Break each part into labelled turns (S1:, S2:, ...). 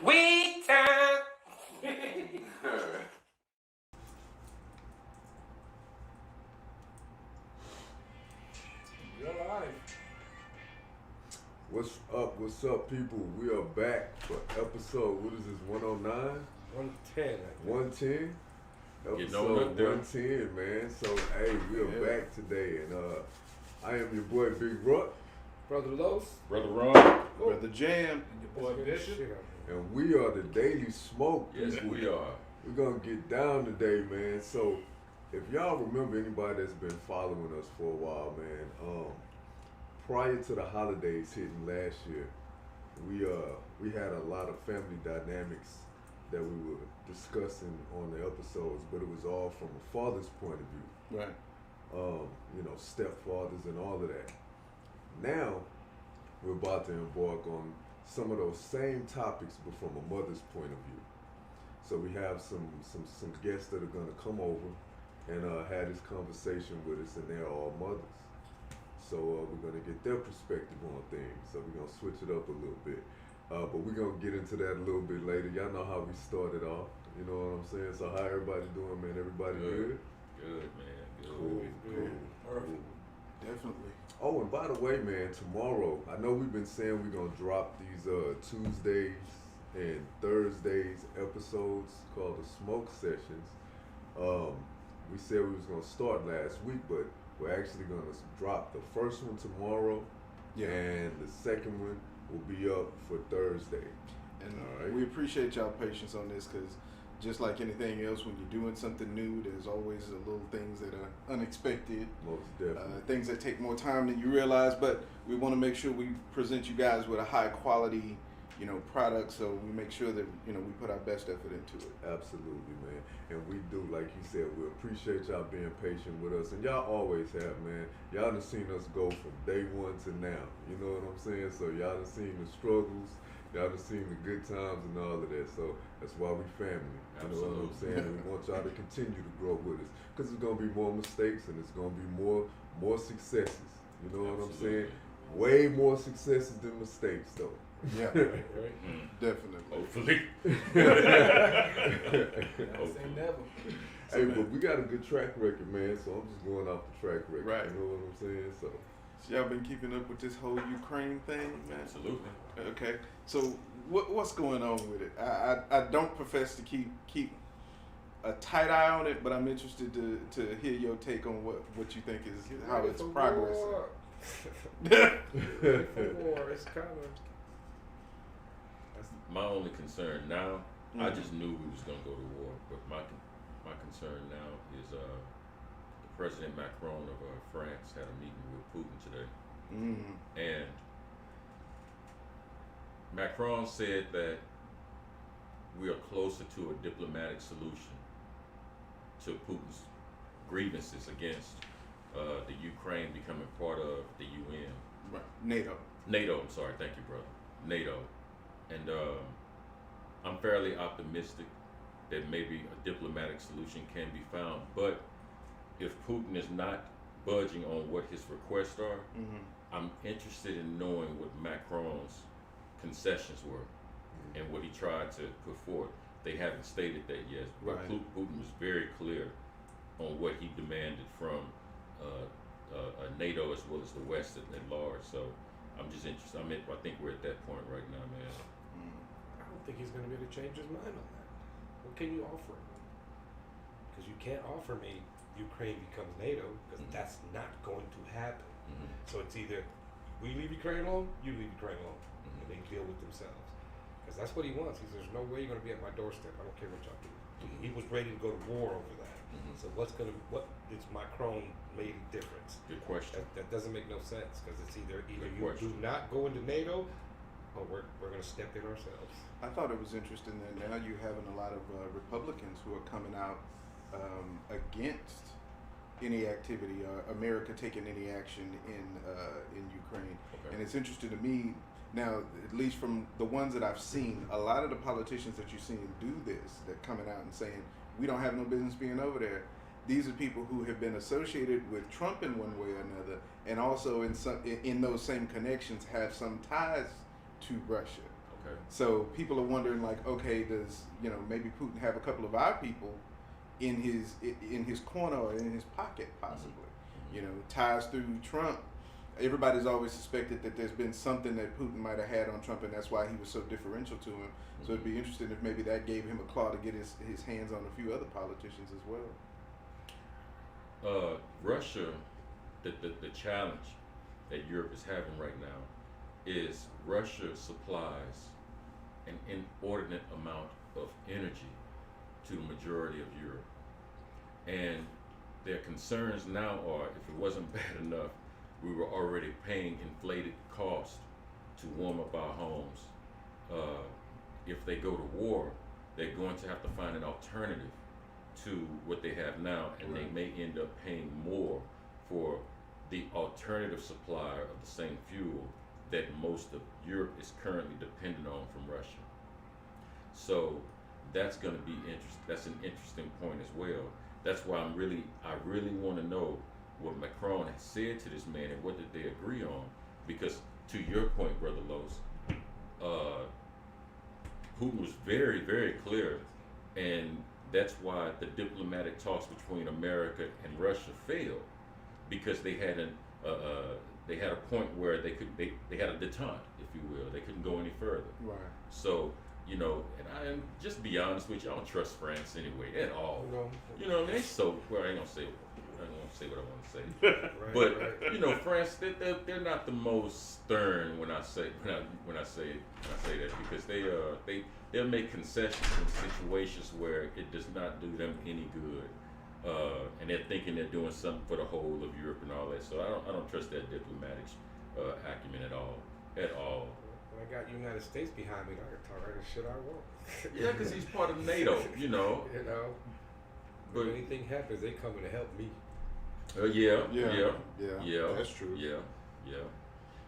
S1: We time.
S2: You're live.
S3: What's up, people? We are back for episode, what is this, 109?
S2: 110.
S3: 110?
S1: Getting on
S3: Episode
S1: up there.
S3: 110, man. So, hey, we are back today, and I am your boy, Big Ruck,
S2: Brother Los.
S1: Brother Ron.
S4: Brother Jam.
S2: And your boy Bishop.
S3: and we are the Daily Smoke.
S1: Yes,
S3: people.
S1: we are.
S3: We're gonna get down today, man. So, if y'all remember anybody that's been following us for a while, man, prior to the holidays hitting last year, we had a lot of family dynamics that we were discussing on the episodes, but it was all from a father's point of view.
S4: Right.
S3: Stepfathers and all of that. Now, we're about to embark on some of those same topics, but from a mother's point of view. So we have some guests that are gonna come over and have this conversation with us, and they're all mothers. So we're gonna get their perspective on things. So we're gonna switch it up a little bit. But we're gonna get into that a little bit later. Y'all know how we started off. You know what I'm saying? So how everybody doing, man? Everybody good?
S1: Good, man. Good.
S3: Cool.
S4: Perfect. Definitely.
S3: Oh, and by the way, man, tomorrow, I know we've been saying we're gonna drop these Tuesdays and Thursdays episodes called the Smoke Sessions. We said we was gonna start last week, but we're actually gonna drop the first one tomorrow, and the second one will be up for Thursday.
S4: And
S3: All right.
S4: we appreciate y'all patience on this because just like anything else, when you're doing something new, there's always the little things that are unexpected,
S3: Most definitely.
S4: things that take more time than you realize. But we want to make sure we present you guys with a high quality, product. So we make sure that we put our best effort into it.
S3: Absolutely, man. And we do, like you said, we appreciate y'all being patient with us. And y'all always have, man. Y'all done seen us go from day one to now. You know what I'm saying? So y'all done seen the struggles. Y'all done seen the good times and all of that. So that's why we family. You know what I'm saying? And we want y'all to continue to grow with us. Because it's going to be more mistakes and it's going to be more successes. You know what I'm saying? Way more successes than mistakes, though.
S4: Yeah,
S2: Right?
S4: definitely.
S1: Hopefully.
S2: Never say never.
S3: Hey, but we got a good track record, man, so I'm just going off the track record.
S4: Right.
S3: You know what I'm saying? So
S4: Y'all been keeping up with this whole Ukraine thing, man?
S1: Absolutely.
S4: Okay. So what's going on with it? I don't profess to keep a tight eye on it, but I'm interested to hear your take on what you think is how it's progressing.
S2: War. It's kind of.
S1: My only concern now, I just knew we was going to go to war, but my concern now is President Macron of France had a meeting with Putin today. And Macron said that we are closer to a diplomatic solution to Putin's grievances against the Ukraine becoming part of the UN.
S4: Right. NATO,
S1: I'm sorry, thank you, brother. NATO. And I'm fairly optimistic that maybe a diplomatic solution can be found. But if Putin is not budging on what his requests are, I'm interested in knowing what Macron's concessions were and what he tried to put forth. They haven't stated that yet, but
S4: Right.
S1: Putin was very clear on what he demanded from NATO as well as the West at large. So I'm just interested. I think we're at that point right now, man.
S2: I don't think he's going to be able to change his mind on that. What can you offer him? Because you can't offer me Ukraine becomes NATO, because that's not going to happen. So it's either we leave Ukraine alone, you leave Ukraine alone, and they deal with themselves. Because that's what he wants. He says, "There's no way you're going to be at my doorstep. I don't care what y'all do." He was ready to go to war over that. So what is Macron made a difference?
S1: Good question.
S2: That doesn't make no sense, because it's either
S1: Good
S2: you
S1: question.
S2: do not go into NATO, or we're going to step in ourselves.
S4: I thought it was interesting that now you're having a lot of Republicans who are coming out against any activity or America taking any action in Ukraine.
S1: Okay.
S4: And it's interesting to me now, at least from the ones that I've seen, a lot of the politicians that you're seeing do this, they're coming out and saying, we don't have no business being over there. These are people who have been associated with Trump in one way or another, and also in those same connections have some ties to Russia.
S1: Okay.
S4: So people are wondering, like, okay, does maybe Putin have a couple of our people in his corner or in his pocket, possibly? Ties through Trump. Everybody's always suspected that there's been something that Putin might have had on Trump, and that's why he was so differential to him. So it'd be interesting if maybe that gave him a claw to get his hands on a few other politicians as well.
S1: Russia, the challenge that Europe is having right now is Russia supplies an inordinate amount of energy to the majority of Europe. And their concerns now are, if it wasn't bad enough, we were already paying inflated costs to warm up our homes. If they go to war, they're going to have to find an alternative to what they have now, and
S4: Right.
S1: they may end up paying more for the alternative supplier of the same fuel that most of Europe is currently dependent on from Russia. So that's going to be interesting. That's an interesting point as well. That's why I really want to know what Macron has said to this man and what did they agree on. Because to your point, Brother Los, Putin was very, very clear, and that's why the diplomatic talks between America and Russia failed, because they had a point where they had a detente, if you will. They couldn't go any further.
S4: Right.
S1: So, and I just be honest with you, I don't trust France anyway at all.
S2: No.
S1: I mean, they so well. I ain't gonna say what I want to say.
S2: Right,
S1: But
S2: right.
S1: France, they're not the most stern when I say that, because they'll make concessions in situations where it does not do them any good, and they're thinking they're doing something for the whole of Europe and all that. So I don't trust that diplomatic acumen at all.
S2: When I got United States behind me, I can talk any shit I want.
S1: Yeah, because he's part of NATO,
S2: But
S1: But
S2: anything happens, they coming to help me.
S1: yeah.
S4: That's true.
S1: Yeah.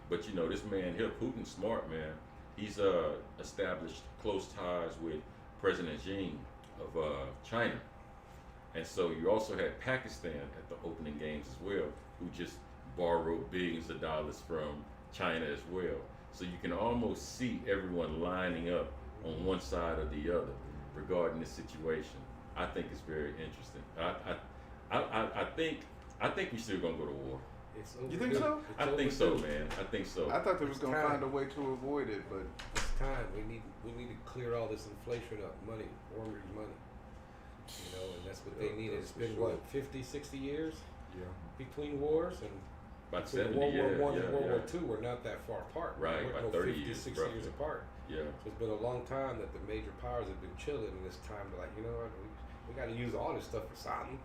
S1: But this man here, Putin's smart, man. He's established close ties with President Xi of China. And so you also had Pakistan at the opening games as well, who just borrowed billions of dollars from China as well. So you can almost see everyone lining up on one side or the other regarding this situation. I think it's very interesting. I think we're still gonna go to war.
S2: It's
S4: You think so?
S2: It's
S1: I think so,
S2: overdue.
S1: man. I think so.
S4: I thought they was
S2: It's
S4: gonna
S2: time.
S4: find a way to avoid it, but
S2: It's time. We need to clear all this inflation up. Money, foreigners' money. And that's what they needed. It's been what, 50, 60 years between wars, and
S1: About
S2: between
S1: 70
S2: World War I
S1: years.
S2: and World War II, we're not that far apart.
S1: Right,
S2: We're
S1: about
S2: no
S1: 30
S2: 50,
S1: years,
S2: 60 years
S1: roughly.
S2: apart.
S1: Yeah.
S2: So it's been a long time that the major powers have been chilling, and it's time to we got to use all this stuff for something.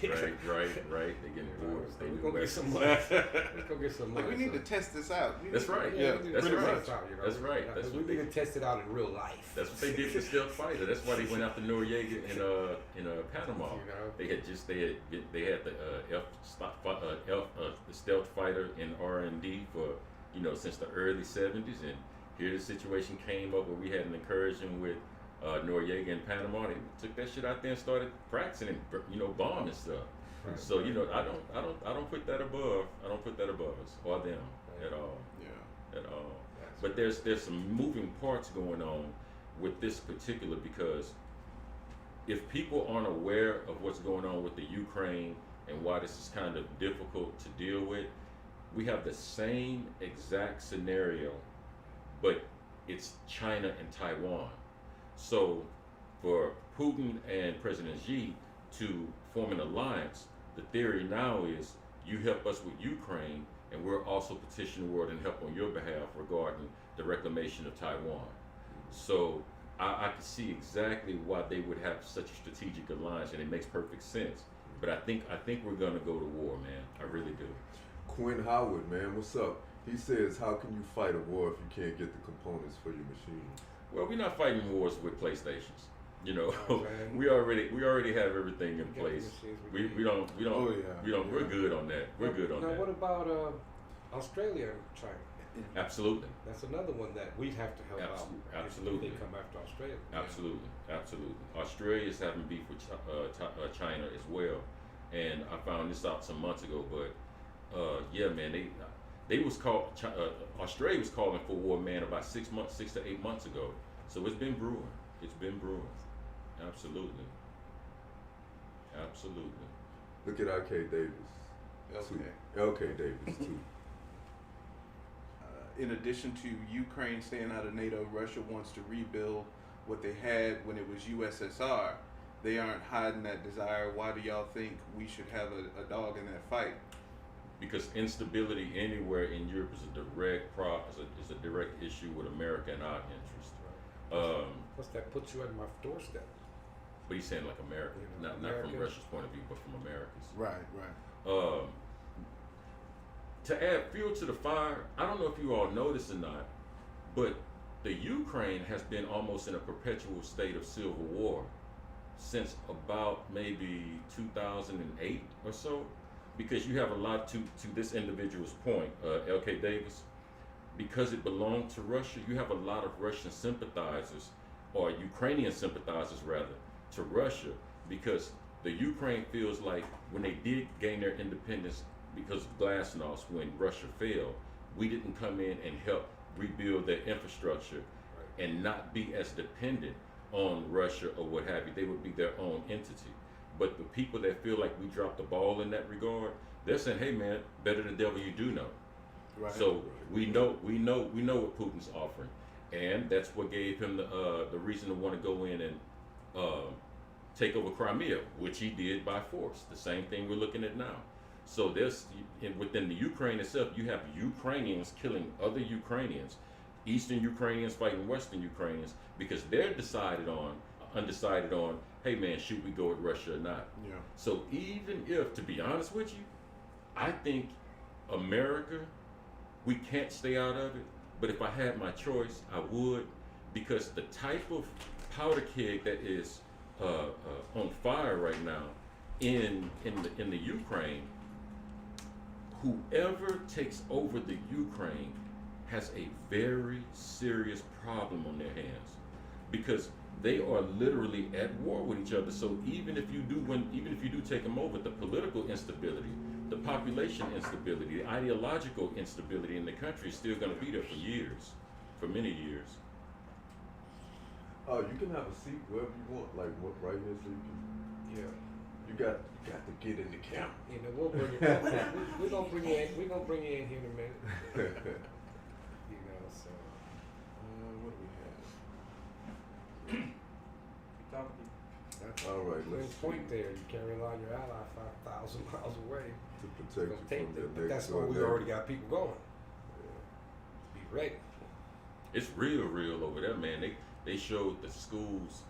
S1: Right. They getting bored.
S2: So
S1: They
S2: we're
S1: do
S2: gonna get
S1: West.
S2: some money. Let's go get some money.
S4: we need to test this out.
S1: That's right.
S2: we need to
S1: That's
S2: test
S1: right.
S2: this out,
S1: That's right. That's
S2: we
S1: what
S2: need to test it out in real life.
S1: That's what they did for Stealth Fighter. That's why they went after Noriega in Panama. They had the the Stealth Fighter in R&D for since the early '70s, and here the situation came up where we had an incursion with Noriega in Panama. They took that shit out there and started practicing and bombing stuff.
S2: Right.
S1: So I don't put that above. I don't put that above us or them at all.
S4: Yeah.
S1: At all. But there's some moving parts going on with this particular, because if people aren't aware of what's going on with the Ukraine and why this is kind of difficult to deal with, we have the same exact scenario, but it's China and Taiwan. So for Putin and President Xi to form an alliance, the theory now is you help us with Ukraine, and we'll also petition the world and help on your behalf regarding the reclamation of Taiwan. So I can see exactly why they would have such a strategic alliance, and it makes perfect sense. But I think we're gonna go to war, man. I really do.
S3: Quinn Howard, man, what's up? He says, how can you fight a war if you can't get the components for your machine?
S1: Well, we're not fighting wars with PlayStations.
S2: man.
S1: we already have everything in
S2: We got the
S1: place.
S2: machines,
S1: We don't
S4: Oh, yeah.
S1: we're good on that. We're good on
S2: now,
S1: that.
S2: what about Australia and China?
S1: Absolutely.
S2: That's another one that we'd have to help out.
S1: Absolutely.
S2: If they come after Australia.
S1: Absolutely. Australia is having beef with China as well, and I found this out some months ago. But yeah, man, They was Australia was calling for war, man, about 6 to 8 months ago. So it's been brewing. It's been brewing. Absolutely. Absolutely.
S3: Look at R.K. Davis.
S4: Okay.
S3: L.K. Davis too.
S4: In addition to Ukraine staying out of NATO, Russia wants to rebuild what they had when it was USSR. They aren't hiding that desire. Why do y'all think we should have a dog in that fight?
S1: Because instability anywhere in Europe is a direct issue with America and our interest.
S2: Plus, that puts you at my doorstep.
S1: But he's saying like America, not from Russia's point of view, but from America's.
S4: Right.
S1: To add fuel to the fire, I don't know if you all noticed or not, but the Ukraine has been almost in a perpetual state of civil war since about maybe 2008 or so, because you have a lot to this individual's point, L.K. Davis, because it belonged to Russia, you have a lot of Russian sympathizers, or Ukrainian sympathizers rather, to Russia, because the Ukraine feels like when they did gain their independence because of Glasnost, when Russia failed, we didn't come in and help rebuild their infrastructure and not be as dependent on Russia or what have you. They would be their own entity. But the people that feel like we dropped the ball in that regard, they're saying, hey man, better the devil you do know.
S4: Right.
S1: So we know what Putin's offering. And that's what gave him the reason to want to go in and take over Crimea, which he did by force. The same thing we're looking at now. So within the Ukraine itself, you have Ukrainians killing other Ukrainians, Eastern Ukrainians fighting Western Ukrainians, because they're undecided on, hey man, should we go with Russia or not?
S4: Yeah.
S1: So even if, to be honest with you, I think America, we can't stay out of it, but if I had my choice, I would, because the type of powder keg that is on fire right now in the Ukraine, whoever takes over the Ukraine has a very serious problem on their hands, because they are literally at war with each other. So even if you do take them over, the political instability, the population instability, the ideological instability in the country is still going to be there for many years.
S3: Oh, you can have a seat wherever you want, like right here, so you can.
S2: Yeah.
S3: You got to get in the camp.
S2: You know, we'll bring it. We're gonna bring you in. We're gonna bring you in here in a minute. You know, so
S4: What do we have?
S2: that's
S3: All right,
S2: the
S3: let's
S2: point
S3: see.
S2: there. You can't rely on your ally 5,000 miles away.
S3: To
S2: It's
S3: protect
S2: gonna
S3: you
S2: take
S3: from
S2: them,
S3: the
S2: but
S3: next
S2: that's
S3: door
S2: why we
S3: neighbor.
S2: already got people going. Be ready.
S1: It's real over there, man. They showed the schools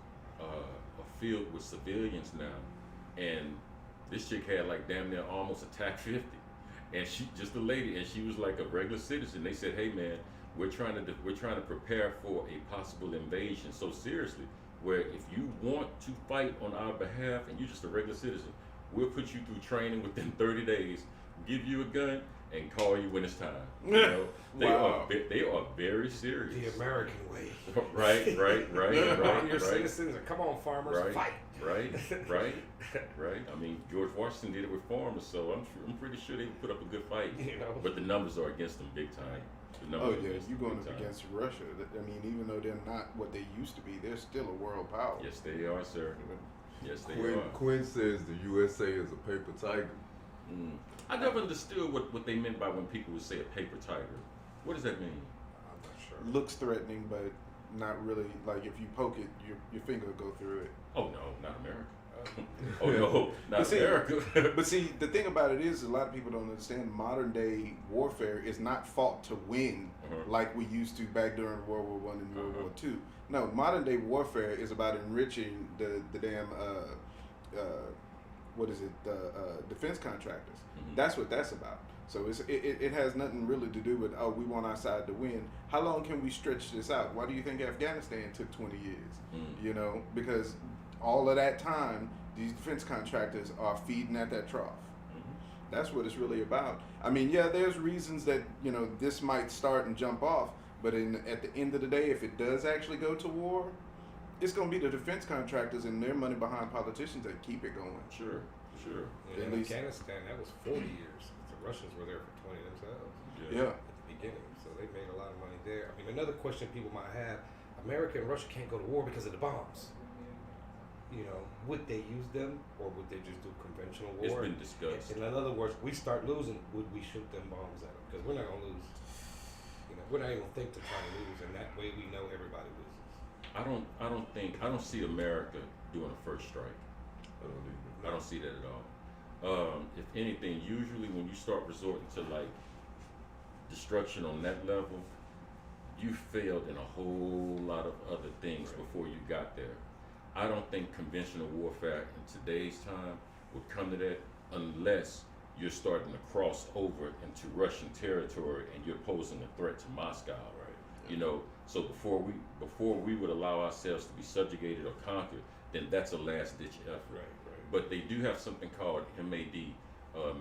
S1: filled with civilians now, and this chick had like damn near almost attack 50, and she just a lady, and she was like a regular citizen. They said, hey man, we're trying to prepare for a possible invasion so seriously, where if you want to fight on our behalf and you're just a regular citizen, we'll put you through training within 30 days, give you a gun, and call you when it's time. You know,
S4: Wow.
S1: they are very serious.
S2: The American way.
S1: Right.
S2: Your citizens are, come on, farmers, fight.
S1: Right. I mean, George Washington did it with farmers, so I'm pretty sure they would put up a good fight.
S2: You know.
S1: But the numbers are against them big time. The
S4: Oh
S1: numbers are
S4: yeah,
S1: against
S4: you're
S1: them
S4: going
S1: big
S4: up
S1: time.
S4: against Russia. I mean, even though they're not what they used to be, they're still a world power.
S1: Yes, they are, sir. Yes, they
S3: Quinn,
S1: are.
S3: Quinn says the USA is a paper tiger.
S1: I never understood what they meant by when people would say a paper tiger. What does that mean?
S2: I'm not sure.
S4: Looks threatening, but not really. Like if you poke it, your finger will go through it.
S1: Oh no, not America. Oh no, not
S4: But see-
S1: America.
S4: But see, the thing about it is, a lot of people don't understand. Modern day warfare is not fought to win like we used to back during World War I and World War II. No, modern day warfare is about enriching the damn defense contractors. That's what that's about. So it has nothing really to do with, oh, we want our side to win. How long can we stretch this out? Why do you think Afghanistan took 20 years? You know, because all of that time, these defense contractors are feeding at that trough. That's what it's really about. I mean, yeah, there's reasons that, you know, this might start and jump off, but at the end of the day, if it does actually go to war, it's going to be the defense contractors and their money behind politicians that keep it going.
S1: Sure.
S2: In
S4: At least-
S2: Afghanistan, that was 40 years. It's a Russians were there for 20 themselves
S4: Yeah.
S2: at the beginning, so they made a lot of money there. I mean, another question people might have: America and Russia can't go to war because of the bombs. You know, would they use them, or would they just do conventional war?
S1: It's been discussed.
S2: In other words, we start losing, would we shoot them bombs at them? Because we're not gonna lose. You know, we're not even gonna think to try to lose, and that way we know everybody loses.
S1: I don't see America doing a first strike. I don't see that at all. If anything, usually when you start resorting to like destruction on that level, you failed in a whole lot of other things before you got there. I don't think conventional warfare in today's time would come to that unless you're starting to cross over into Russian territory and you're posing a threat to Moscow.
S2: Right.
S1: You know, so before we would allow ourselves to be subjugated or conquered, then that's a last ditch effort.
S2: Right.
S1: But they do have something called MAD,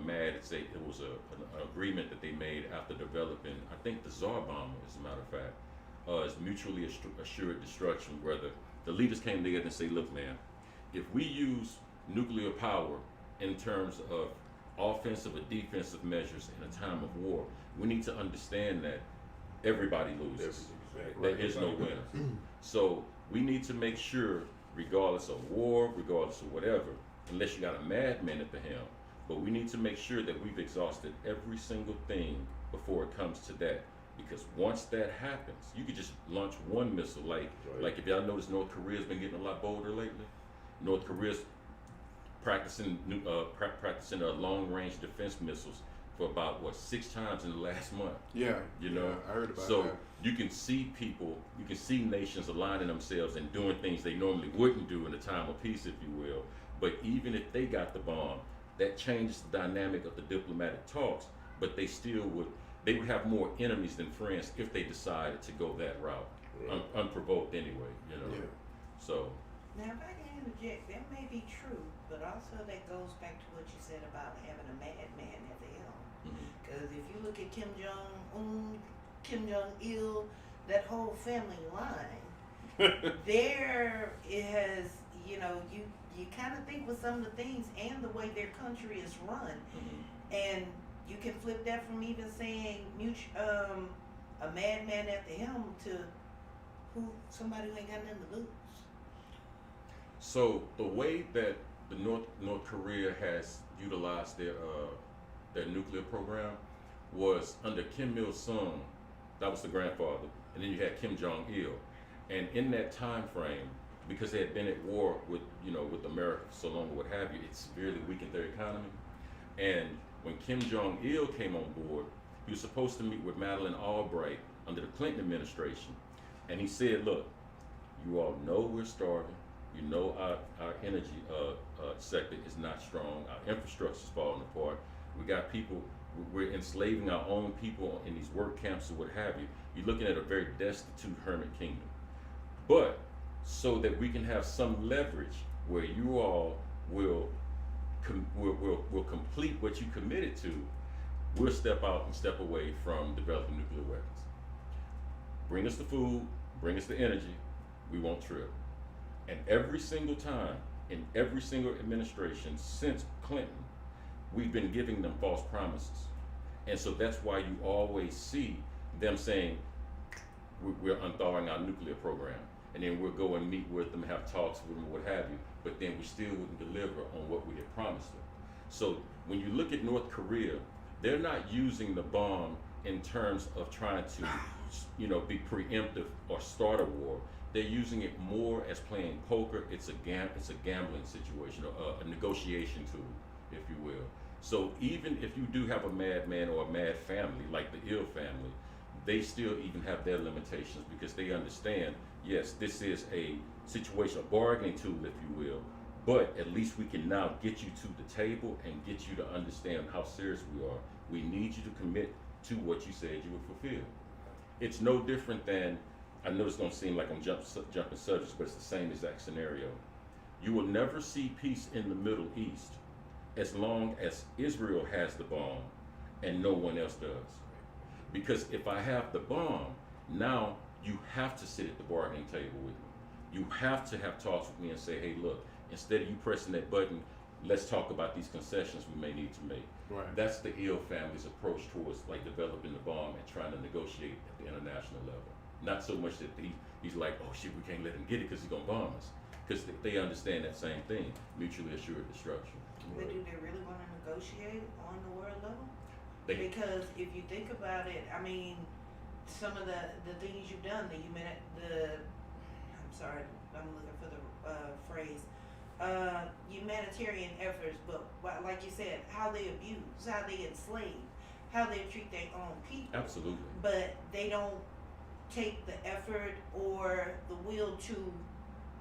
S1: MAD. It was an agreement that they made after developing, I think, the Tsar bomber, as a matter of fact. It's mutually assured destruction, where the leaders came together and say, look, man, if we use nuclear power in terms of offensive or defensive measures in a time of war, we need to understand that everybody loses. There is no winner. So we need to make sure, regardless of war, regardless of whatever, unless you got a madman at the helm, but we need to make sure that we've exhausted every single thing before it comes to that. Because once that happens, you could just launch one missile. Like if y'all notice, North Korea's been getting a lot bolder lately. North Korea's practicing long-range defense missiles for about 6 times in the last month.
S4: Yeah,
S1: you know,
S4: I heard about
S1: so
S4: that.
S1: you can see people, you can see nations aligning themselves and doing things they normally wouldn't do in a time of peace, if you will. But even if they got the bomb, that changes the dynamic of the diplomatic talks. But they would have more enemies than friends if they decided to go that route, unprovoked anyway. You know, so.
S5: Now, if I can interject, that may be true, but also that goes back to what you said about having a madman at the helm. Because if you look at Kim Jong-un, Kim Jong-il, that whole family line, there it has, you know, you kind of think with some of the things and the way their country is run, and you can flip that from even saying a madman at the helm to somebody who ain't got nothing to lose.
S1: So the way that the North Korea has utilized their nuclear program was under Kim Il-sung, that was the grandfather, and then you had Kim Jong-il, and in that time frame, because they had been at war with America for so long or what have you, it severely weakened their economy. And when Kim Jong-il came on board, he was supposed to meet with Madeleine Albright under the Clinton administration, and he said, look, you all know we're starving. You know our energy sector is not strong. Our infrastructure is falling apart. We got people, we're enslaving our own people in these work camps or what have you. You're looking at a very destitute hermit kingdom. But so that we can have some leverage where you all will complete what you committed to, we'll step out and step away from developing nuclear weapons. Bring us the food, bring us the energy, we won't trip. And every single time, in every single administration since Clinton, we've been giving them false promises. And so that's why you always see them saying, we're unthawing our nuclear program. And then we'll go and meet with them, have talks with them, what have you. But then we still wouldn't deliver on what we had promised them. So when you look at North Korea, they're not using the bomb in terms of trying to, be preemptive or start a war. They're using it more as playing poker. It's a gambling situation, or a negotiation tool, if you will. So even if you do have a madman or a mad family, like the Ill family, they still even have their limitations because they understand, yes, this is a situation, a bargaining tool, if you will, but at least we can now get you to the table and get you to understand how serious we are. We need you to commit to what you said you would fulfill. It's no different than, I know it's going to seem like I'm jumping subjects, but it's the same exact scenario. You will never see peace in the Middle East as long as Israel has the bomb and no one else does. Because if I have the bomb, now you have to sit at the bargaining table with me. You have to have talks with me and say, hey, look, instead of you pressing that button, let's talk about these concessions we may need to make.
S4: Right.
S1: That's the ill family's approach towards like developing the bomb and trying to negotiate at the international level. Not so much that he's like, oh shit, we can't let him get it because he's gonna bomb us. Because they understand that same thing, mutually assured destruction.
S5: But do they really want to negotiate on the world level?
S1: They,
S5: Because if you think about it, I mean, some of the things you've done, I'm sorry, I'm looking for the phrase, humanitarian efforts, but like you said, how they abuse, how they enslave, how they treat their own people.
S1: absolutely.
S5: But they don't take the effort or the will to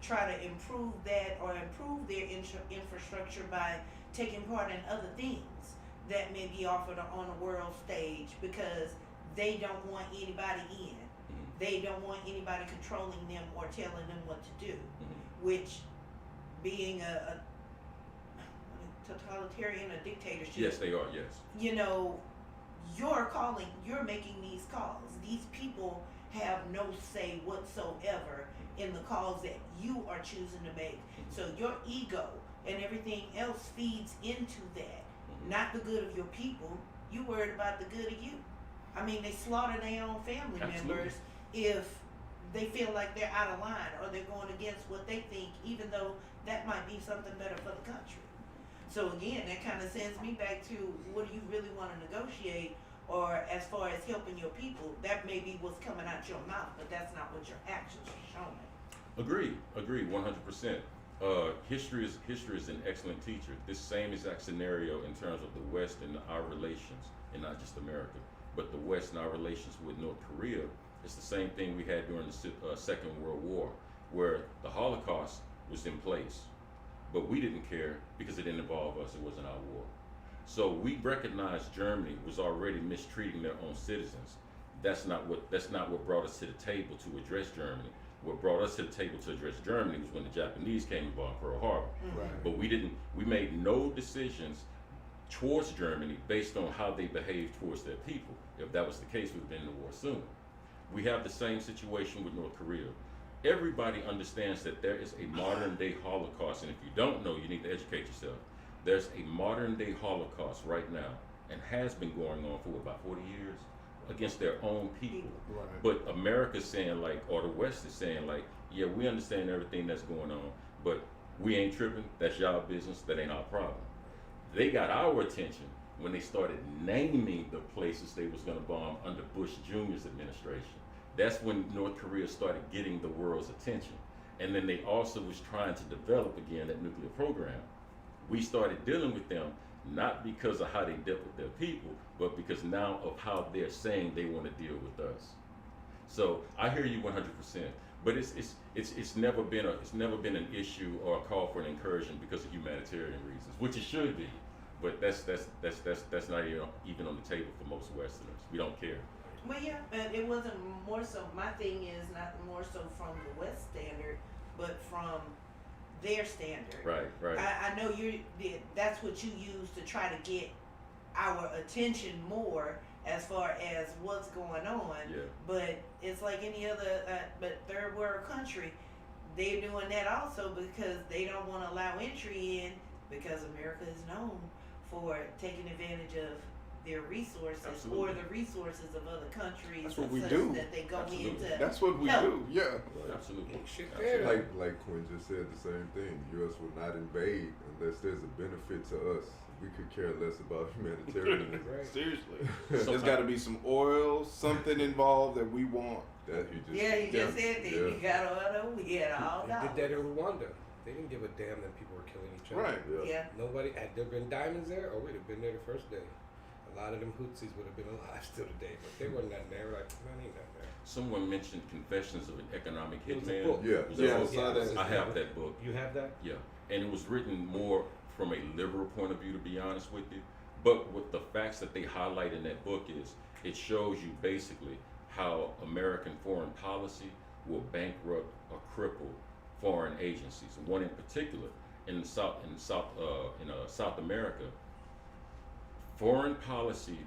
S5: try to improve that or improve their infrastructure by taking part in other things that may be offered on a world stage, because they don't want anybody in.
S1: Mhm.
S5: They don't want anybody controlling them or telling them what to do,
S1: Mhm.
S5: which being a totalitarian, a dictatorship,
S1: Yes, they are. Yes.
S5: you know, you're making these calls. These people have no say whatsoever in the calls that you are choosing to make. So your ego and everything else feeds into that. Not the good of your people. You worried about the good of you. I mean, they slaughter their own family
S1: Absolutely.
S5: members if they feel like they're out of line or they're going against what they think, even though that might be something better for the country. So again, that kind of sends me back to, what do you really want to negotiate? Or as far as helping your people, that may be what's coming out your mouth, but that's not what your actions are showing.
S1: Agreed, 100%. History is an excellent teacher. This same exact scenario in terms of the West and our relations, and not just America, but the West and our relations with North Korea. It's the same thing we had during the Second World War, where the Holocaust was in place, but we didn't care because it didn't involve us. It wasn't our war. So we recognized Germany was already mistreating their own citizens. That's not what brought us to the table to address Germany. What brought us to the table to address Germany was when the Japanese came and bombed Pearl Harbor.
S4: Right.
S1: But we made no decisions towards Germany based on how they behaved towards their people. If that was the case, we'd have been in the war soon. We have the same situation with North Korea. Everybody understands that there is a modern day Holocaust, and if you don't know, you need to educate yourself. There's a modern day Holocaust right now, and has been going on for about 40 years, against their own people.
S4: Right.
S1: But America's saying like, or the West is saying like, yeah, we understand everything that's going on, but we ain't tripping. That's y'all business. That ain't our problem. They got our attention when they started naming the places they was gonna bomb under Bush Jr.'s administration. That's when North Korea started getting the world's attention. And then they also was trying to develop again that nuclear program. We started dealing with them not because of how they dealt with their people, but because now of how they're saying they want to deal with us. So I hear you 100%, but it's never been an issue or a call for an incursion because of humanitarian reasons, which it should be, but that's not even on the table for most Westerners. We don't care.
S5: Well, yeah, but it wasn't more so. My thing is not more so from the West standard, but from their standard.
S1: Right.
S5: I know that's what you use to try to get our attention more as far as what's going on.
S1: Yeah.
S5: But it's like any other, but third world country, they're doing that also because they don't want to allow entry in, because America is known for taking advantage of their resources.
S1: Absolutely.
S5: Or the resources of other countries.
S4: That's what
S5: and
S4: we
S5: such
S4: do.
S5: That they go
S1: Absolutely.
S5: into.
S4: That's what we
S5: help.
S4: do. Yeah.
S1: Absolutely.
S2: Shit,
S1: Absolutely.
S3: Like Quinn just said, the same thing. The U.S. will not invade unless there's a benefit to us. We could care less about humanitarianism.
S2: Right.
S4: Seriously.
S1: So-
S4: There's got to be some oil, something involved that we want.
S3: That you just
S5: You just said that.
S3: yeah.
S5: You got oil, we had all
S2: They
S5: dollars.
S2: did that in Rwanda. They didn't give a damn that people were killing each other.
S4: Right.
S5: Yeah.
S2: Nobody, had there been diamonds there, or we'd have been there the first day. A lot of them Hutsis would have been alive still today, but they wasn't nothing there. We're like, man, ain't nothing there.
S1: Someone mentioned Confessions of an Economic
S2: It was a
S1: Hitman.
S2: book.
S3: Yeah.
S1: It was
S4: Yeah,
S1: a
S4: I
S1: book.
S4: saw that.
S1: I have that book.
S2: You have that?
S1: Yeah, and it was written more from a liberal point of view, to be honest with you. But with the facts that they highlight in that book is, it shows you basically how American foreign policy will bankrupt or cripple foreign agencies. And one in particular in South America, foreign policy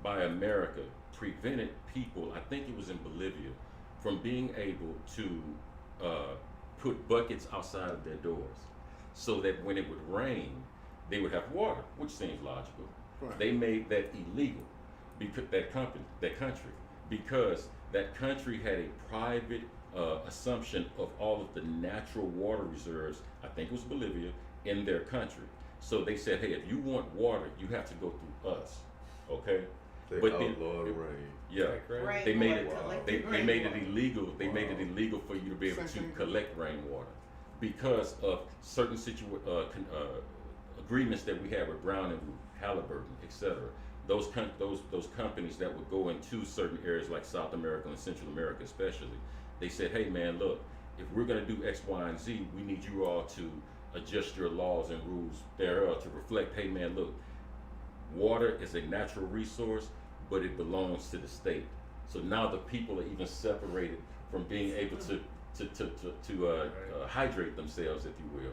S1: by America prevented people, I think it was in Bolivia, from being able to put buckets outside of their doors. so that when it would rain, they would have water, which seems logical.
S4: Right.
S1: They made that illegal because that country, because that country had a private assumption of all of the natural water reserves. I think it was Bolivia in their country. So they said, hey, if you want water, you have to go through us. Okay.
S3: They
S1: But then-
S3: outlawed rain.
S1: Yeah.
S5: Rainwater
S1: They made it.
S5: collected
S1: They made it
S5: rainwater.
S1: illegal. They made it
S3: Wow.
S1: illegal for you to be able to
S4: Same thing.
S1: collect rainwater because of certain agreements that we have with Brown and Root, Halliburton, etc. Those companies that would go into certain areas like South America and Central America, especially, they said, hey man, look, if we're going to do X, Y, and Z, we need you all to adjust your laws and rules thereof to reflect, hey man, look, water is a natural resource, but it belongs to the state. So now the people are even separated from being able to hydrate themselves, if you will.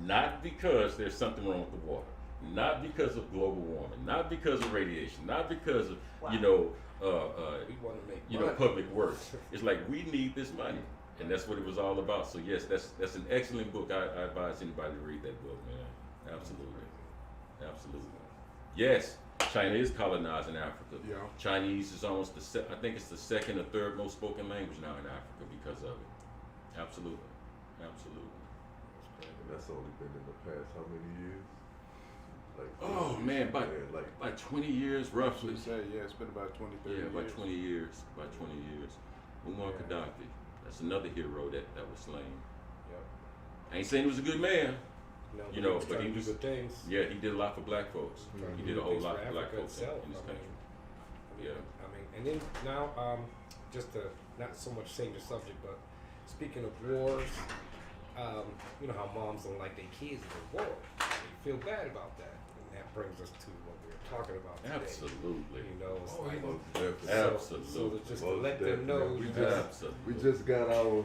S1: Not because there's something wrong with the water, not because of global warming, not because of radiation, not because of
S5: Wow.
S2: We want to make money.
S1: public works. It's like we need this money, and that's what it was all about. So yes, that's an excellent book. I advise anybody to read that book, man. Absolutely, absolutely. Yes, China is colonizing Africa.
S4: Yeah.
S1: Chinese is almost I think it's the second or third most spoken language now in Africa because of it. Absolutely, absolutely.
S3: And that's only been in the past how many years? Like
S1: Oh man, by 20 years roughly.
S4: Say, yeah, it's been about 20, 30
S1: Yeah,
S4: years.
S1: by 20 years. By 20 years. Muammar
S2: Yeah.
S1: Gaddafi. That's another hero that was slain.
S2: Yep.
S1: I ain't saying he was a good man.
S2: No,
S1: You know,
S2: he's
S1: but
S2: trying
S1: he
S2: to do
S1: was-
S2: good things.
S1: Yeah, he did a lot for black folks.
S2: Trying to
S1: He
S2: do
S1: did a
S2: good
S1: whole
S2: things
S1: lot
S2: for
S1: for black
S2: Africa
S1: folks
S2: itself.
S1: in this
S2: I
S1: country.
S2: mean,
S1: Yeah.
S2: I mean, and then now, just to not so much change the subject, but speaking of wars, you know how moms don't like their kids in the war. They feel bad about that, and that brings us to what we were talking about today.
S1: Absolutely.
S2: You know, it's
S3: Oh,
S2: like
S3: most definitely.
S2: so
S1: Absolutely.
S2: just to
S3: Most
S2: let them know,
S3: definitely.
S2: you
S3: We
S2: know,
S3: just-
S1: Absolutely.
S3: We just got our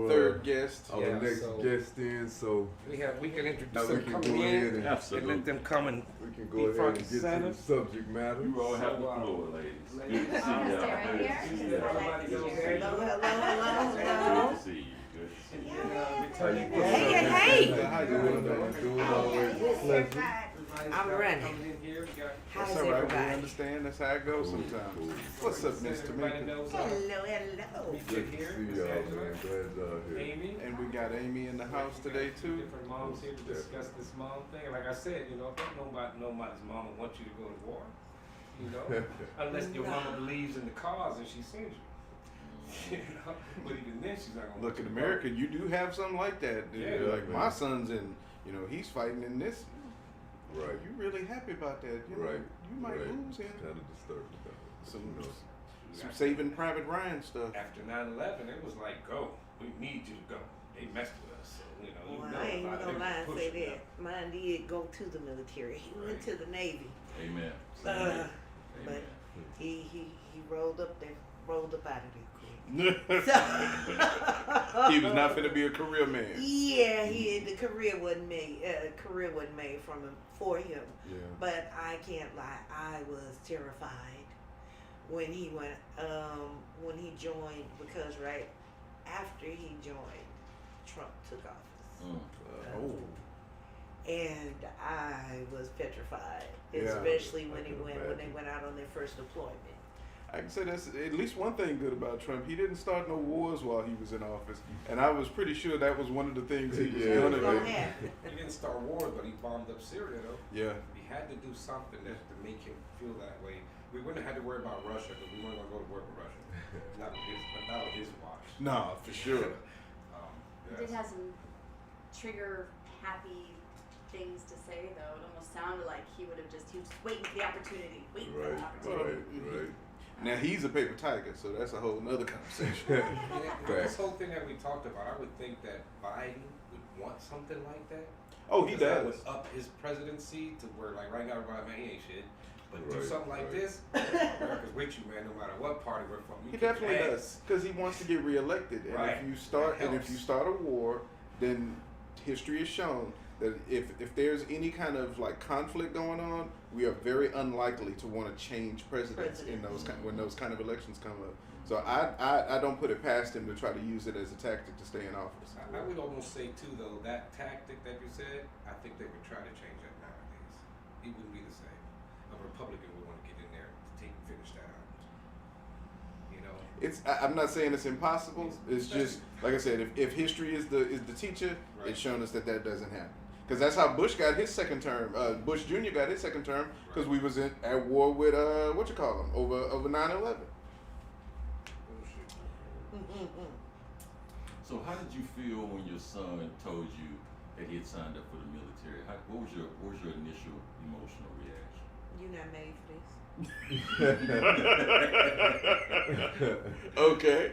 S4: Third guest.
S3: our
S2: Yeah,
S3: next
S2: so-
S3: guest in, so
S2: we can introduce
S3: now we
S2: them
S3: can
S2: coming
S3: go ahead
S2: in
S3: and
S2: and
S1: Absolutely.
S2: let them come and
S3: we can
S2: Be
S3: go ahead
S2: front
S3: and
S2: and
S3: get to
S2: center.
S3: the subject matter.
S1: You all have the
S2: So,
S1: floor, ladies.
S2: ladies.
S1: Good to see
S6: I'm
S1: you.
S6: gonna stay right here.
S2: Everybody goes there.
S5: Hello, hello,
S1: Good
S5: hello,
S1: to see you. Good to see
S2: And
S1: you.
S2: then,
S3: How
S2: returning
S3: you
S2: guests.
S3: doing?
S5: Hey,
S3: How you doing? How you doing? Always a pleasure.
S2: Everybody's
S5: I'm
S2: got
S5: running.
S2: coming in here. We got
S5: How's
S4: That's all right. We
S5: everybody?
S4: understand. That's how it goes
S3: Cool,
S4: sometimes.
S3: cool.
S4: What's up, Mr.
S2: everybody
S4: Tamika?
S2: knows
S5: hello, hello.
S2: we
S3: Good
S2: fit
S3: to
S2: here.
S3: see
S2: Miss
S3: y'all,
S2: Angela,
S3: man. Glad y'all here.
S2: Amy.
S4: And we got Amy in the house
S2: We got
S4: today
S2: two
S4: too.
S2: different moms here to discuss this mom thing. And like I said, you know, don't nobody's mama want you to go to war. You know, unless your mama believes in the cause and she sends you. You know, but even then, she's not gonna
S4: Look,
S2: want
S4: in
S2: you to
S4: America, you do have something like that.
S2: Yeah.
S4: Like my son's in, you know, he's fighting in this.
S3: Right.
S4: Are you really happy about that? You know,
S3: Right.
S4: you might
S3: Right.
S4: lose him.
S3: Kind of disturbing. Though.
S4: Some,
S3: You know.
S4: some Saving Private Ryan stuff.
S2: go. After 9/11, it was like, go. We need you to go. They messed with us. So, you know,
S5: Well,
S2: you know
S5: I ain't
S2: about it.
S5: gonna lie
S2: They
S5: and
S2: was
S5: say
S2: pushing
S5: that. Mine did go to the military. He went to the Navy.
S1: Amen.
S5: Uh,
S1: Amen.
S5: He rolled up out of there
S4: He
S5: quick.
S4: was not finna be a career man.
S5: Yeah, the career wasn't made. Career wasn't made for him.
S4: Yeah.
S5: But I can't lie, I was terrified when he went. When he joined, because right after he joined, Trump took office.
S1: Mm.
S4: Oh.
S5: And I was petrified,
S4: Yeah,
S5: especially when
S3: I
S5: he
S3: can
S5: when they
S3: imagine.
S5: went out on their first deployment.
S4: I can say that's at least one thing good about Trump. He didn't start no wars while he was in office, and I was pretty sure that was one of the things he was
S3: Yeah,
S5: It
S4: gonna
S5: was
S3: right.
S5: gonna
S4: do.
S5: happen.
S2: He didn't start wars, but he bombed up Syria, though.
S4: Yeah.
S2: He had to do something to make him feel that way. We wouldn't have had to worry about Russia, because we weren't gonna go to war with Russia. Not with his watch.
S4: Nah, for sure.
S6: He did have some trigger happy things to say though. It almost sounded like he was just waiting for the opportunity. Waiting for
S3: Right.
S6: the opportunity.
S3: Right. Right.
S4: Now he's a paper tiger, so that's a whole nother conversation.
S2: Yeah, this
S3: Facts.
S2: whole thing that we talked about, I would think that Biden would want something like that.
S4: Oh, he
S2: Because that
S4: does.
S2: would up his presidency to where, like, right now, everybody, man, he ain't shit. But do
S3: Right,
S2: something like
S3: right.
S2: this, America's with you, man, no matter what party we're from.
S4: He
S2: You kick
S4: definitely
S2: your
S4: does, because he wants to get reelected. And
S2: Right.
S4: if you start
S2: That
S4: and if
S2: helps.
S4: you start a war, then history has shown that if there's any kind of like conflict going on, we are very unlikely to want to change presidents in those when those kind of elections come up. So I don't put it past him to try to use it as a tactic to stay in office.
S2: I would almost say too, though, that tactic that you said, I think they would try to change that nowadays. It wouldn't be the same. A Republican would want to get in there to finish that out. You know,
S4: I'm not saying it's impossible. It's just like I said, if history is the teacher,
S2: right.
S4: It's shown us that doesn't happen. Because that's how Bush got his second term. Bush Jr. got his second term because we was at war with over 9/11.
S1: So how did you feel when your son told you that he had signed up for the military? What was your initial emotional reaction?
S5: You're not made for this.
S4: Okay.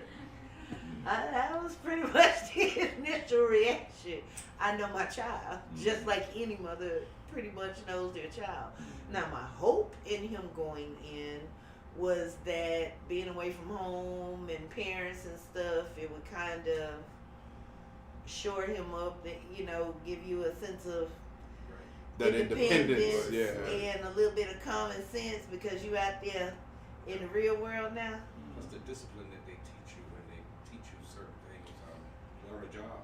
S5: That was pretty much the initial reaction. I know my child, just like any mother pretty much knows their child. Now, my hope in him going in was that being away from home and parents and stuff, it would kind of shore him up, give you a sense of
S4: That independence, yeah.
S5: and a little bit of common sense because you out there in the real world now.
S2: Plus the discipline that they teach you when they teach you certain things. Learn a job,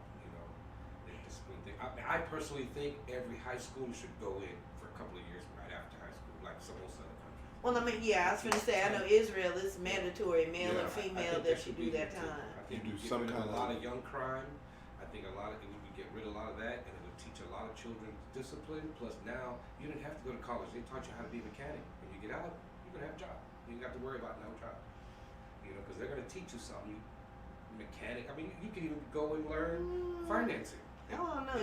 S2: the discipline thing. I personally think every high school should go in for a couple of years right after high school, like some most other countries.
S5: Well, I mean, yeah, I was going to say, I know Israel is mandatory, male and
S2: I
S5: female,
S2: think
S5: that should do
S2: be
S5: that
S2: too.
S5: time.
S2: I think
S4: You do
S2: you
S4: some
S2: get rid
S4: kind
S2: of a
S4: of-
S2: lot of young crime. I think we would get rid of a lot of that, and it would teach a lot of children discipline. Plus, now you didn't have to go to college; they taught you how to be a mechanic. When you get out, you're gonna have a job. You don't have to worry about no job. Because they're gonna teach you something. Mechanic. I mean, you can even go and learn financing.
S5: I don't know.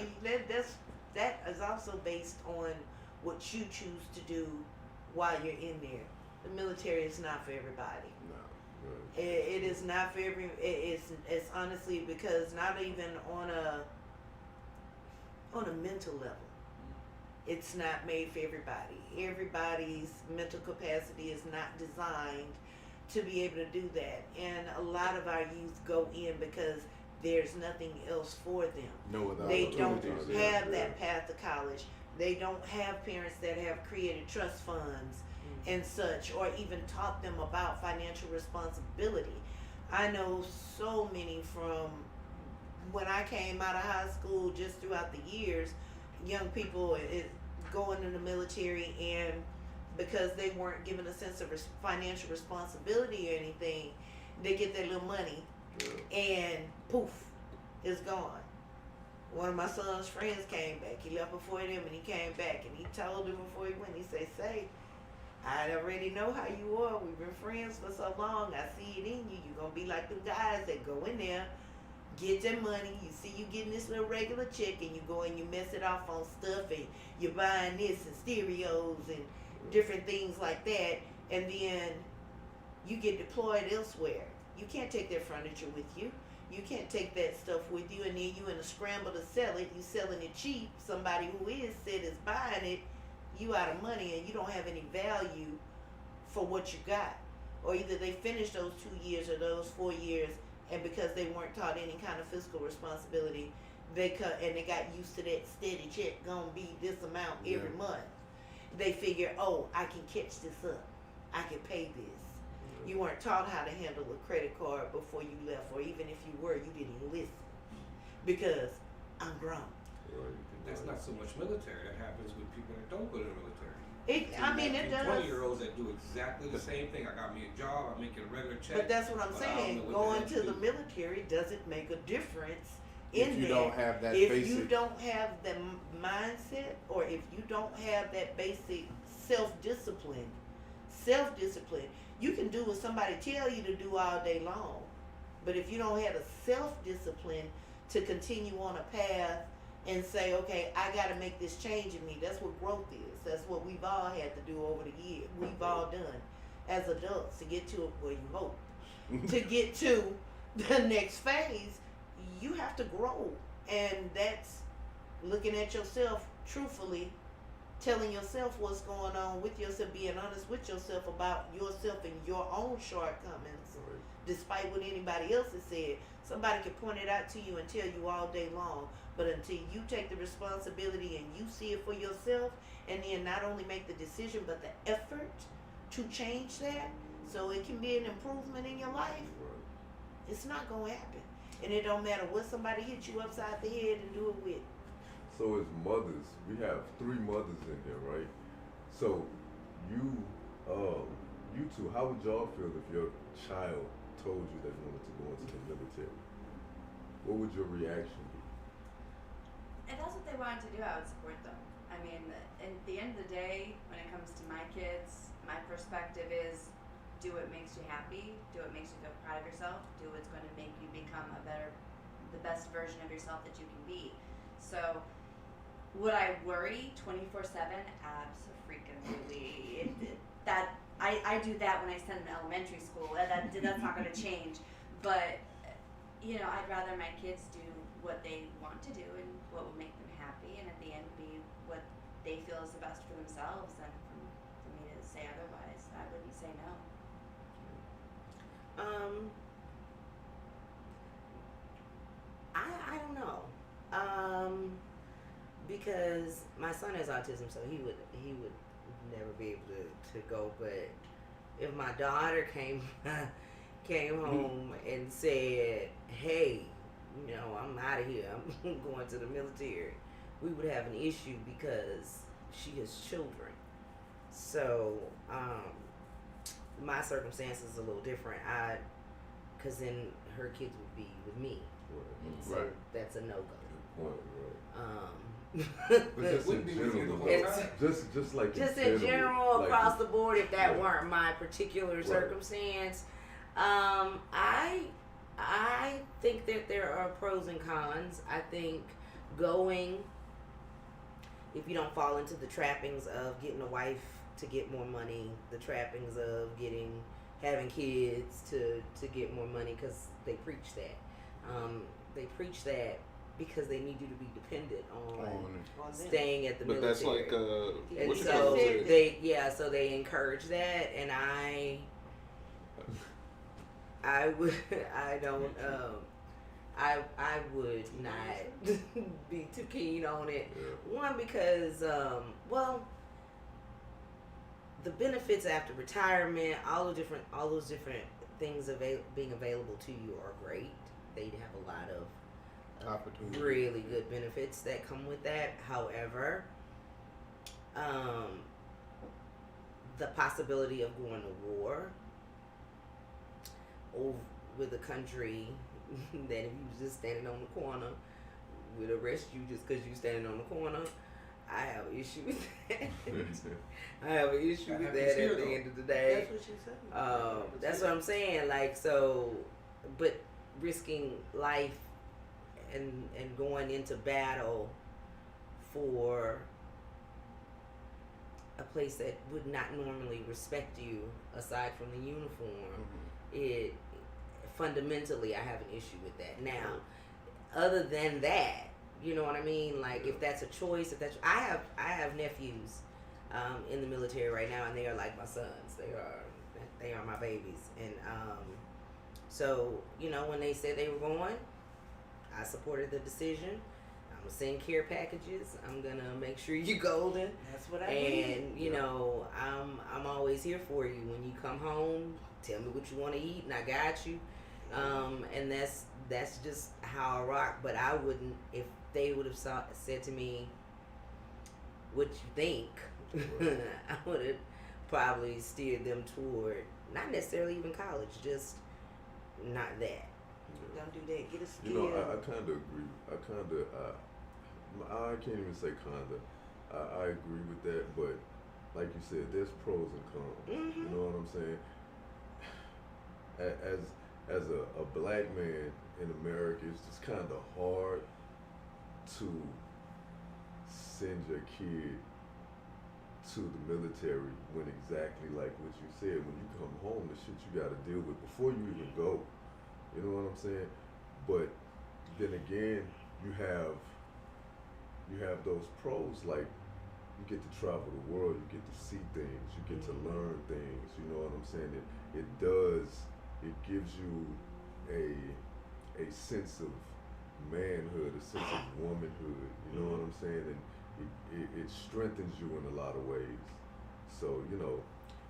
S5: That is also based on what you choose to do while you're in there. The military is not for everybody.
S4: No.
S5: It is not for every. It's honestly because not even on a mental level, it's not made for everybody. Everybody's mental capacity is not designed to be able to do that, and a lot of our youth go in because there's nothing else for them.
S4: No other
S5: They don't
S4: opportunities.
S5: have that path to college. They don't have parents that have created trust funds and such, or even taught them about financial responsibility. I know so many from when I came out of high school, just throughout the years, young people going in the military, and because they weren't given a sense of financial responsibility or anything, they get their little money and poof, it's gone. One of my son's friends came back. He left before them and he came back and he told them before he went, he said, "Say, I already know how you are. We've been friends for so long. I see it in you. You're going to be like them guys that go in there, get their money. You see you getting this little regular check and you go and you mess it off on stuff and you're buying this and stereos and different things like that. And then you get deployed elsewhere. You can't take that furniture with you. You can't take that stuff with you, and then you in a scramble to sell it. You selling it cheap. Somebody who is buying it. You out of money, and you don't have any value for what you got. Or either they finished those 2 years or those 4 years, and because they weren't taught any kind of fiscal responsibility, they cut and they got used to that steady check gonna be this amount every month. They figure, oh, I can catch this up. I can pay this. You weren't taught how to handle a credit card before you left, or even if you were, you didn't listen because I'm grown.
S2: That's not so much military. That happens with people that don't go to the military.
S5: It does.
S2: 20-year-olds that do exactly the same thing. I got me a job. I'm making a regular check.
S5: But that's what I'm
S2: but I don't
S5: saying.
S2: know what
S5: Going
S2: the
S5: to
S2: heck
S5: the
S2: do.
S5: military doesn't make a difference
S4: If
S5: in
S4: you
S5: there.
S4: don't have that
S5: if
S4: basic.
S5: you don't have the mindset, or if you don't have that basic self-discipline, you can do what somebody tell you to do all day long. But if you don't have a self-discipline to continue on a path and say, okay, I got to make this change in me. That's what growth is. That's what we've all had to do over the years. We've all done as adults to get to where you hope. To get to the next phase, you have to grow. And that's looking at yourself truthfully telling yourself what's going on with yourself, being honest with yourself about yourself and your own shortcomings,
S3: Right.
S5: despite what anybody else has said. Somebody can point it out to you and tell you all day long, but until you take the responsibility and you see it for yourself, and then not only make the decision but the effort to change that so it can be an improvement in your life,
S3: Right.
S5: it's not gonna happen. And it don't matter what somebody hit you upside the head and do it with.
S3: So as mothers, we have 3 mothers in here, right? So you two, how would y'all feel if your child told you they wanted to go into the military? What would your reaction be?
S6: If that's what they wanted to do, I would support them. I mean, at the end of the day, when it comes to my kids, my perspective is do what makes you happy, do what makes you feel proud of yourself, do what's going to make you become the best version of yourself that you can be. So, would I worry 24/7? Absolutely. I do that when I send them to elementary school. That's not going to change. But, I'd rather my kids do what they want to do and what will make them happy, and at the end be what they feel is the best for themselves. And for me to say otherwise, I wouldn't say no.
S7: I don't know. Because my son has autism, so he would never be able to go. But if my daughter came home and said, "Hey, I'm out of here. I'm going to the military," we would have an issue because she has children. So my circumstances is a little different. Because then her kids would be with me.
S3: Right.
S7: So
S4: Right.
S7: that's a no-go.
S3: Good point, right.
S2: But
S3: But just
S2: wouldn't
S3: in
S2: be with you the
S3: general,
S2: whole
S7: It's-
S2: time.
S3: just like
S7: Just in general,
S3: like
S7: across the board, if that
S3: Right.
S7: weren't my particular
S3: Right.
S7: circumstance, I think that there are pros and cons. I think going, if you don't fall into the trappings of getting a wife to get more money, the trappings of having kids to get more money, because they preach that. They preach that because they need you to be dependent on
S5: On them.
S7: staying at the
S4: But
S7: military.
S4: that's like
S7: And
S4: what you
S7: so
S4: call it?
S7: they encourage that, and I would I would not be too keen on it.
S3: Yeah.
S7: One, because the benefits after retirement, all those different things being available to you are great. They have a lot of
S4: Opportunity.
S7: really good benefits that come with that. However, the possibility of going to war with a country that if you was just standing on the corner would arrest you just because you standing on the corner, I have an issue with that. I have an issue with
S2: Happens
S7: that
S2: here,
S7: at the
S2: though.
S7: end of the day.
S5: That's what you said.
S7: That's what I'm saying. Like, so, but risking life and going into battle for a place that would not normally respect you, aside from the uniform, it fundamentally I have an issue with that. Now, other than that, you know what I mean? Like, if that's a choice, I have nephews in the military right now, and they are like my sons. They are my babies, and so when they said they were going, I supported the decision. I'm gonna send care packages. I'm gonna make sure you're golden.
S5: That's what I did.
S7: And I'm always here for you. When you come home, tell me what you want to eat, and I got you. And that's just how I rock. But I wouldn't, if they would have said to me, "What you think?" I would have probably steered them toward not necessarily even college, just not that.
S5: Don't do that. Get a skill.
S3: I kind of agree. I can't even say kinda. I agree with that, but like you said, there's pros and cons.
S7: Mm-hmm.
S3: You know what I'm saying? As a black man in America, it's just kind of hard to send your kid to the military when exactly like what you said, when you come home, the shit you got to deal with before you even go. You know what I'm saying? But then again, you have those pros like you get to travel the world, you get to see things, you get to learn things. You know what I'm saying? It gives you a sense of manhood, a sense of womanhood. You know what I'm saying? And it strengthens you in a lot of ways. So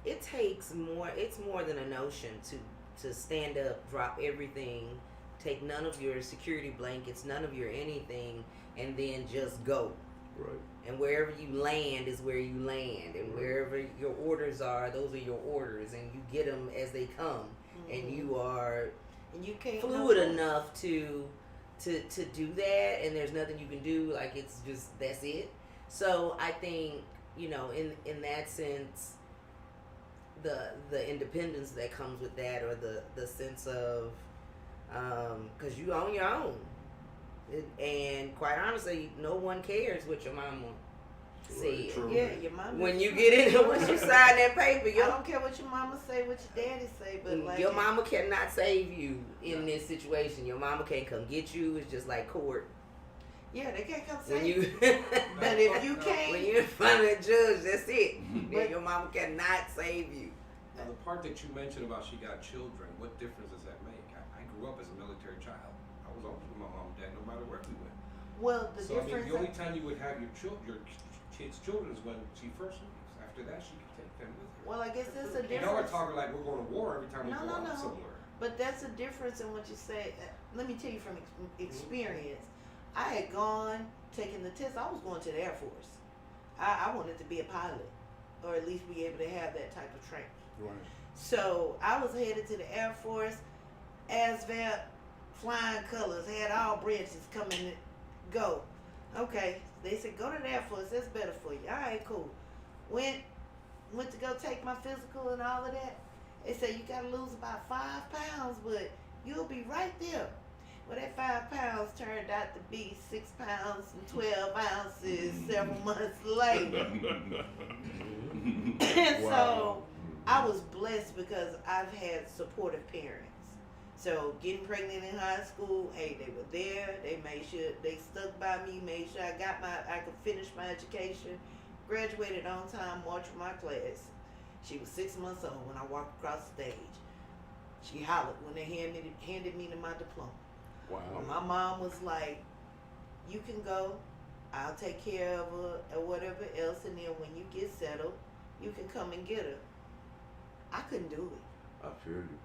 S7: it takes more. It's more than a notion to stand up, drop everything, take none of your security blankets, none of your anything, and then just go.
S3: Right.
S7: And wherever you land is where you land, and wherever your orders are, those are your orders, and you get them as they come, and you are
S5: and you can't
S7: fluid enough to do that, and there's nothing you can do. Like, it's just, that's it. So I think, in that sense, the independence that comes with that, or the sense of, because you own your own. And quite honestly, no one cares what your mama said.
S4: True.
S5: Yeah, your mama.
S7: When you get in, once you sign that paper,
S5: I don't care what your mama say, what your daddy say, but like
S7: your mama cannot save you in this situation. Your mama can't come get you. It's just like court.
S5: Yeah, they can't come
S7: When
S5: save
S7: you,
S5: But if you can't,
S7: when you're in front of the judge, that's it. Then your mama cannot save you.
S2: Now, the part that you mentioned about she got children, what difference does that make? I grew up as a military child. I was always with my mom and dad, no matter where we went.
S5: well, the
S2: So I
S5: difference.
S2: mean, the only time you would have your kids' children is when she first leaves. After that, she can take them with her.
S5: Well, I guess that's a
S2: You know, we're
S5: difference.
S2: talking like we're going to war every time we
S5: No,
S2: go
S5: no,
S2: out
S5: no.
S2: somewhere.
S5: But that's a difference in what you say. Let me tell you from experience. I had gone, taken the test. I was going to the Air Force. I wanted to be a pilot, or at least be able to have that type of training.
S4: Right.
S5: So I was headed to the Air Force, ASVAB, flying colors, had all branches coming to go. Okay, they said go to the Air Force, that's better for you. All right, cool. Went to go take my physical and all of that. They said you gotta lose about 5 pounds, but you'll be right there. Well, that 5 pounds turned out to be 6 pounds and 12 ounces several months later. And so I was blessed because I've had supportive parents. So getting pregnant in high school, hey, they were there. They made sure they stuck by me, made sure I could finish my education. Graduated on time, marched with my class. She was 6 months old when I walked across the stage. She hollered when they handed me my diploma.
S4: Wow.
S5: My mom was like, "You can go. I'll take care of her or whatever else, and then when you get settled, you can come and get her." I couldn't do it.
S3: I feel you.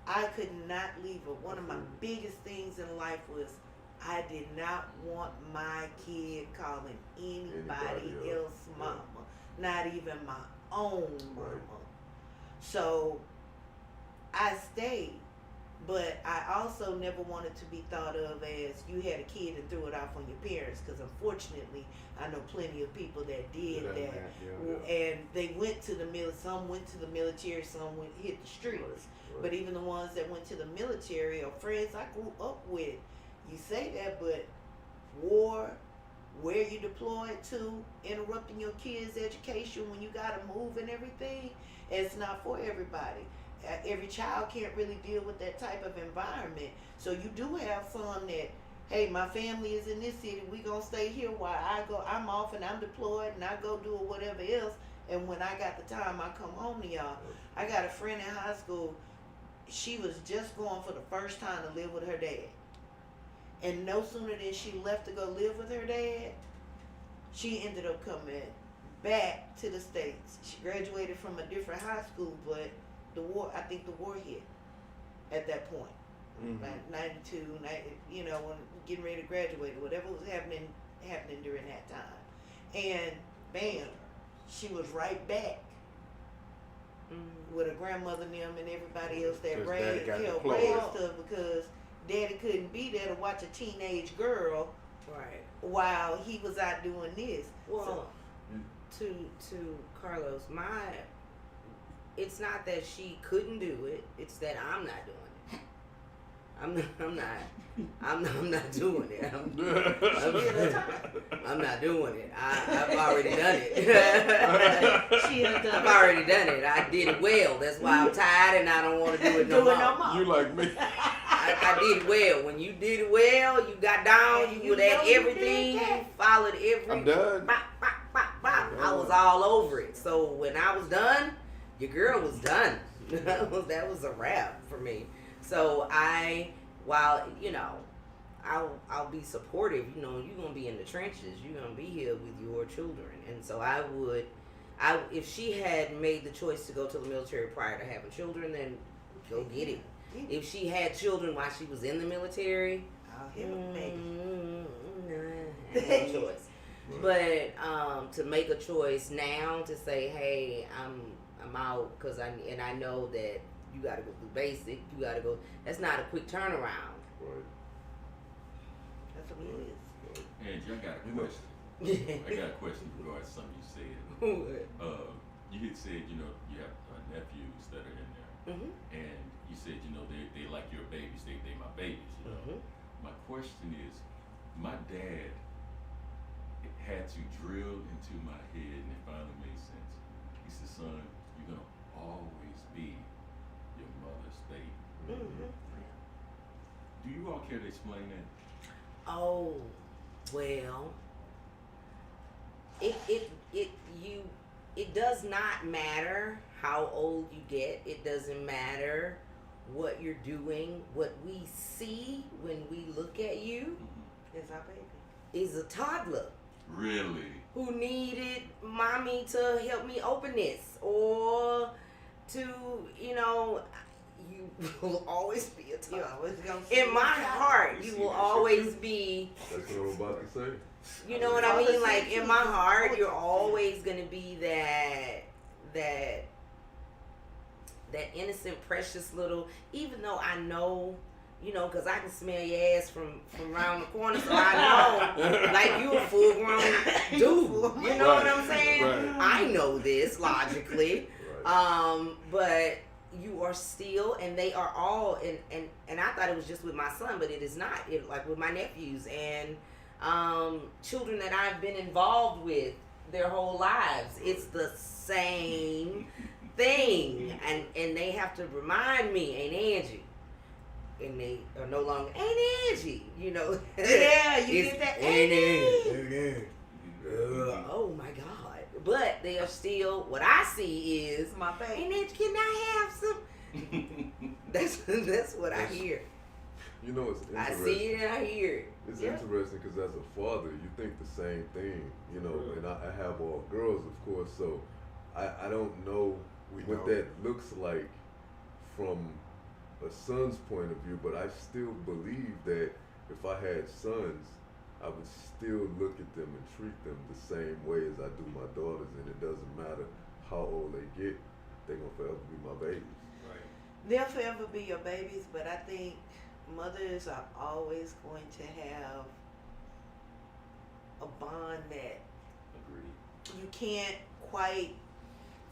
S5: I could not leave her. One of my biggest things in life was I did not want my kid calling anybody else mama, not even my own mama.
S3: Right.
S5: So I stayed, but I also never wanted to be thought of as you had a kid and threw it off on your parents, because unfortunately I know plenty of people that did that.
S4: Yeah.
S5: And they went to the some went to the military, some hit the streets.
S3: Right.
S5: But even the ones that went to the military or friends I grew up with, you say that, but war, where you deployed to, interrupting your kids' education when you gotta move and everything, it's not for everybody. Every child can't really deal with that type of environment. So you do have some that, hey, my family is in this city, we gonna stay here while I'm off and I'm deployed and I go do whatever else. And when I got the time, I come home to y'all. I got a friend in high school, she was just going for the first time to live with her dad. And no sooner than she left to go live with her dad, she ended up coming back to the States. She graduated from a different high school, but the war hit at that point. Like 92, when getting ready to graduate or whatever was happening during that time. And bam, she was right back with her grandmother and them and everybody else that raised her, because daddy couldn't be there to watch a teenage girl while he was out doing this.
S7: Well, to Carlos, it's not that she couldn't do it, it's that I'm not doing it. I'm not doing it. I'm not doing it. I've already done it. I've already done it. I did it well. That's why I'm tired and I don't want to do it no more.
S4: You like me.
S7: I did it well. When you did it well, you got down, you would at everything, you followed every.
S4: I'm done.
S7: Bop, bop, bop. bop, bop. I was all over it. So when I was done, your girl was done. That was a wrap for me. So while I'll be supportive. You know, you're gonna be in the trenches. You're gonna be here with your children, and so if she had made the choice to go to the military prior to having children, then go get it. If she had children while she was in the military,
S5: I'll hit with
S7: no choice. But to make a choice now to say, hey, I'm out because I know that you got to go through basic. You got to go. That's not a quick turnaround.
S3: Right.
S5: That's what it is.
S1: Angie, I got a question. I got a question in regards to something you said. You had said, you have nephews that are in there, and you said, they like your babies. They my babies. My question is, my dad had to drill into my head, and it finally made sense. He said, son, you're gonna always be your mother's baby. Do you all care to explain that?
S7: Oh, well, it does not matter how old you get. It doesn't matter what you're doing. What we see when we look at you
S5: It's our baby.
S7: is a toddler
S1: Really?
S7: who needed mommy to help me open this, or to, you will always be a
S5: You
S7: toddler.
S5: always gonna see
S7: In my
S5: the child.
S7: heart,
S1: You
S7: you
S1: see
S7: will
S1: that
S7: always be.
S3: That's what I'm about to say.
S7: You know what I mean? Like, in my heart, you're always gonna be that innocent, precious little. Even though I know, because I can smell your ass from around the corner, so I know, like, you a full grown dude. You know what I'm saying?
S4: Right.
S7: I know this logically,
S3: Right.
S7: but you are still, and they are all, and I thought it was just with my son, but it is not. Like with my nephews and children that I've been involved with their whole lives. It's the same thing, and they have to remind me, ain't Angie, and they are no longer ain't Angie.
S5: Yeah, you get that.
S7: Ain't oh my God! But they are still. What I see is
S5: My baby.
S7: ain't Angie. Can I have some? That's what I hear.
S3: It's
S7: I
S3: interesting.
S7: see it and I hear it.
S3: It's
S5: Yeah.
S3: interesting because as a father, you think the same thing, and I have all girls, of course, so I don't know what that looks like from a son's point of view, but I still believe that if I had sons, I would still look at them and treat them the same way as I do my daughters, and it doesn't matter how old they get, they're going to forever be my babies.
S5: They'll forever be your babies, but I think mothers are always going to have a bond that
S1: Agreed.
S5: you can't quite.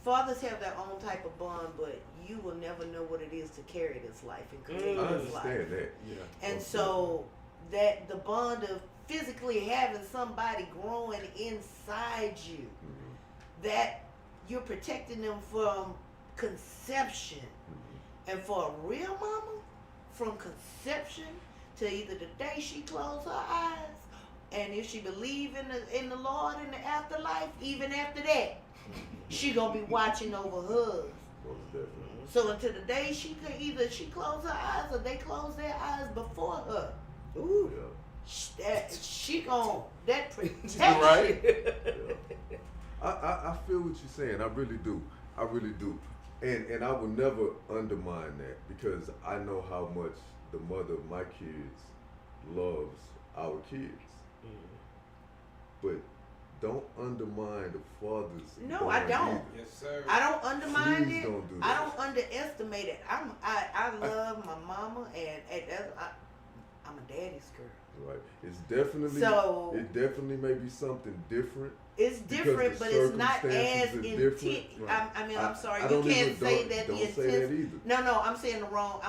S5: Fathers have their own type of bond, but you will never know what it is to carry this life and create
S3: I
S5: this life.
S3: understand that.
S4: Yeah.
S5: And so that the bond of physically having somebody growing inside you, that you're protecting them from conception. And for a real mama, from conception to either the day she closed her eyes, and if she believe in the Lord in the afterlife, even after that, she gonna be watching over hers.
S3: Most definitely.
S5: So until the day she could either she close her eyes or they close their eyes before her. Ooh,
S3: Yeah.
S5: she gon' that protection.
S4: Right.
S3: Yeah. I feel what you're saying. I really do. I really do. And I will never undermine that because I know how much the mother of my kids loves our kids. But don't undermine the father's
S5: No, I
S3: bond
S5: don't.
S3: either.
S2: Yes, sir.
S5: I don't undermine
S3: Please
S5: it.
S3: don't do
S5: I
S3: that.
S5: don't underestimate it. I love my mama and I'm a daddy's girl.
S3: Right. It's definitely
S5: So-
S3: it definitely may be something different.
S5: It's
S3: Because
S5: different,
S3: the
S5: but it's not as
S3: circumstances are
S5: intense.
S3: different.
S5: I'm sorry,
S3: I
S5: you
S3: don't
S5: can't
S3: even-
S5: say
S3: don't-
S5: that
S3: don't
S5: the
S3: say
S5: intense.
S3: that either.
S5: No, I'm saying the wrong.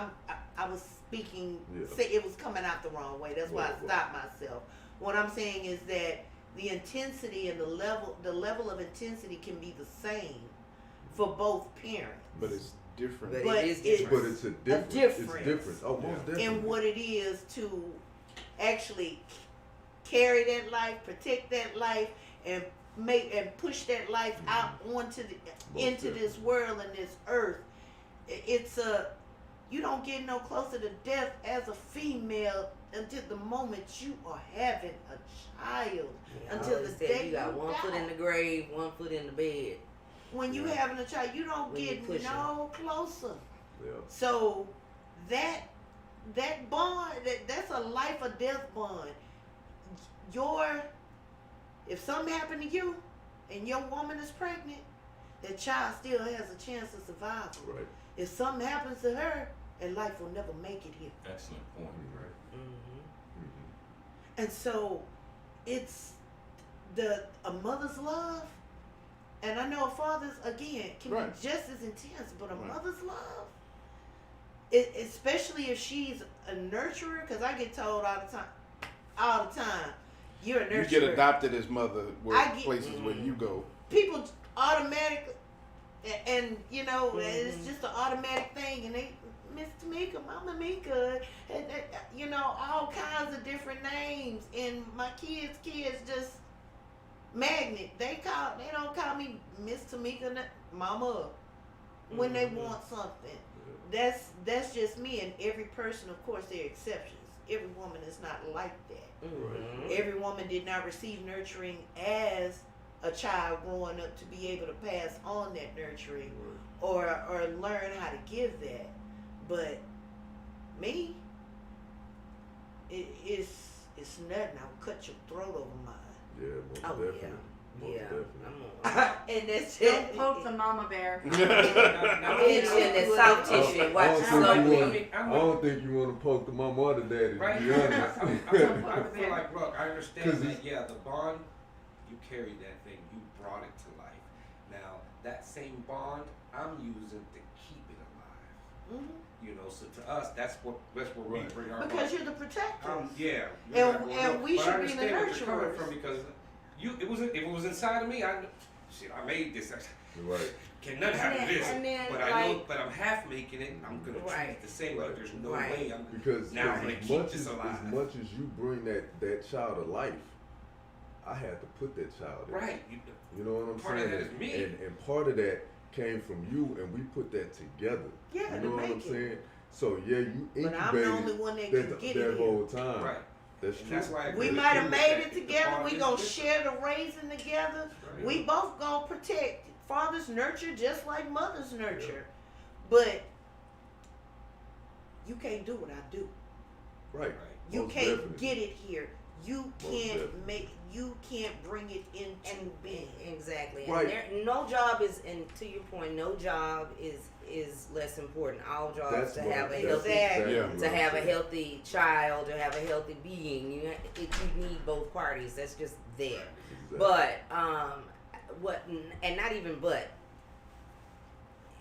S5: I was speaking.
S3: Yeah.
S5: Say it was coming out the wrong way. That's why I
S3: Right.
S5: stopped myself. What I'm saying is that the intensity and the level of intensity can be the same for both parents.
S4: But it's different.
S7: But
S5: But
S7: it is
S5: it's-
S7: different.
S3: But it's a different.
S5: difference.
S3: It's different. Oh, most
S4: Yeah.
S3: definitely.
S5: And what it is to actually carry that life, protect that life, and make and push that life out onto into this world and this earth. It's you don't get no closer to death as a female until the moment you are having a child. Until the day
S7: you got one foot in the grave, one foot in the bed.
S5: When you having a child, you don't get no closer.
S3: Yeah.
S5: So that bond, that's a life or death bond. If something happened to you and your woman is pregnant, that child still has a chance of survival.
S3: Right.
S5: If something happens to her, and life will never make it here.
S1: Excellent point. Right.
S5: And so it's a mother's love, and I know a father's, again, can be just as intense, but a mother's love, especially if she's a nurturer, because I get told all the time, you're a nurturer.
S4: You get adopted as mother places where you go.
S5: People automatically, and you know, it's just an automatic thing, and they, Miss Tamika, Mama Mika, and you know, all kinds of different names, and my kids just magnet. They don't call me Miss Tamika, Mama, when they want something. That's just me, and every person, of course, there are exceptions. Every woman is not like that. Every woman did not receive nurturing as a child growing up to be able to pass on that nurturing or learn how to give that. But me, it's nothing. I'll cut your throat over mine.
S3: Yeah, most
S7: Oh,
S3: definitely.
S7: yeah.
S3: Most definitely.
S5: And that's
S6: Don't poke the mama bear.
S7: I'm in that soft tissue and watch it slowly.
S3: I don't think you want to poke the mama or the daddy,
S2: Right.
S3: to be honest.
S2: I feel like, look, I understand
S3: 'Cause
S2: that, the bond, you carried that thing, you brought it to life. Now, that same bond, I'm using to keep it alive. You know, so to us, that's where we bring our
S5: because you're the protector.
S2: Yeah.
S5: And we
S2: but
S5: should
S2: I
S5: be the
S2: understand where you're coming
S5: nurturers.
S2: from, because if it was inside of me, I made this.
S3: Right.
S2: Can nothing happen to this?
S7: And then,
S2: But I know, but I'm half making it. I'm gonna treat it the same. Like there's no way I'm
S3: Because
S2: now I'm gonna
S3: as
S2: keep
S3: much
S2: this alive.
S3: as much as you bring that child to life, I had to put that child in.
S2: Right.
S3: You know what I'm
S2: Part
S3: saying?
S2: of that is me.
S3: And part of that came from you, and we put that together.
S5: Yeah,
S3: you
S5: to
S3: know what I'm
S5: make it.
S3: saying? So yeah, you
S5: But I'm the only
S3: incubated
S5: one that can
S3: that
S5: get it in.
S3: whole time.
S2: Right.
S3: That's
S2: And
S3: true.
S2: that's why
S5: We
S2: it's
S5: might have
S2: true
S5: made
S2: that
S5: it
S2: the
S5: together.
S2: bond
S5: We
S2: is
S5: gonna
S2: different.
S5: share the raising together.
S2: Right.
S5: We both gonna protect. Fathers nurture just like mothers nurture, but you can't do what I do.
S3: Right.
S5: You
S3: Most
S5: can't
S3: definitely.
S5: get it here. You
S3: Most
S5: can't
S3: definitely.
S5: you can't bring it into being.
S7: Exactly.
S3: Right.
S7: And no job is, and to your point, no job is less important. All jobs
S3: That's
S7: to
S3: what-
S7: have a
S3: that's
S7: healthy
S3: exactly
S4: Yeah.
S3: what
S7: to
S3: I'm
S7: have a
S3: saying.
S7: healthy child, to have a healthy being. You need both parties. That's just there.
S3: Exactly.
S7: But and not even but.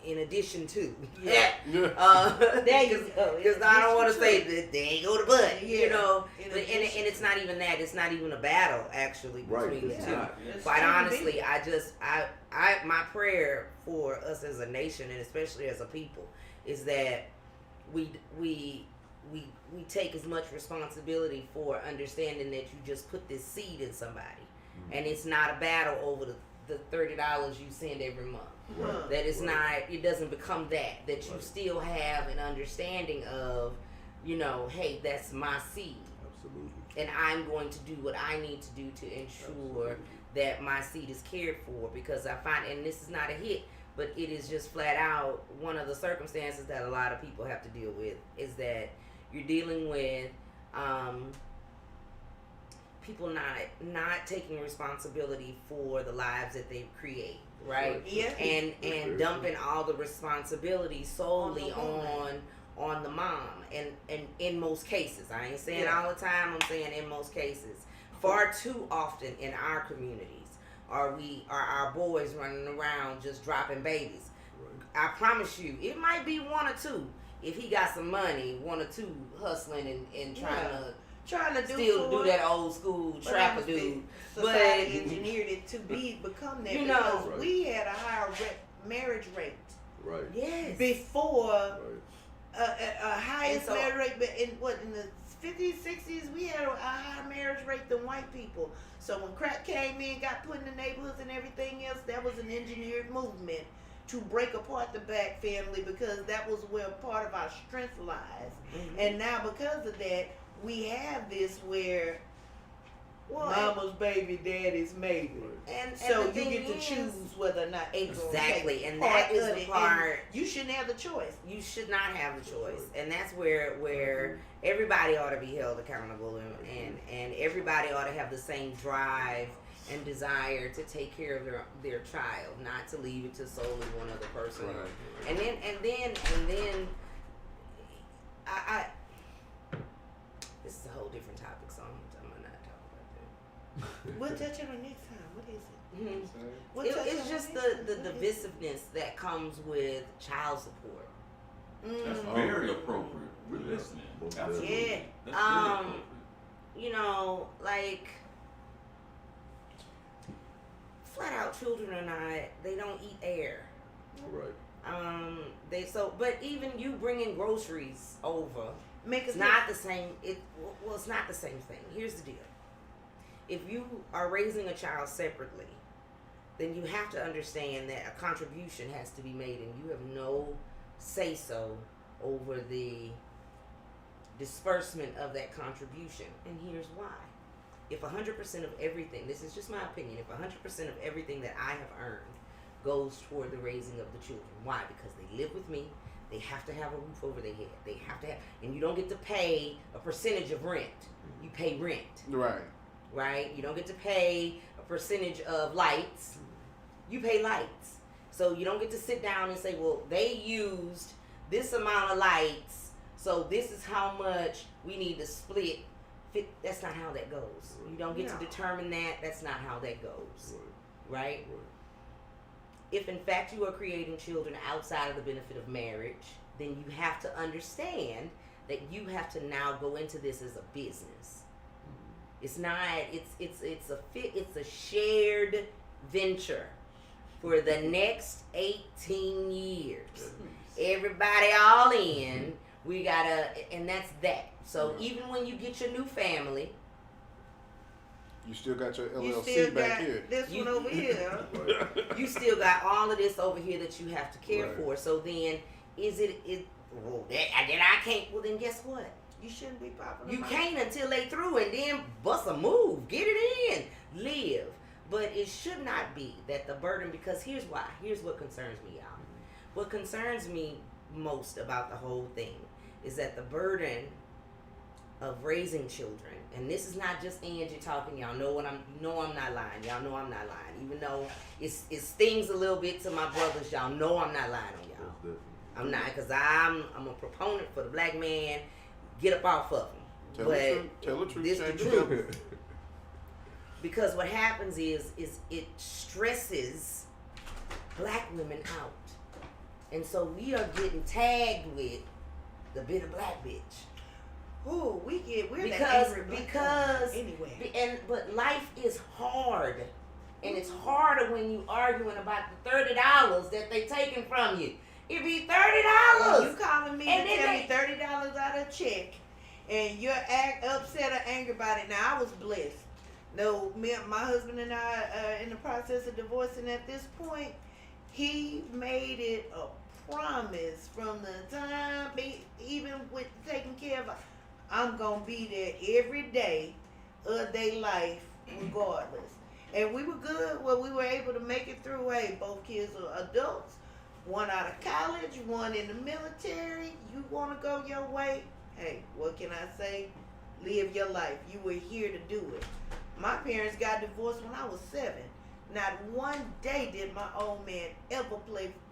S7: In addition to,
S5: Yeah.
S7: there
S5: you go.
S7: Because I don't want to
S5: It's
S7: say
S5: true.
S7: that they ain't go to but,
S5: Yeah.
S7: you know.
S5: In
S7: But, and
S5: addition
S7: it's not even that. It's not even a battle actually
S3: Right,
S7: between
S3: it's
S7: the two.
S3: not.
S5: It's
S7: Quite
S5: true to
S7: honestly,
S5: be.
S7: I my prayer for us as a nation and especially as a people is that we take as much responsibility for understanding that you just put this seed in somebody, and it's not a battle over the $30 you send every month.
S3: Right.
S7: That it's
S3: Right.
S7: not. It doesn't become that you
S3: Right.
S7: still have an understanding of, hey, that's my seed.
S3: Absolutely.
S7: And I'm going to do what I need to do to ensure
S3: Absolutely.
S7: that my seed is cared for, because I find, and this is not a hit, but it is just flat out one of the circumstances that a lot of people have to deal with is that you're dealing with people not taking responsibility for the lives that they create, right?
S5: Yeah.
S7: And dumping all the responsibility solely
S5: On the woman.
S7: on the mom, and in most cases, I ain't saying
S5: Yeah.
S7: all the time, I'm saying in most cases. Far too often in our communities are our boys running around just dropping babies.
S3: Right.
S7: I promise you, it might be one or two. If he got some money, one or two hustling and trying to
S5: do
S7: still
S5: for
S7: do that old school
S5: But
S7: trapper
S5: honestly,
S7: dude.
S5: Society engineered it to become that,
S7: You know.
S5: because
S3: Right.
S5: we had a higher marriage rate
S3: Right.
S7: Yes.
S5: before
S3: Right.
S5: highest
S7: And so-
S5: marriage rate, but in the 50s, 60s, we had a higher marriage rate than white people. So when crack came in, got put in the neighborhoods and everything else, that was an engineered movement to break apart the black family because that was where part of our strength lies.
S7: Mhm.
S5: And now because of that, we have this where
S7: Well,
S5: mama's baby, daddy's maybe.
S7: and
S5: So
S7: the
S5: you
S7: thing
S5: get to
S7: is-
S5: choose whether or not you gonna
S7: Exactly,
S5: take
S7: and
S5: part
S7: that is
S5: of
S7: the
S5: it,
S7: part.
S5: and you shouldn't have the choice.
S7: You should not have the choice, and that's where everybody ought to be held accountable, and everybody ought to have the same drive and desire to take care of their child, not to leave it to solely one other person.
S4: Right.
S7: And then I this is a whole different topic, so I'm gonna not talk about that.
S5: We'll touch on it next time. What is it?
S7: Mhm.
S5: We'll touch
S7: It's
S5: on
S7: just
S5: it
S7: the
S5: next time. What is it?
S7: divisiveness that comes with child support.
S1: That's
S5: Mm.
S1: very appropriate. We're
S3: Yeah.
S1: listening.
S3: Most
S1: Absolutely.
S5: definitely.
S1: That's very
S7: Um,
S1: appropriate.
S7: You know, like flat out, children are not. They don't eat air.
S3: Right.
S7: But even you bringing groceries over,
S5: Make
S7: it's
S5: us
S7: not the same. It's not the same thing. Here's the deal: if you are raising a child separately, then you have to understand that a contribution has to be made, and you have no say so over the disbursement of that contribution. And here's why: if 100% of everything, this is just my opinion, if 100% of everything that I have earned goes toward the raising of the children, why? Because they live with me. They have to have a roof over their head. They have to have, and you don't get to pay a percentage of rent. You pay rent,
S4: Right.
S7: right? You don't get to pay a percentage of lights. You pay lights. So you don't get to sit down and say, well, they used this amount of lights, so this is how much we need to split. That's not how that goes. You don't get
S5: No.
S7: to determine that. That's not how that goes,
S3: Right.
S7: right?
S3: Right.
S7: If in fact you are creating children outside of the benefit of marriage, then you have to understand that you have to now go into this as a business. It's not. It's a shared venture for the next 18 years. Everybody all in. We gotta, and that's that. So even when you get your new family,
S4: You still got your
S5: You
S4: LLC
S5: still
S4: back
S5: got
S4: here.
S5: this
S7: You-
S5: one over here.
S7: you still got all of this over here that you have to care
S3: Right.
S7: for. So then, well, that I can't. Well, then guess what?
S5: You shouldn't be popping
S7: You
S5: them out.
S7: can't until they through, and then bust a move, get it in, live. But it should not be that the burden, because here's why. Here's what concerns me, y'all. What concerns me most about the whole thing is that the burden of raising children, and this is not just Angie talking, y'all know I'm not lying. Y'all know I'm not lying. Even though it stings a little bit to my brothers, y'all know I'm not lying on y'all.
S3: Most definitely.
S7: I'm not, because I'm a proponent for the black man. Get up off of him.
S4: Tell
S7: But
S4: the truth. Tell the truth.
S7: this the
S4: Change the
S7: truth.
S4: truth.
S7: Because what happens is it stresses black women out. And so we are getting tagged with the bitter black bitch.
S5: Ooh, we're
S7: Because-
S5: that angry black
S7: because-
S5: woman anyway.
S7: But life is hard. And it's harder when you arguing about the $30 that they taking from you. It be $30.
S5: You calling me
S7: And
S5: to
S7: then
S5: tell me $30 out of a check, and you're upset or angry about it. Now I was blessed. No, my husband and I are in the process of divorcing. At this point, he made it a promise from the time, even with taking care of, I'm gonna be there every day of their life, regardless. And we were good. Well, we were able to make it through. Hey, both kids are adults. One out of college, one in the military. You want to go your way? Hey, what can I say? Live your life. You were here to do it. My parents got divorced when I was 7. Not one day did my old man ever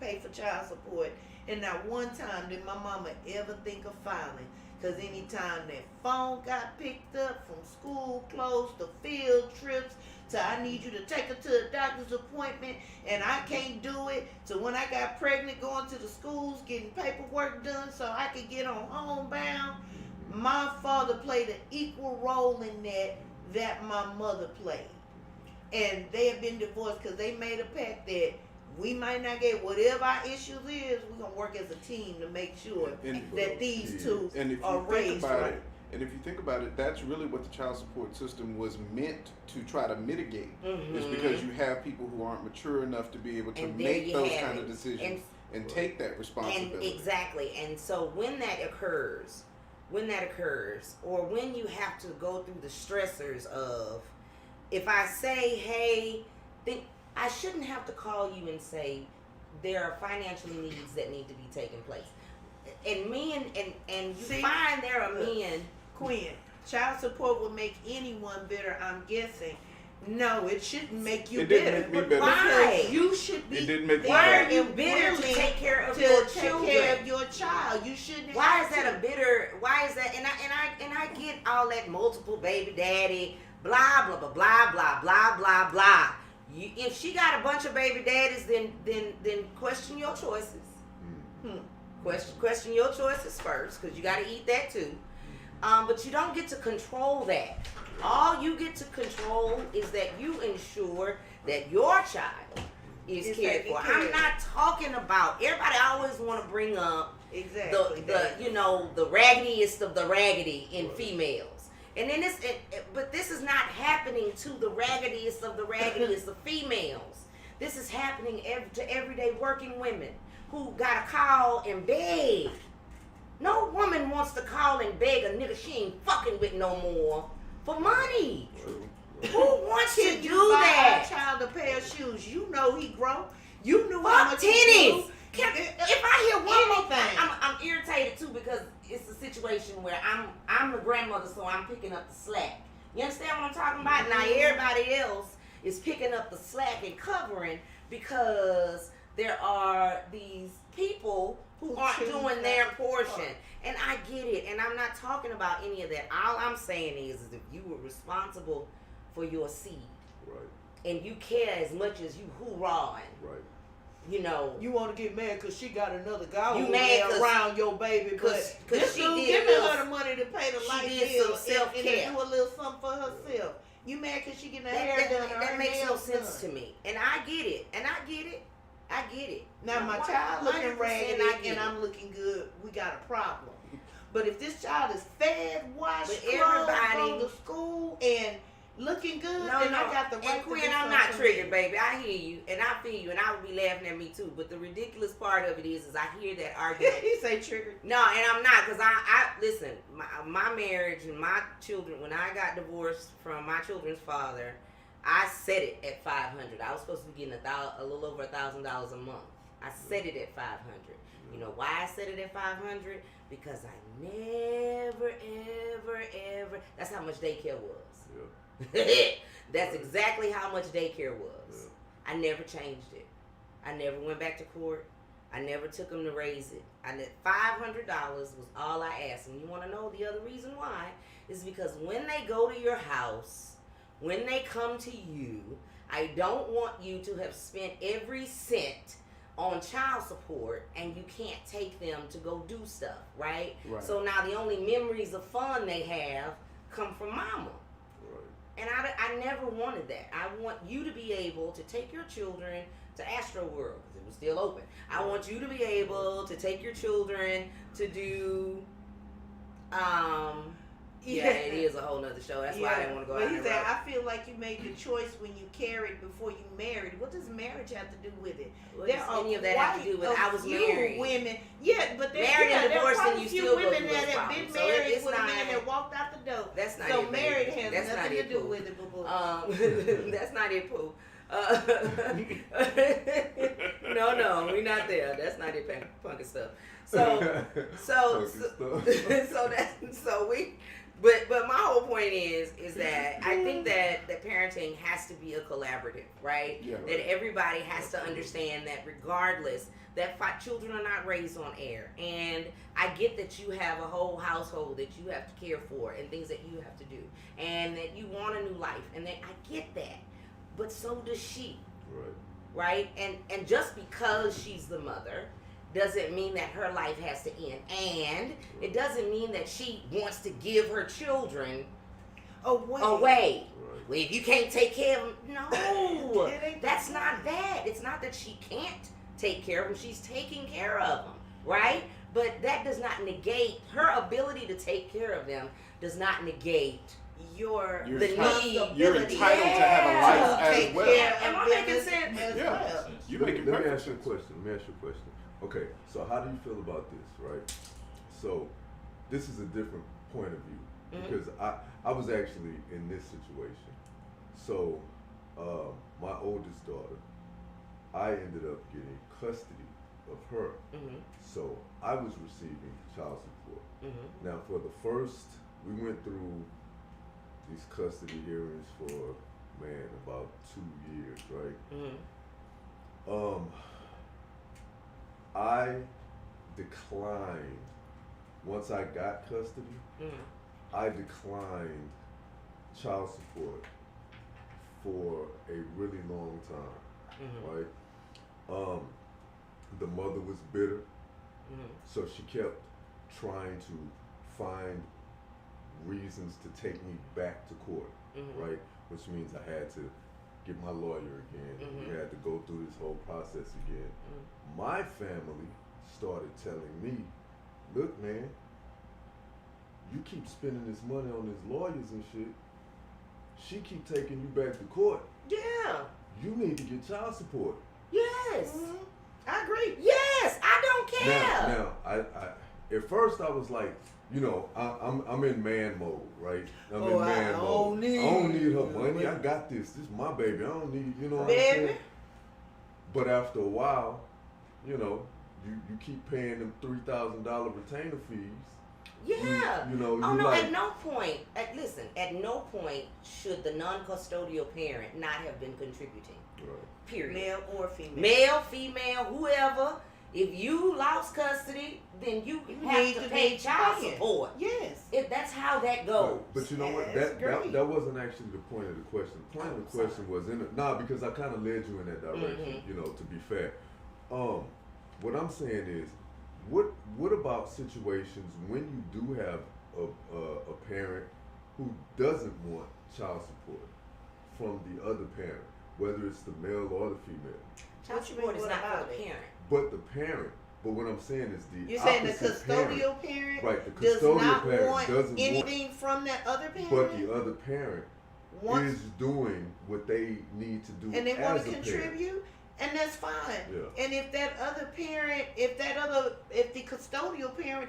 S5: pay for child support. And not one time did my mama ever think of filing. Because anytime that phone got picked up, from school closed to field trips, to I need you to take her to a doctor's appointment and I can't do it, to when I got pregnant going to the schools getting paperwork done so I could get on homebound, my father played an equal role in that my mother played. And they have been divorced because they made a pact that we might not get whatever our issues is. We're gonna work as a team to make sure that these two
S4: And if
S5: are
S4: you think
S5: raised
S4: about
S5: right.
S4: it, and if you think about it, that's really what the child support system was meant to try to mitigate. Is because you have people who aren't mature enough to be able to
S7: And there
S4: make
S7: you
S4: those
S7: have
S4: kind
S7: it.
S4: of decisions and take that
S7: And
S4: responsibility.
S7: exactly. And so when that occurs, or when you have to go through the stressors of, if I say, hey, I shouldn't have to call you and say there are financial needs that need to be taking place. And men, and you
S5: See,
S7: find there are men.
S5: Quinn, child support will make anyone bitter, I'm guessing. No, it shouldn't make you
S4: It
S5: bitter.
S4: didn't make me bitter.
S7: Why?
S5: Because you should be
S4: It didn't make me
S7: Why
S5: there
S7: are you
S5: and
S7: bitter to
S5: willing
S7: take care of
S5: to
S7: your
S5: take
S7: children?
S5: care of your child. You shouldn't
S7: Why
S5: have
S7: is that
S5: to.
S7: a bitter? Why is that? And I get all that multiple baby daddy, blah blah blah blah blah blah blah blah. If she got a bunch of baby daddies, then question your choices. Question your choices first, because you got to eat that too. But you don't get to control that. All you get to control is that you ensure that your child is cared for. I'm not talking about, everybody always want to bring up
S5: Exactly.
S7: the raggediest of the raggedy in females. And then but this is not happening to the raggediest of the raggediest of females. This is happening to everyday working women who gotta call and beg. No woman wants to call and beg a nigga she ain't fucking with no more for money.
S4: True.
S7: Who wants to
S5: Can
S7: do
S5: you buy
S7: that?
S5: a child a pair of shoes? You know he grown. You knew how
S7: Fuck
S5: much
S7: tennis.
S5: he
S7: If I hear one more thing,
S5: Anything.
S7: I'm irritated too, because it's a situation where I'm the grandmother, so I'm picking up the slack. You understand what I'm talking about? Now everybody else is picking up the slack and covering because there are these people who aren't
S5: choose
S7: doing
S5: not
S7: their
S5: to
S7: portion.
S5: part.
S7: And I get it, and I'm not talking about any of that. All I'm saying is if you were responsible for your seed,
S3: Right,
S7: and you care as much as you hoorah,
S3: right.
S7: you know,
S5: You want to get mad because she got another guy
S7: You
S5: over
S7: mad
S5: there
S7: 'cause-
S5: around your baby, but
S7: 'cause
S5: this
S7: she
S5: dude
S7: did
S5: giving
S7: little-
S5: her the money to pay the
S7: she
S5: light
S7: did
S5: bill
S7: some self-care.
S5: and do a little something for herself. You mad because she getting her hair done or
S7: that
S5: her
S7: makes no
S5: nails
S7: sense
S5: done.
S7: to me. And I get it. I get it.
S5: Now my child
S7: 100%
S5: looking raggedy
S7: I get
S5: and
S7: it.
S5: I'm looking good. We got a problem. But if this child is fed, washed,
S7: But
S5: clothed,
S7: everybody-
S5: going to school, and looking good,
S7: No,
S5: then
S7: no.
S5: I got the right
S7: And
S5: to
S7: Quinn,
S5: do
S7: I'm not
S5: something
S7: triggered,
S5: for
S7: baby. I hear you, and I feel you, and I would be laughing at me too. But the ridiculous part of it is I hear that
S5: me.
S7: argument.
S5: He say triggered.
S7: No, and I'm not, because I listen, my marriage and my children, when I got divorced from my children's father, I set it at $500. I was supposed to be getting a little over $1,000 a month. I set it at $500. You know why I set it at $500? Because I never, ever, that's how much daycare was.
S3: Yeah.
S7: That's exactly how much daycare was.
S3: Yeah.
S7: I never changed it. I never went back to court. I never took them to raise it. $500 was all I asked. And you want to know the other reason why? Is because when they go to your house, when they come to you, I don't want you to have spent every cent on child support and you can't take them to go do stuff, right?
S4: Right.
S7: So now the only memories of fun they have come from mama.
S3: Right.
S7: And I never wanted that. I want you to be able to take your children to Astro World, because it was still open. I want you to be able to take your children to do, yeah, it is a whole nother show. That's why I didn't want to go
S5: But
S7: out
S5: he
S7: that
S5: said,
S7: route.
S5: I feel like you made the choice when you carried before you married. What does marriage have to do with it?
S7: What does any of that have to do with I was
S5: few
S7: married?
S5: women, yeah, but there,
S7: Married and
S5: there are
S7: divorced,
S5: quite
S7: and
S5: a
S7: you
S5: few
S7: still go
S5: women
S7: through
S5: that
S7: those
S5: have been
S7: problems. So
S5: married
S7: it's
S5: with a
S7: not-
S5: man that walked out the door.
S7: That's not
S5: so
S7: it,
S5: married
S7: baby.
S5: has
S7: That's not
S5: nothing
S7: it,
S5: to do
S7: boo.
S5: with it, boo.
S7: That's not it, Pooh. No, we're not there. That's not it, punky stuff. But my whole point is that I think that parenting has to be a collaborative, right?
S4: Yeah.
S7: That everybody has to understand that regardless, that children are not raised on air. And I get that you have a whole household that you have to care for and things that you have to do. And that you want a new life. And that I get that. But so does she.
S3: Right.
S7: Right? And just because she's the mother doesn't mean that her life has to end. And it doesn't mean that she wants to give her children away.
S3: Right.
S7: well, if you can't take care of him, no,
S5: It ain't
S7: that's
S5: that.
S7: not that. It's not that she can't take care of him. She's taking care of him, right? But that does not negate her ability to take care of them. Does not negate
S6: Your
S4: You're
S7: the
S4: entitled-
S7: need.
S4: You're entitled to have a life as
S5: Take
S4: well.
S5: care
S7: Am
S5: of
S7: I making
S5: business
S7: sense?
S5: as
S4: Yeah.
S5: well.
S4: You
S3: let
S4: make it
S3: me
S4: perfect
S3: ask you a
S4: sense.
S3: question. Let me ask you a question. Okay, so how do you feel about this, right? So this is a different point of view because I was actually in this situation. So my oldest daughter, I ended up getting custody of her.
S7: Mm-hmm.
S3: So I was receiving child support.
S7: Mm-hmm.
S3: Now for the first, we went through these custody hearings for, man, about 2 years, right?
S7: Mm-hmm.
S3: I declined, once I got custody,
S7: Mm-hmm.
S3: I declined child support for a really long time,
S7: Mm-hmm.
S3: right? The mother was bitter,
S7: Mm-hmm.
S3: so she kept trying to find reasons to take me back to court,
S7: Mm-hmm.
S3: right? Which means I had to get my lawyer again.
S7: Mhm.
S3: We had to go through this whole process again.
S7: Mhm.
S3: My family started telling me, look, man, you keep spending this money on these lawyers and shit. She keep taking you back to court.
S7: Yeah.
S3: You need to get child support.
S7: Yes.
S5: Mhm. I agree.
S7: Yes. I don't care.
S3: Now, I at first I was like, you know, I'm in man mode, right? I'm
S5: Oh,
S3: in man
S5: I
S3: mode.
S5: don't need
S3: I don't need her
S5: you.
S3: money. I got this. This is my baby. I don't need, you know what I'm
S5: Baby.
S3: saying? But after a while, you know, you keep paying them $3,000 retainer fees.
S7: Yeah.
S3: You know,
S7: Oh
S3: you
S7: no!
S3: like,
S7: At no point, at no point should the non-custodial parent not have been contributing.
S3: right.
S7: Period.
S5: Male or female.
S7: Male, female, whoever. If you lost custody, then you
S5: You
S7: have
S5: need
S7: to
S5: to
S7: pay
S5: be
S7: child
S5: paying.
S7: support.
S5: Yes.
S7: If that's how that goes.
S3: But you know what?
S5: That's
S3: That
S5: great.
S3: that wasn't actually the point of the question. The point of the question was because I kind of led you in that direction.
S7: Mhm.
S3: You know, to be fair. What I'm saying is, what about situations when you do have a parent who doesn't want child support from the other parent, whether it's the male or the female,
S7: Child
S5: What you
S7: support
S5: mean,
S7: is
S5: what
S7: not for
S5: about
S7: the
S5: it?
S7: parent.
S3: but the parent. But what I'm saying is the
S5: You're saying the
S3: opposite
S5: custodial parent,
S3: right? The
S5: does
S3: custodial
S5: not
S3: parent
S5: want
S3: doesn't want,
S5: anything from that other parent,
S3: but the other parent
S5: wants,
S3: is doing what they need to do
S5: and they
S3: as
S5: want
S3: a
S5: to
S3: parent.
S5: contribute, and that's fine.
S3: Yeah.
S5: And if that other parent, if the custodial parent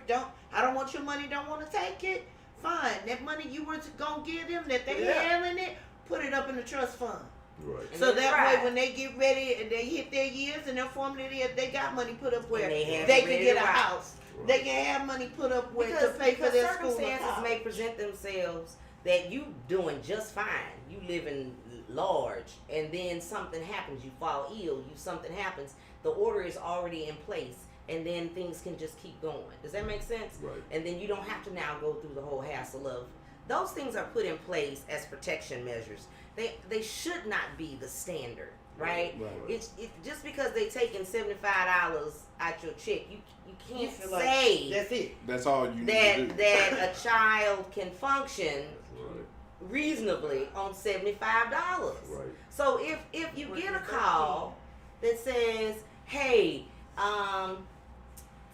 S5: I don't want your money, don't want to take it, fine. That money you were gonna give them, that they
S3: Yeah.
S5: handling it, put it up in the trust fund.
S3: Right.
S7: And
S5: So
S7: that's
S5: that
S7: right.
S5: way, when they get ready and they hit their years and they're forming they got money put up where
S7: And they have
S5: they
S7: it
S5: can
S7: ready
S5: get
S7: to
S5: a
S7: rock.
S5: house.
S3: Right.
S5: They can have money put up where
S7: Because,
S5: to pay for
S7: because
S5: their school and
S7: circumstances
S5: college.
S7: may present themselves that you doing just fine. You living large, and then something happens. You fall ill. Something happens. The order is already in place, and then things can just keep going. Does that make sense?
S3: Right.
S7: And then you don't have to now go through the whole hassle of those things are put in place as protection measures. They should not be the standard, right?
S4: Right.
S7: It's just because they taking $75 out your check, you
S5: You
S7: can't
S5: feel like
S7: say
S5: that's it.
S4: That's all you need to
S7: that
S4: do.
S7: that a child can function
S3: Right.
S7: reasonably on $75.
S3: Right.
S7: So if you get a call that says, "Hey,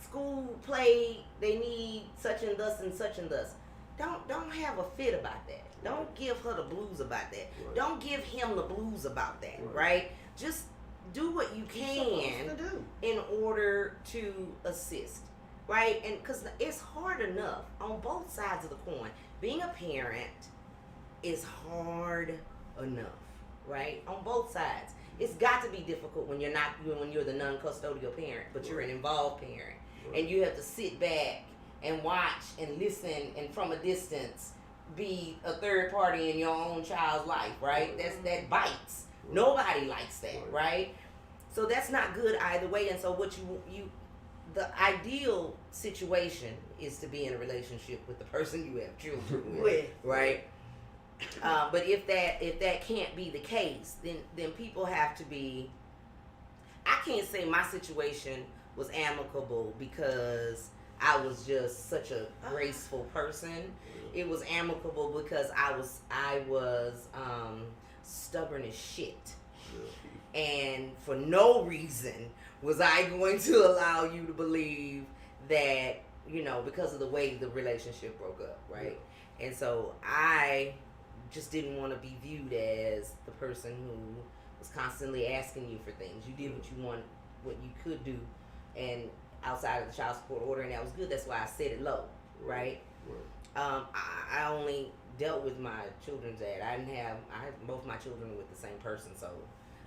S7: school play, they need such and thus and such and thus," don't have a fit about that. Don't give her the blues about that.
S3: Right.
S7: Don't give him the blues about that.
S3: Right.
S7: Right? Just do what you
S5: You're
S7: can
S5: supposed to do.
S7: in order to assist, right? And because it's hard enough on both sides of the coin. Being a parent is hard enough, right? On both sides. It's got to be difficult when you're the non-custodial parent, but you're an involved parent, and you have to sit back and watch and listen, and from a distance be a third party in your own child's life, right? That bites.
S3: Right.
S7: Nobody likes that,
S3: Right.
S7: right? So that's not good either way. And so what the ideal situation is to be in a relationship with the person you have children with, right? But if that can't be the case, then people have to be. I can't say my situation was amicable because I was just such a graceful person. It was amicable because I was stubborn as shit. And for no reason was I going to allow you to believe that, because of the way the relationship broke up, right? And so I just didn't want to be viewed as the person who was constantly asking you for things. You did what you could do, and outside of the child support order, and that was good. That's why I set it low, right? I only dealt with my children's dad. I had both my children with the same person, so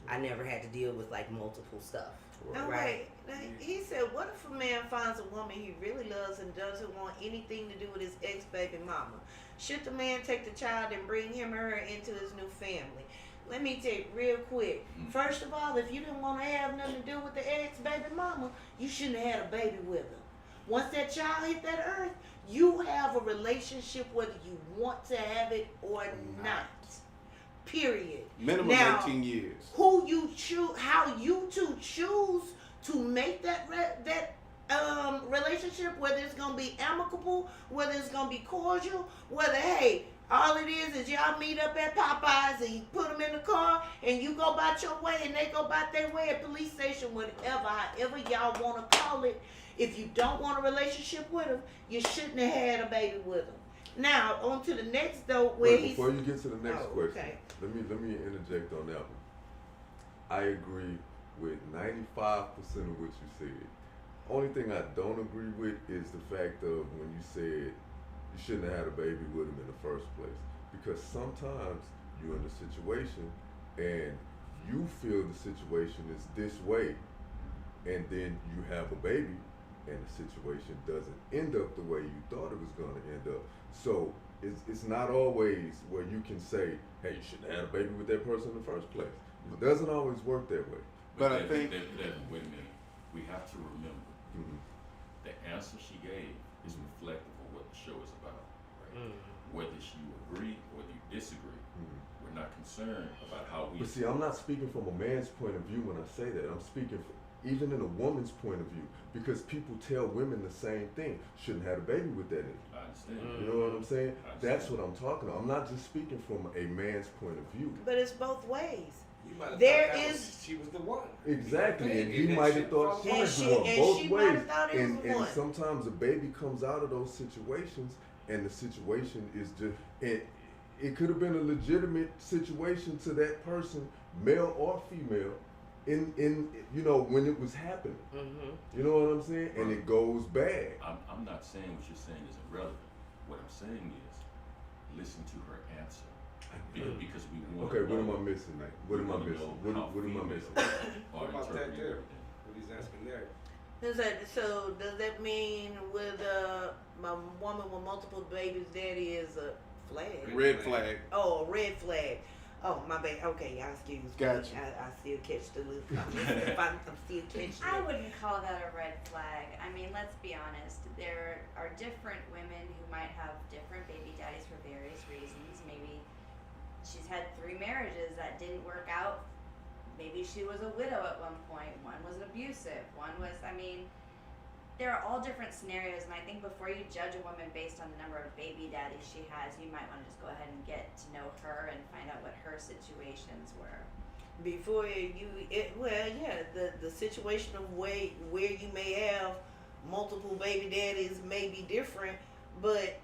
S7: I never had to deal with like multiple stuff.
S5: Now
S7: Right.
S5: wait, now, he said, what if a man finds a woman he really loves and doesn't want anything to do with his ex-baby mama? Should the man take the child and bring him or her into his new family? Let me tell you real quick. First of all, if you didn't want to have nothing to do with the ex-baby mama, you shouldn't have had a baby with her. Once that child hit that earth, you have a relationship whether you want to have it or not. Period.
S4: Minimum
S5: Now,
S4: 18 years.
S5: Who you choose, how you two choose to make that relationship, whether it's gonna be amicable, whether it's gonna be cordial, whether hey, all it is y'all meet up at Popeyes and you put them in the car and you go about your way and they go about their way at police station, whatever, however y'all want to call it. If you don't want a relationship with them, you shouldn't have had a baby with them. Now, on to the next though, where
S3: Before you get to the next question,
S5: okay.
S3: let me interject on that one. I agree with 95% of what you said. Only thing I don't agree with is the fact of when you said you shouldn't have had a baby with him in the first place. Because sometimes you're in a situation and you feel the situation is this way, and then you have a baby and the situation doesn't end up the way you thought it was going to end up. So it's not always where you can say, hey, you shouldn't have had a baby with that person in the first place. It doesn't always work that way.
S4: But I
S1: then,
S4: think-
S1: wait a minute. We have to remember the answer she gave is reflective of what the show is about. Right? Whether you agree or you disagree, we're not concerned about how we.
S3: But see, I'm not speaking from a man's point of view when I say that. I'm speaking even in a woman's point of view, because people tell women the same thing. Shouldn't have a baby with that in it.
S1: I understand.
S3: You know what I'm saying?
S1: I understand.
S3: That's what I'm talking about. I'm not just speaking from a man's point of view.
S5: But it's both ways.
S2: You might have
S5: There
S2: thought that
S5: is-
S2: was, she was the one.
S3: Exactly, and he
S2: that
S3: might
S2: shit
S3: have thought she
S2: fall
S3: was
S2: apart.
S3: the one,
S5: And
S3: both
S5: she might
S3: ways.
S5: have thought it was
S3: And
S5: one.
S3: sometimes a baby comes out of those situations, and the situation is just it could have been a legitimate situation to that person, male or female, in when it was happening. You know what I'm saying? And it goes bad.
S1: I'm not saying what you're saying is irrelevant. What I'm saying is, listen to her answer. Because we want
S3: Okay,
S1: to
S3: what am
S1: know.
S3: I missing? What am I missing? What am I missing?
S2: What about that there? What he's asking there.
S5: So does that mean with my woman with multiple babies, daddy is a flag?
S4: Red flag.
S5: Oh, a red flag. Oh, my bad. Okay, y'all excuse me.
S4: Gotcha.
S5: I still catch the loop. I'm still catching
S6: I
S5: it.
S6: wouldn't call that a red flag. I mean, let's be honest. There are different women who might have different baby daddies for various reasons. Maybe she's had 3 marriages that didn't work out. Maybe she was a widow at one point. One was abusive. One was, there are all different scenarios, and I think before you judge a woman based on the number of baby daddies she has, you might want to just go ahead and get to know her and find out what her situations were.
S5: Before the situation of where you may have multiple baby daddies may be different, but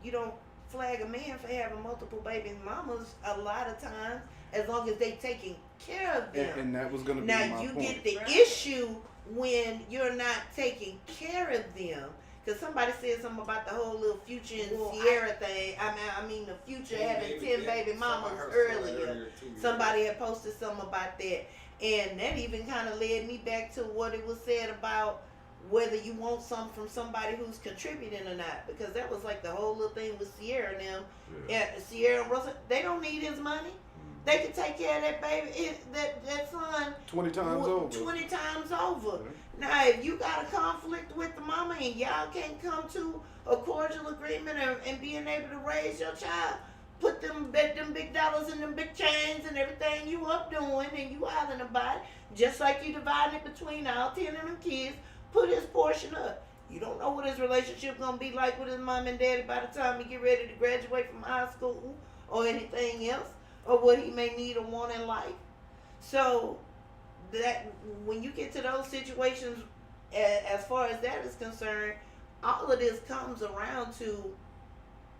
S5: you don't flag a man for having multiple baby mamas a lot of times, as long as they taking care of them.
S4: And that was going to be
S5: Now
S4: my
S5: you
S4: point.
S5: get the
S6: Right.
S5: issue when you're not taking care of them. Cause somebody said something about the whole little Future and
S6: Well,
S5: Sierra thing. I mean the Future having 10 baby mamas
S2: I heard
S5: earlier.
S2: too.
S5: Somebody had posted something about that, and that even kind of led me back to what it was said about whether you want something from somebody who's contributing or not. Because that was like the whole little thing with Sierra and them.
S3: Yeah.
S5: Sierra and Russell, they don't need his money. They can take care of that baby, that son
S4: 20 times over.
S5: 20 times over.
S4: Right.
S5: Now, if you got a conflict with the mama and y'all can't come to a cordial agreement and being able to raise your child, put them big dollars in them big chains and everything you up doing and you island about it, just like you dividing it between all 10 of them kids, put his portion up.
S7: You don't know what his relationship gonna be like with his mom and daddy by the time he get ready to graduate from high school or anything else, or what he may need or want in life. So that when you get to those situations, as far as that is concerned, all of this comes around to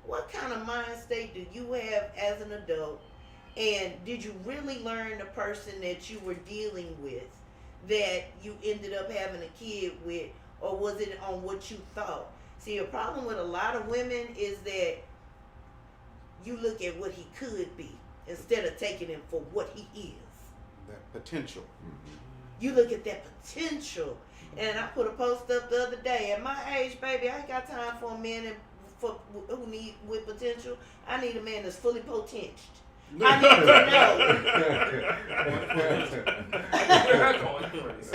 S7: what kind of mind state do you have as an adult, and did you really learn the person that you were dealing with, that you ended up having a kid with, or was it on what you thought? See, a problem with a lot of women is that you look at what he could be instead of taking him for what he is.
S4: That potential.
S7: You look at that potential. And I put a post up the other day. At my age, baby, I ain't got time for a man who need with potential. I need a man that's fully potential. I need to know.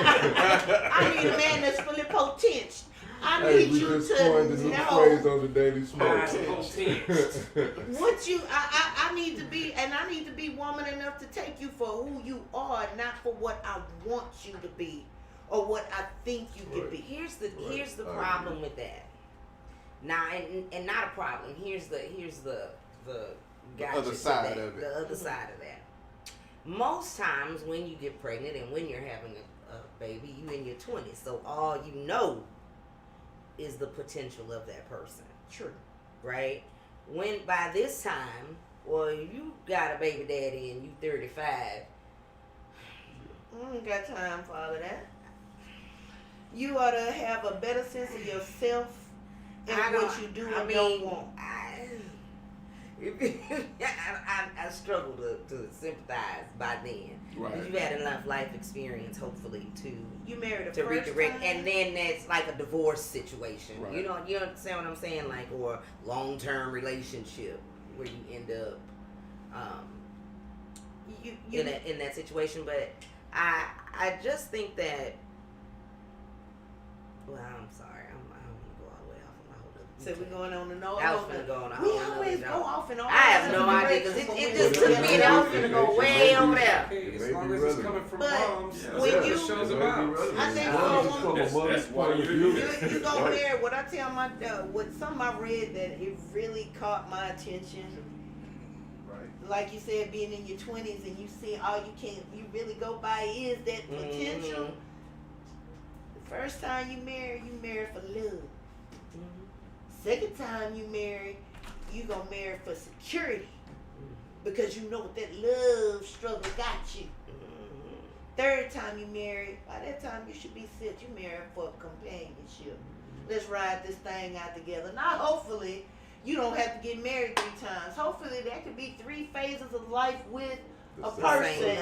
S7: I need a man that's fully potential. I need you to know
S3: on the Daily Smoke.
S7: what you. I need to be, and I need to be woman enough to take you for who you are, not for what I want you to be or what I think you could be. Here's the problem with that. Now, and not a problem. Here's the
S4: other side of it.
S7: The other side of that. Most times when you get pregnant and when you're having a baby, you in your 20s. So all you know is the potential of that person.
S2: True.
S7: Right? When by this time, well, you got a baby daddy and you 35, I ain't got time for all of that. You ought to have a better sense of yourself and what you do and don't want. I struggle to sympathize by then.
S4: Right.
S7: You've had enough life experience, hopefully, to
S5: You married
S7: to read the and then that's like a divorce situation.
S4: Right.
S7: You understand what I'm saying? Like, or long-term relationship where you end up in that situation. But I just think that. Well, I'm sorry. I don't want to go all the way off on my whole other.
S5: So we're going on and on.
S7: I was going to go on a
S5: We
S7: whole
S5: always
S7: other
S5: go off and on.
S7: I have no idea because it just took me and I was going to go way over there.
S2: As long as it's coming from
S5: But
S2: moms,
S5: when
S2: that's
S5: you-
S2: what the show's about.
S5: I think
S1: That's why you're
S5: you go there. What I tell my what some I read that it really caught my attention.
S4: Right.
S5: Like you said, being in your 20s and you see all you really go by is that potential.
S7: Mm-hmm.
S5: The first time you marry for love. Second time you gonna marry for security because you know what that love struggle got you. Third time you marry, by that time you should be set. You married for companionship. Let's ride this thing out together. Now, hopefully, you don't have to get married 3 times. Hopefully, there could be 3 phases of life with a person,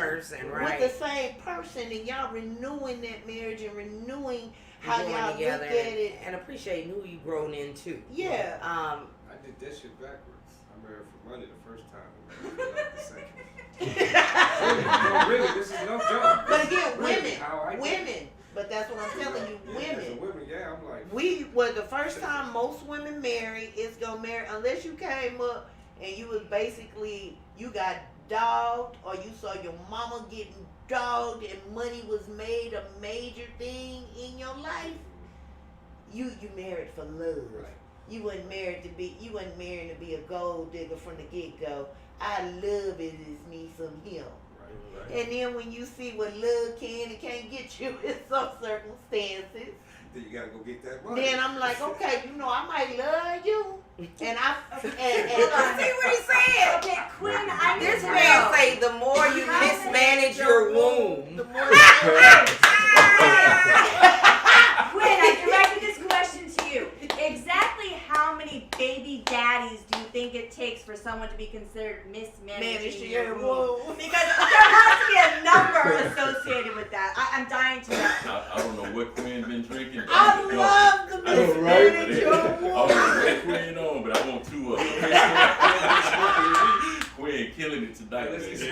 S7: right?
S5: with the same person, and y'all renewing that marriage and renewing how
S7: Going
S5: y'all
S7: together
S5: look at it.
S7: and appreciating who you grown into.
S5: Yeah.
S2: I did that shit backwards. I married for money the first time and married for love the second. No, really, this is no joke.
S5: But again,
S2: Really, how I
S5: women. But that's what I'm telling you,
S2: Yeah,
S5: women.
S2: as a women, yeah, I'm like.
S5: The first time most women marry is gonna marry unless you came up and you was basically you got dogged or you saw your mama getting dogged and money was made a major thing in your life. You married for love.
S2: Right.
S5: You wasn't married to be a gold digger from the get go. I love it is me some him.
S2: Right.
S5: And then when you see what love can and can't get you in some circumstances,
S2: Then you gotta go get that money.
S5: then I'm like, okay, I might love you. And I
S7: See what he said?
S6: Okay, Quinn, I
S7: This
S6: need to
S7: man
S6: know.
S7: say the more you mismanage your womb,
S5: the more
S6: Quinn, I directed this question to you. Exactly how many baby daddies do you think it takes for someone to be considered mismanaging your womb? Because there has to be a number associated with that. I'm dying to know.
S1: I don't know what Quinn been drinking. But
S5: I love the mismanage your
S1: I don't know
S5: womb.
S1: what Quinn on, but I want 2 of them. Quinn killing it tonight.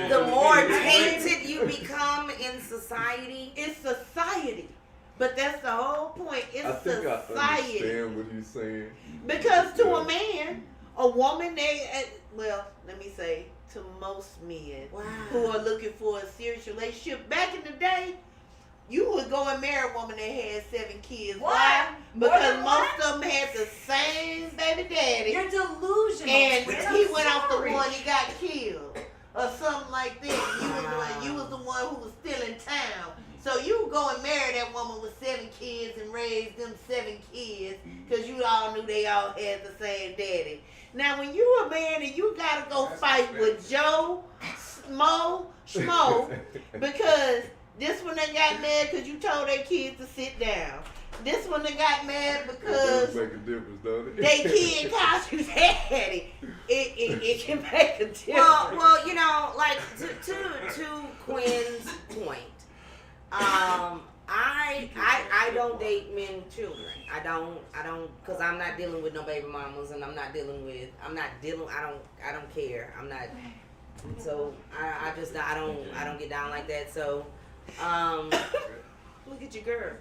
S7: the more tainted you become in society.
S5: It's society. But that's the whole point. It's
S3: I think I
S5: society.
S3: understand what he's saying.
S5: Because to a man, a woman, let me say, to most men
S7: Wow.
S5: who are looking for a serious relationship, back in the day, you would go and marry a woman that had 7 kids.
S6: What?
S5: Why?
S6: More
S5: Because
S6: than
S5: most
S6: one?
S5: of them had the same baby daddy.
S6: You're delusional.
S5: And
S6: Twin.
S5: he
S6: I'm
S5: went off the
S6: sorry.
S5: one, he got killed. Or something like that. You was the one who was still in town. So you go and marry that woman with 7 kids and raise them 7 kids because you all knew they all had the same daddy. Now when you a man and you gotta go fight with Joe, Schmo, because this one they got mad because you told their kids to sit down. This one they got mad because
S3: It does make a difference, don't it?
S5: they kid called you daddy. It can make a difference.
S7: Well, you know, like to Quinn's point, I don't date men with children. I don't, because I'm not dealing with no baby mamas, and I don't care. I'm not. So I don't get down like that. So,
S5: Look at your girl.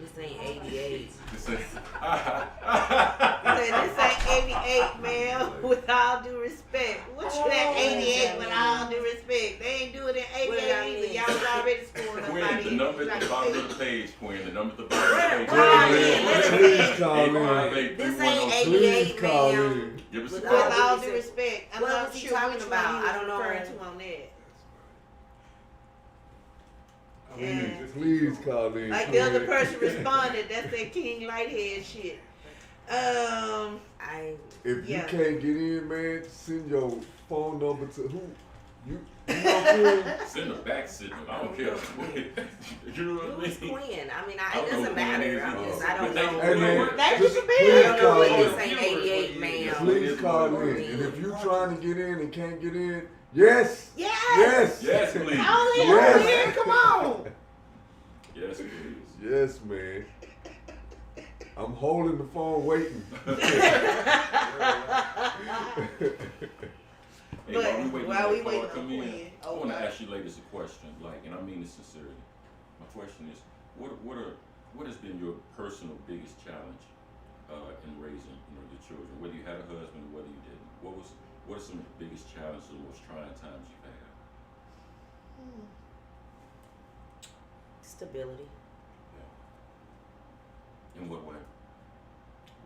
S7: this ain't 88.
S1: This is-
S5: This ain't 88, man. With all due respect, what you at 88? With all due respect, they ain't do it in 88 either. Y'all was already scoring up out
S1: Quinn, the
S5: here.
S1: number at the bottom of the page, Quinn. The number at the bottom of the page.
S3: Please call in.
S1: 858
S7: This
S1: 310.
S7: ain't
S3: Please
S7: 88,
S3: call
S7: ma'am.
S3: in.
S1: Give us a
S7: With
S1: call.
S5: With all due respect, I'm
S7: What
S5: not
S7: was he
S5: sure
S7: talking
S5: which
S7: about?
S5: one he
S7: I don't
S5: was
S7: know.
S5: referring to on that.
S3: Please, please call in.
S5: Like the other person responded, that's that King Lighthead shit.
S3: If you
S5: Yeah.
S3: can't get in, man, send your phone number to who? You know Quinn?
S1: Send a back signal. I don't care. You know what I
S7: Who's
S1: mean?
S7: Quinn? I mean,
S1: I don't
S7: it
S1: know
S7: doesn't
S1: who
S7: matter.
S1: Quinn is
S7: I
S1: either.
S7: don't
S1: But they-
S7: know.
S3: Hey, man,
S5: Thank
S3: just
S5: you for
S7: I
S5: being
S3: please
S7: don't know
S3: call
S7: what
S3: in.
S7: this ain't 88, ma'am.
S3: Please call in. And if you trying to get in and can't get in, yes.
S5: Yes.
S3: Yes.
S1: Yes, please.
S5: Call in,
S3: Yes.
S5: call in, come on.
S1: Yes, please.
S3: Yes, man. I'm holding the phone waiting.
S1: Hey,
S5: But while we
S1: for that
S5: waiting
S1: call to
S5: on
S1: come in,
S5: Quinn,
S1: I want to
S5: okay.
S1: ask you ladies a question, like, and I mean this sincerely. My question is, what has been your personal biggest challenge in raising, your children? Whether you had a husband or whether you didn't, what are some of the biggest challenges or most trying times you've had?
S7: Stability.
S1: In what way?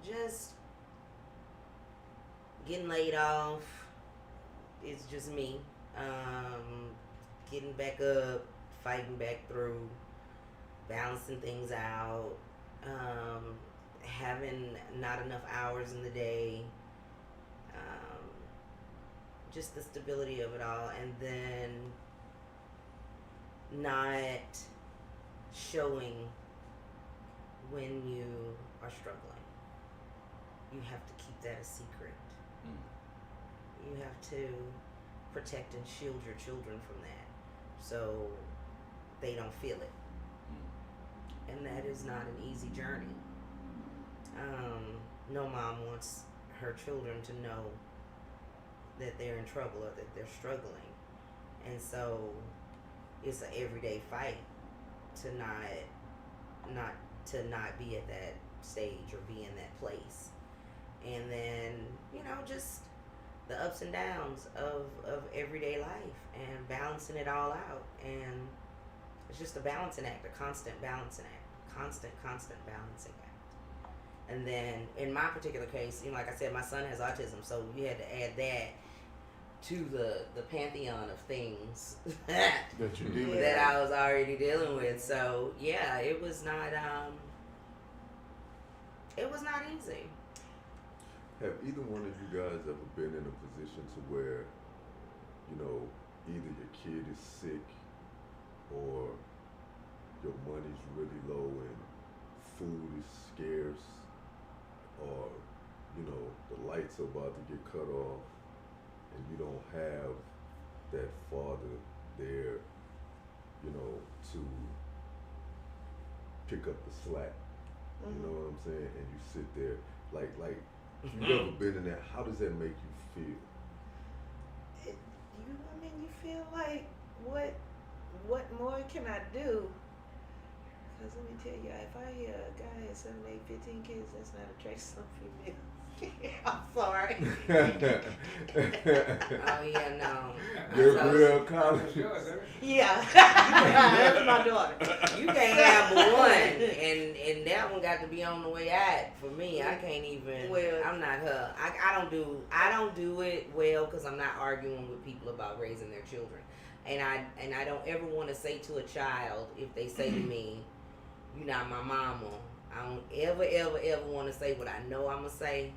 S7: Just getting laid off is just me. Getting back up, fighting back through, balancing things out, having not enough hours in the day, just the stability of it all, and then not showing when you are struggling. You have to keep that a secret. You have to protect and shield your children from that so they don't feel it. And that is not an easy journey. No mom wants her children to know that they're in trouble or that they're struggling. And so it's an everyday fight to not be at that stage or be in that place. And then, just the ups and downs of everyday life and balancing it all out. And it's just a balancing act, a constant balancing act, constant balancing act. And then in my particular case, like I said, my son has autism, so we had to add that to the pantheon of things
S4: That you do.
S7: that I was already dealing with. So yeah, it was not easy.
S3: Have either one of you guys ever been in a position to where, either your kid is sick or your money's really low and food is scarce, or, the lights are about to get cut off and you don't have that father there, to pick up the slack, you know what I'm saying? And you sit there, like, if you've ever been in that, how does that make you feel?
S5: You feel like, what more can I do? Because let me tell you, if I hear a guy has 7, 8, 15 kids, that's not attractive some female. I'm sorry.
S7: Oh yeah, no.
S3: Your
S7: So,
S3: real college.
S2: That's yours, isn't it?
S5: Yeah, that's my daughter.
S7: you can't have but one, and that one got to be on the way out. For me, I can't even.
S5: Well-
S7: I'm not her. I don't do it well because I'm not arguing with people about raising their children, and I don't ever want to say to a child if they say to me, "You're not my mama." I don't ever want to say what I know I'm gonna say.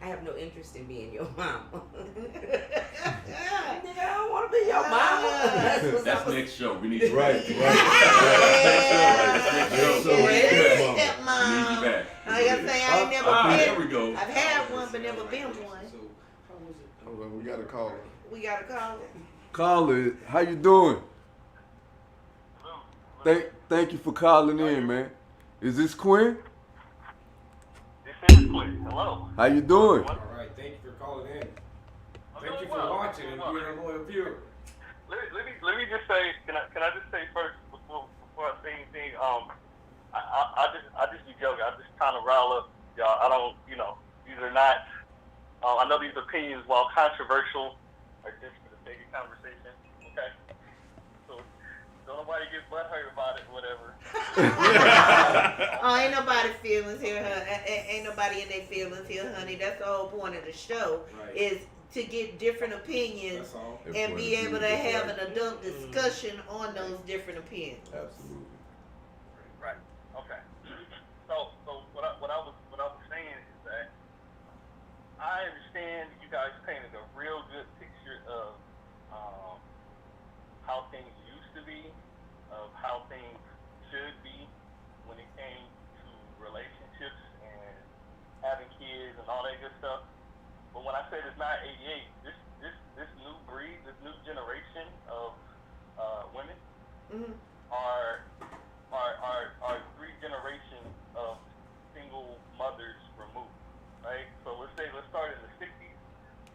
S7: I have no interest in being your mama. Nigga, I don't want to be your mama. That's what's
S1: That's
S7: up.
S1: next show. We need you.
S3: Right,
S1: Next
S3: right.
S1: show.
S3: So,
S1: We need you
S5: Stepmom.
S1: back.
S5: I gotta say, I ain't never
S1: There
S5: been.
S1: we go.
S5: I've had one, but never been one.
S2: So, how was it?
S4: Hold on, we got to call her.
S5: We gotta call it.
S3: Caller, how you doing? Thank you for calling in, man. Is this Quinn?
S8: This is Quinn. Hello.
S3: How you doing?
S2: All right, thank you for calling in.
S8: I'm
S2: Thank you
S8: doing
S2: for
S8: well.
S2: watching and being a loyal viewer.
S8: Let me just say, can I just say first before I say anything? I just be joking. I just kind of rile up y'all. I don't, these are not. I know these opinions, while controversial, are just for the sake of conversation. Okay. So don't nobody get butthurt about it, whatever.
S5: Oh, ain't nobody feelings here, ain't nobody in their feelings here, honey. That's the whole point of the show,
S2: Right.
S5: is to get different opinions
S2: That's all.
S5: and be able to have an adult discussion on those different opinions.
S3: Absolutely.
S8: Right. Okay. So what I was saying is that I understand you guys painted a real good picture of how things used to be, of how things should be when it came to relationships and having kids and all that good stuff. But when I said it's not 88, this new breed, this new generation of women
S5: Mm-hmm.
S8: are three generations of single mothers removed, right? So let's start in the 60s,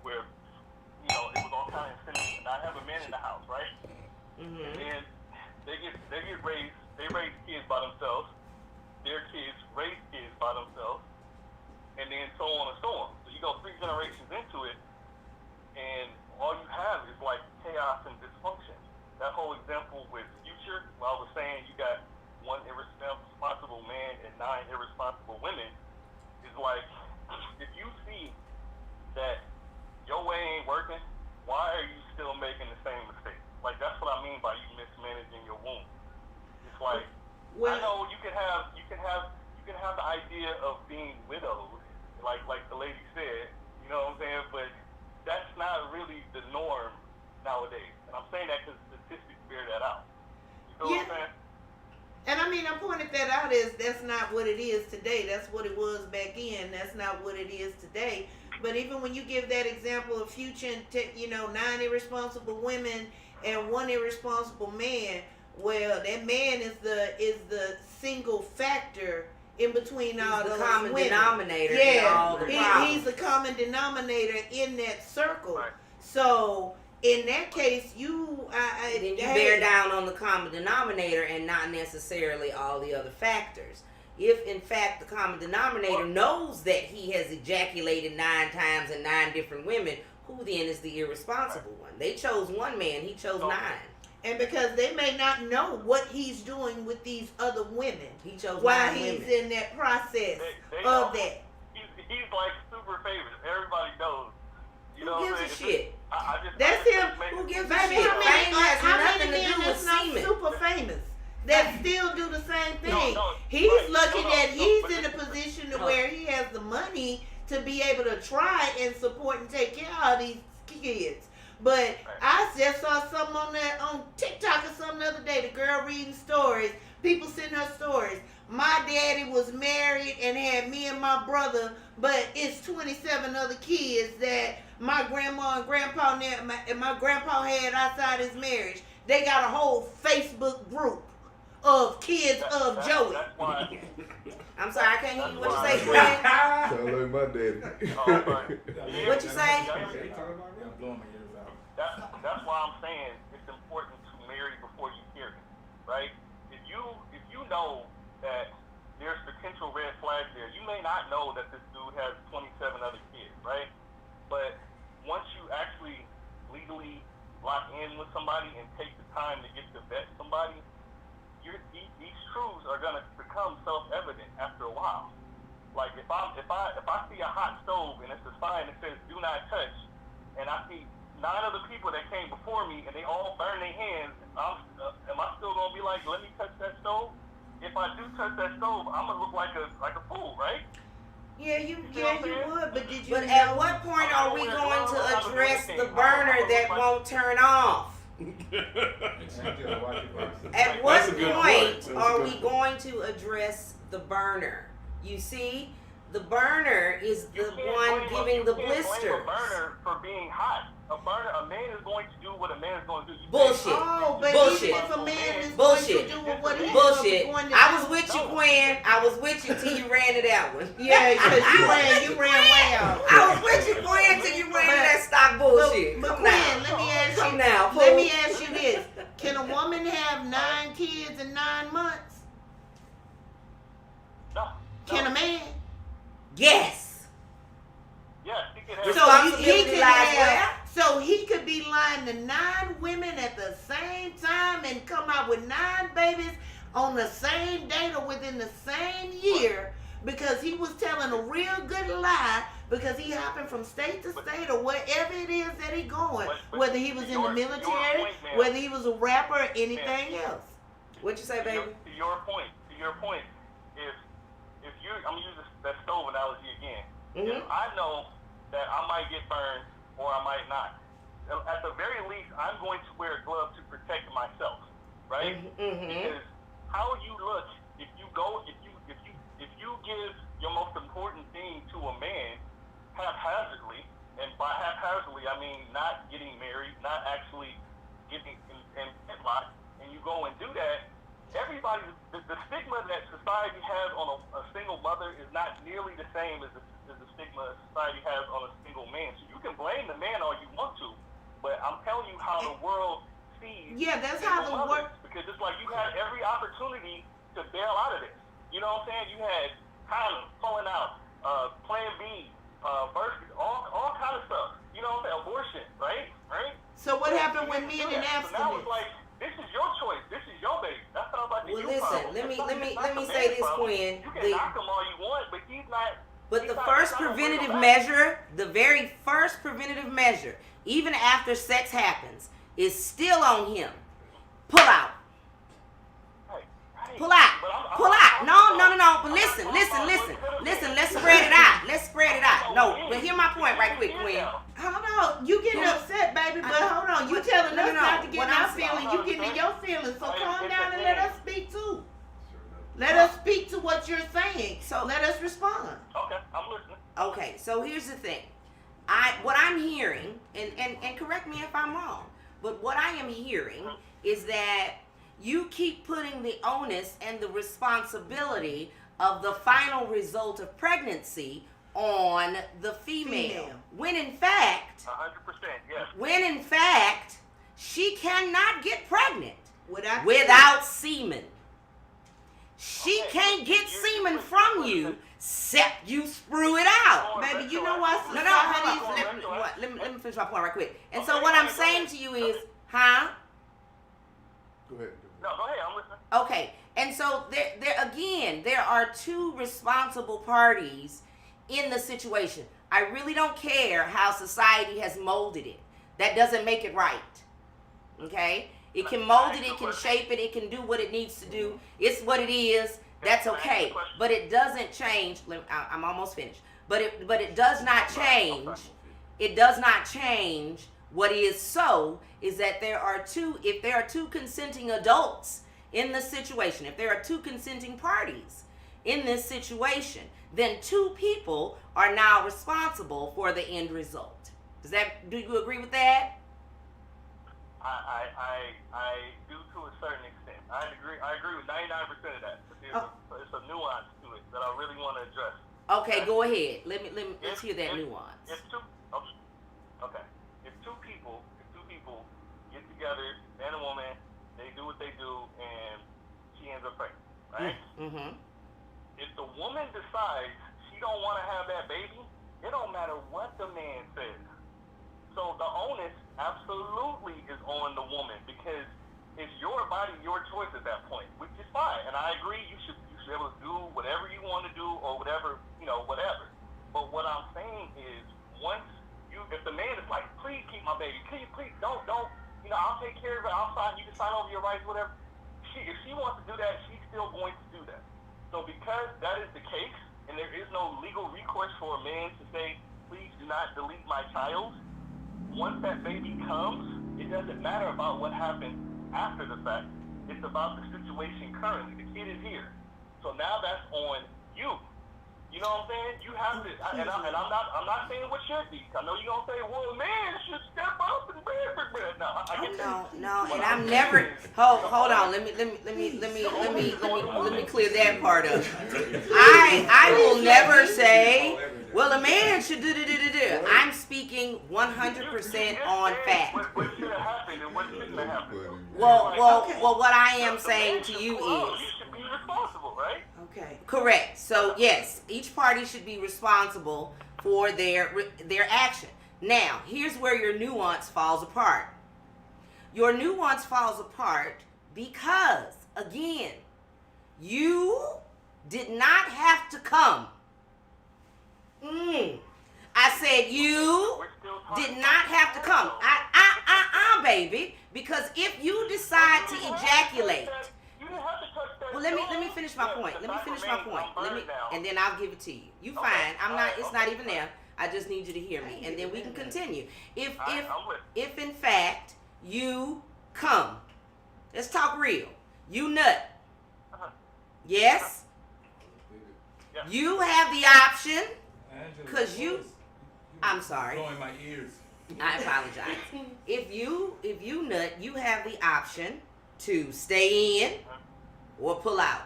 S8: where it was all kind of incentive. And I have a man in the house, right?
S7: Mm-hmm.
S8: And they raise kids by themselves. Their kids raise kids by themselves, and then so on and so on. So you go 3 generations into it, and all you have is like chaos and dysfunction. That whole example with Future, where I was saying you got 1 irresponsible man and 9 irresponsible women, is like, if you see that your way ain't working, why are you still making the same mistake? Like, that's what I mean by you mismanaging your womb. It's like, I know you can have the idea of being widowed, like the lady said, you know what I'm saying? But that's not really the norm nowadays. And I'm saying that because statistics bear that out. You know what I'm saying?
S5: And I mean, I pointed that out as that's not what it is today. That's what it was back then. That's not what it is today. But even when you give that example of Future and 9 irresponsible women and 1 irresponsible man, well, that man is the single factor in between all
S7: the
S5: those
S7: common
S5: women.
S7: denominator in
S5: Yeah,
S7: all the problems.
S5: he's the common denominator in that circle.
S8: Right.
S5: So in that case,
S7: then you bear down on the common denominator and not necessarily all the other factors. If in fact the common denominator knows that he has ejaculated 9 times in 9 different women, who then is the irresponsible one? They chose 1 man, he chose 9.
S5: And because they may not know what he's doing with these other women,
S7: He chose
S5: while
S7: 9
S5: he's
S7: women.
S5: in that process
S8: They
S5: of
S8: know.
S5: that.
S8: He's like super famous. Everybody knows. You know
S7: Who
S8: what
S7: gives a
S8: I'm saying?
S7: shit?
S5: That's him.
S7: Who gives a
S5: Baby,
S7: shit?
S5: how
S7: Fame has nothing
S5: many
S7: to
S5: men
S7: do
S5: that's
S7: with
S5: not
S7: semen.
S5: super famous that still do the same thing?
S8: No,
S5: He's
S8: right.
S5: lucky
S8: No,
S5: that
S8: no,
S5: he's
S8: but
S5: in a position to where he has the money to be able to try and support and take care of these kids. But I just saw something on TikTok or something the other day. The girl reading stories. People send her stories. My daddy was married and had me and my brother, but it's 27 other kids that my grandma and grandpa and my grandpa had outside his marriage. They got a whole Facebook group of kids of Joey.
S8: That's why.
S7: I'm sorry, I can't hear you. What you say,
S8: That's
S7: Greg?
S3: Sound like my daddy.
S7: What you say?
S8: That's why I'm saying it's important to marry before you marry, right? If you know that there's potential red flags there, you may not know that this dude if I do touch that stove, I'm gonna look like a fool, right?
S5: Yeah, you would, but did you
S7: But
S5: know?
S7: at what point are we going to address the burner that won't turn off? At what
S3: That's a good
S7: point
S3: point.
S7: are we going to address the burner? You see, the burner is the one giving the blisters.
S8: You can't blame a burner for being hot. A man is going to do what a man is going to do.
S7: Bullshit.
S5: Oh, but
S7: Bullshit.
S5: even if a man is
S7: Bullshit.
S5: going to do what he's
S7: Bullshit.
S5: going to
S7: I
S5: do.
S7: was with you, Quinn. I was with you till you ran to that one.
S5: Yeah, because you ran way out.
S7: I was with you, Quinn, till you ran to that stock bullshit.
S5: But
S7: Come
S5: Quinn,
S7: now.
S5: let me ask
S7: Come
S5: you.
S7: now,
S5: Let
S7: fool.
S5: me ask you this: can a woman have 9 kids in 9 months?
S8: No.
S5: Can a man?
S7: Yes.
S8: Yes, he can have.
S5: So
S7: Responsibility
S5: he could
S7: lies
S5: have. So he could be lying to 9 women at the same time and come out with 9 babies on the same date or within the same year because he was telling a real good lie because he hopping from state to state or wherever it is that he going,
S8: But
S5: whether he was in the
S8: your
S5: military,
S8: point, ma'am.
S5: whether he was a rapper or anything else.
S7: What you say, baby?
S8: To your point, if you, I'm gonna use that stove analogy again. If I know that I might get burned or I might not, at the very least, I'm going to wear a glove to protect myself, right? Because how you look, if you give your most important thing to a man haphazardly, and by haphazardly I mean not getting married, not actually getting in wedlock, and you go and do that, everybody, the stigma that society has on a single mother is not nearly the same as the stigma society has on a single man. So you can blame the man all you want to, but I'm telling you how the world sees.
S5: Yeah, that's how the world.
S8: Because it's like you had every opportunity to bail out of this. You know what I'm saying? You had condoms, pulling out, Plan B, birth, all kind of stuff. You know what I'm saying? Abortion, right?
S5: So what happened with men in
S8: So now
S5: abstinence?
S8: it's like, this is your choice. This is your baby. That's not about the
S7: Well,
S8: you
S7: listen,
S8: problem.
S7: let me
S8: That's not
S7: say
S8: the
S7: this,
S8: problem.
S7: Quinn.
S8: You can knock him all you want, but he's not.
S7: But
S8: he's
S7: the
S8: not-
S7: first
S8: he's not
S7: preventative
S8: gonna bring him back.
S7: measure, the very first preventative measure, even after sex happens, is still on him. Pull out.
S8: Right.
S7: Pull out.
S8: But I'm
S7: Pull out. No. But
S8: I'm
S7: listen.
S8: not
S7: Let's
S8: talking about
S7: spread it out. Let's spread it out. No, but hear my point right quick, Quinn.
S5: Hold on, you getting upset, baby, but hold on. You telling us not to get in our feelings, you getting in your feelings. So calm down and let us speak too. Let us speak to what you're saying. So let us respond.
S8: Okay, I'm listening.
S7: Okay, so here's the thing. What I'm hearing, and correct me if I'm wrong, but what I am hearing is that you keep putting the onus and the responsibility of the final result of pregnancy on the female. When in fact,
S8: 100%, yes.
S7: when in fact, she cannot get pregnant
S5: Without
S7: semen. She
S8: Okay,
S7: can't
S8: but
S7: get
S8: you-
S7: semen from you except you sprue it out.
S5: Baby, you know what?
S7: No, hold on. Let me finish my point right quick. And so what I'm saying to you is, huh?
S4: Go ahead.
S8: No, go ahead, I'm listening.
S7: Okay. And so there are 2 responsible parties in the situation. I really don't care how society has molded it. That doesn't make it right. Okay? It can mold it, it can shape it, it can do what it needs to do. It's what it is. That's okay. But it doesn't change. I'm almost finished. But it does not change. It does not change what is so is that if there are 2 consenting adults in the situation, if there are 2 consenting parties in this situation, then 2 people are now responsible for the end result. Do you agree with that?
S8: I do to a certain extent. I agree with 99% of that. But it's a nuance to it that I really want to address.
S7: Okay, go ahead. Let's hear that nuance.
S8: If two people get together, man and woman, they do what they do, and she ends up pregnant, right?
S7: Mm-hmm.
S8: If the woman decides she don't want to have that baby, it don't matter what the man says. So the onus absolutely is on the woman because it's your body, your choice at that point, which is fine. And I agree, you should be able to do whatever you want to do or whatever, whatever. But what I'm saying is, if the man is like, please keep my baby, please don't, I'll take care of it, you can sign over your rights, whatever. If she wants to do that, she's still going to do that. force for a man to say, please do not delete my child. Once that baby comes, it doesn't matter about what happened after the fact. It's about the situation currently. The kid is here. So now that's on you. You know what I'm saying? You have to, and I'm not saying what should be. I know you're gonna say, well, man should step up and no, I get that.
S7: No, and I'm never. Hold on. Let me clear that part up. I will never say, well, a man should do. I'm speaking 100% on fact.
S8: What should have happened and what shouldn't have happened?
S7: Well, what I am saying to you is,
S8: you should be responsible, right?
S5: Okay.
S7: correct. So yes, each party should be responsible for their action. Now, here's where your nuance falls apart. Your nuance falls apart because, again, you did not have to come. I said you did not have to come. Baby, because if you decide to ejaculate, well, let me finish my point. And then I'll give it to you. You fine. It's not even there. I just need you to hear me, and then we can continue. If in fact you come, let's talk real. You nut. Yes. You have the option, cause you. I'm sorry.
S9: Blowing my ears.
S7: I apologize. If you nut, you have the option to stay in or pull out.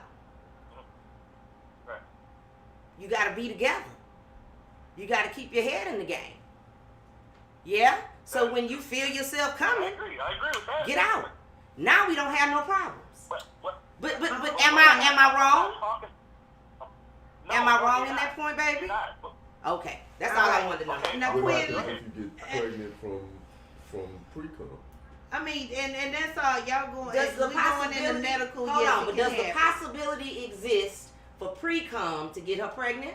S7: You gotta be together. You gotta keep your head in the game. Yeah? So when you feel yourself coming,
S8: I agree with that.
S7: get out. Now we don't have no problems. But am I wrong? Am I wrong in that point, baby? Okay. That's all I wanted to know.
S5: Now,
S3: What
S5: Quinn,
S3: happens if you get pregnant from pre-cum?
S5: I mean, and that's all y'all going.
S7: Does the
S5: we going in the
S7: possibility,
S5: medical?
S7: hold
S5: yes,
S7: on,
S5: it
S7: but
S5: can
S7: does the
S5: happen.
S7: possibility exist for pre-cum to get her pregnant?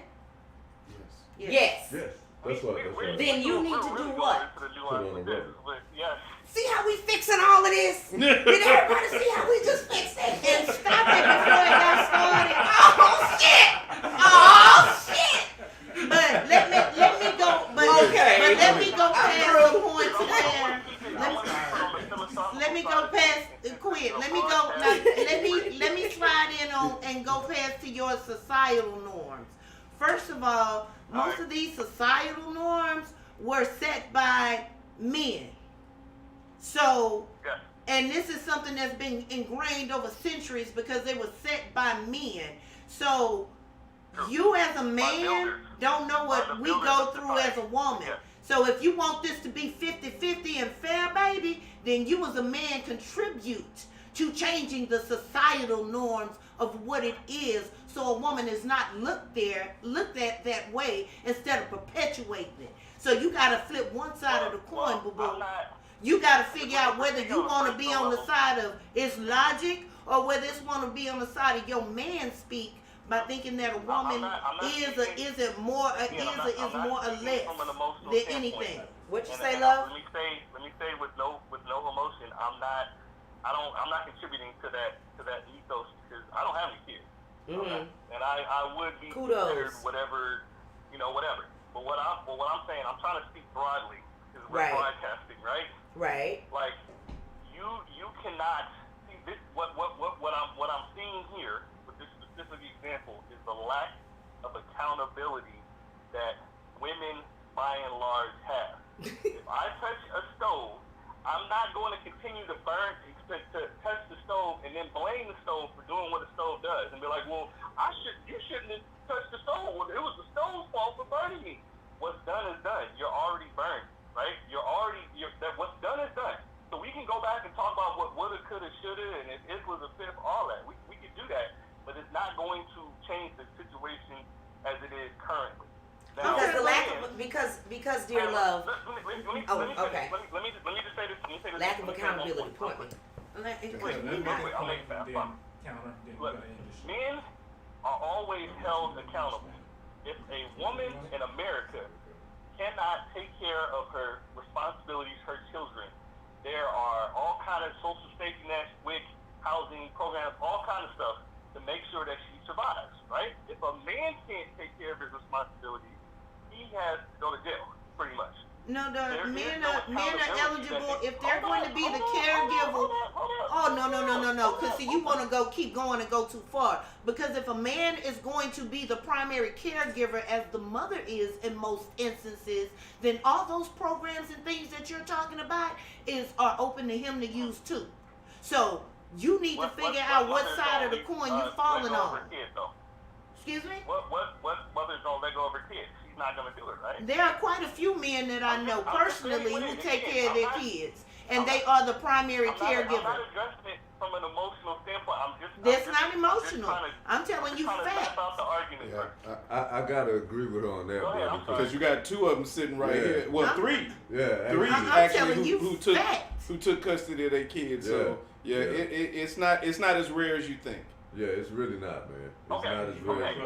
S3: Yes.
S7: Yes.
S3: Yes. That's what.
S7: Then you need to do what?
S3: Put on a rubber.
S8: Yes.
S7: See how we fixing all of this? Did everybody see how we just fixed it?
S5: And stop it before it got started.
S7: Oh shit!
S5: But let me go. But let me go past the point to where. Let me go past. Quit. Let me go. Let me slide in on and go past to your societal norms. First of all, most of these societal norms were set by men. So, and this is something that's been ingrained over centuries because they were set by men. So, you as a man don't know what we go through as a woman. So if you want this to be 50-50 and fair, baby, then you as a man contribute to changing the societal norms of what it is, so a woman is not looked at that way instead of perpetuating it. So you gotta flip one side of the coin, boo-boo. You gotta figure out whether you want to be on the side of its logic or whether it's want to be on the side of your man speak by thinking that a woman is more or less than anything.
S7: What you say, love?
S8: Let me say with no emotion, I'm not contributing to that ethos because I don't have any kids.
S7: Mm-hmm.
S8: And I would be considered whatever. But what I'm saying, I'm trying to speak broadly because we're broadcasting, right?
S7: Right.
S8: Like you cannot see this. What I'm seeing here with this specific example is the lack of accountability that women by and large have. If I touch a stove, I'm not going to continue to touch the stove and then blame the stove for doing what the stove does and be like, well, you shouldn't have touched the stove. Well, it was the stove's fault for burning me. What's done is done. You're already burned, right? What's done is done. So we can go back and talk about what woulda, coulda, shoulda, and if it was a fifth, all that. We could do that, but it's not going to change the situation as it is currently. Now,
S7: because dear love.
S8: Let me just say this.
S7: Lack of accountability. Point me.
S8: I'll make that fun. Look, men are always held accountable. If a woman in America cannot take care of her responsibilities, her children, there are all kind of social safety nets, WIC, housing programs, all kind of stuff to make sure that she survives, right? If a man can't take care of his responsibilities, has to go to jail, pretty much.
S5: No,
S8: There
S5: men
S8: is no
S5: are eligible if they're
S8: Hold
S5: going to be
S8: on,
S5: the
S8: hold on,
S5: caregiver.
S8: hold on.
S5: Oh no! Because see, you want to keep going and go too far. Because if a man is going to be the primary caregiver, as the mother is in most instances, then all those programs and things that you're talking about are open to him to use too. So you need to figure out what side of the coin you're falling on. Excuse me?
S8: What mother's gonna let go of her kids? She's not gonna do it, right?
S5: There are quite a few men that I know personally who take care of their kids, and they are the primary
S8: I'm
S5: caregiver.
S8: not addressing it from an emotional standpoint.
S5: That's not emotional. I'm telling you facts.
S8: About the argument.
S3: Yeah, I gotta agree with her on that,
S8: Go ahead,
S3: bro.
S8: I'm sorry.
S4: Because you got two of them sitting right
S3: Yeah.
S4: here. Well,
S5: I'm-
S4: three.
S3: Yeah,
S4: Three
S5: I'm
S4: actually
S5: telling you
S4: who
S5: facts.
S4: took custody of their kids. So
S3: Yeah.
S4: it's not as rare as you think.
S3: Yeah, it's really not, man. It's
S8: Okay.
S3: not as rare.
S8: Okay.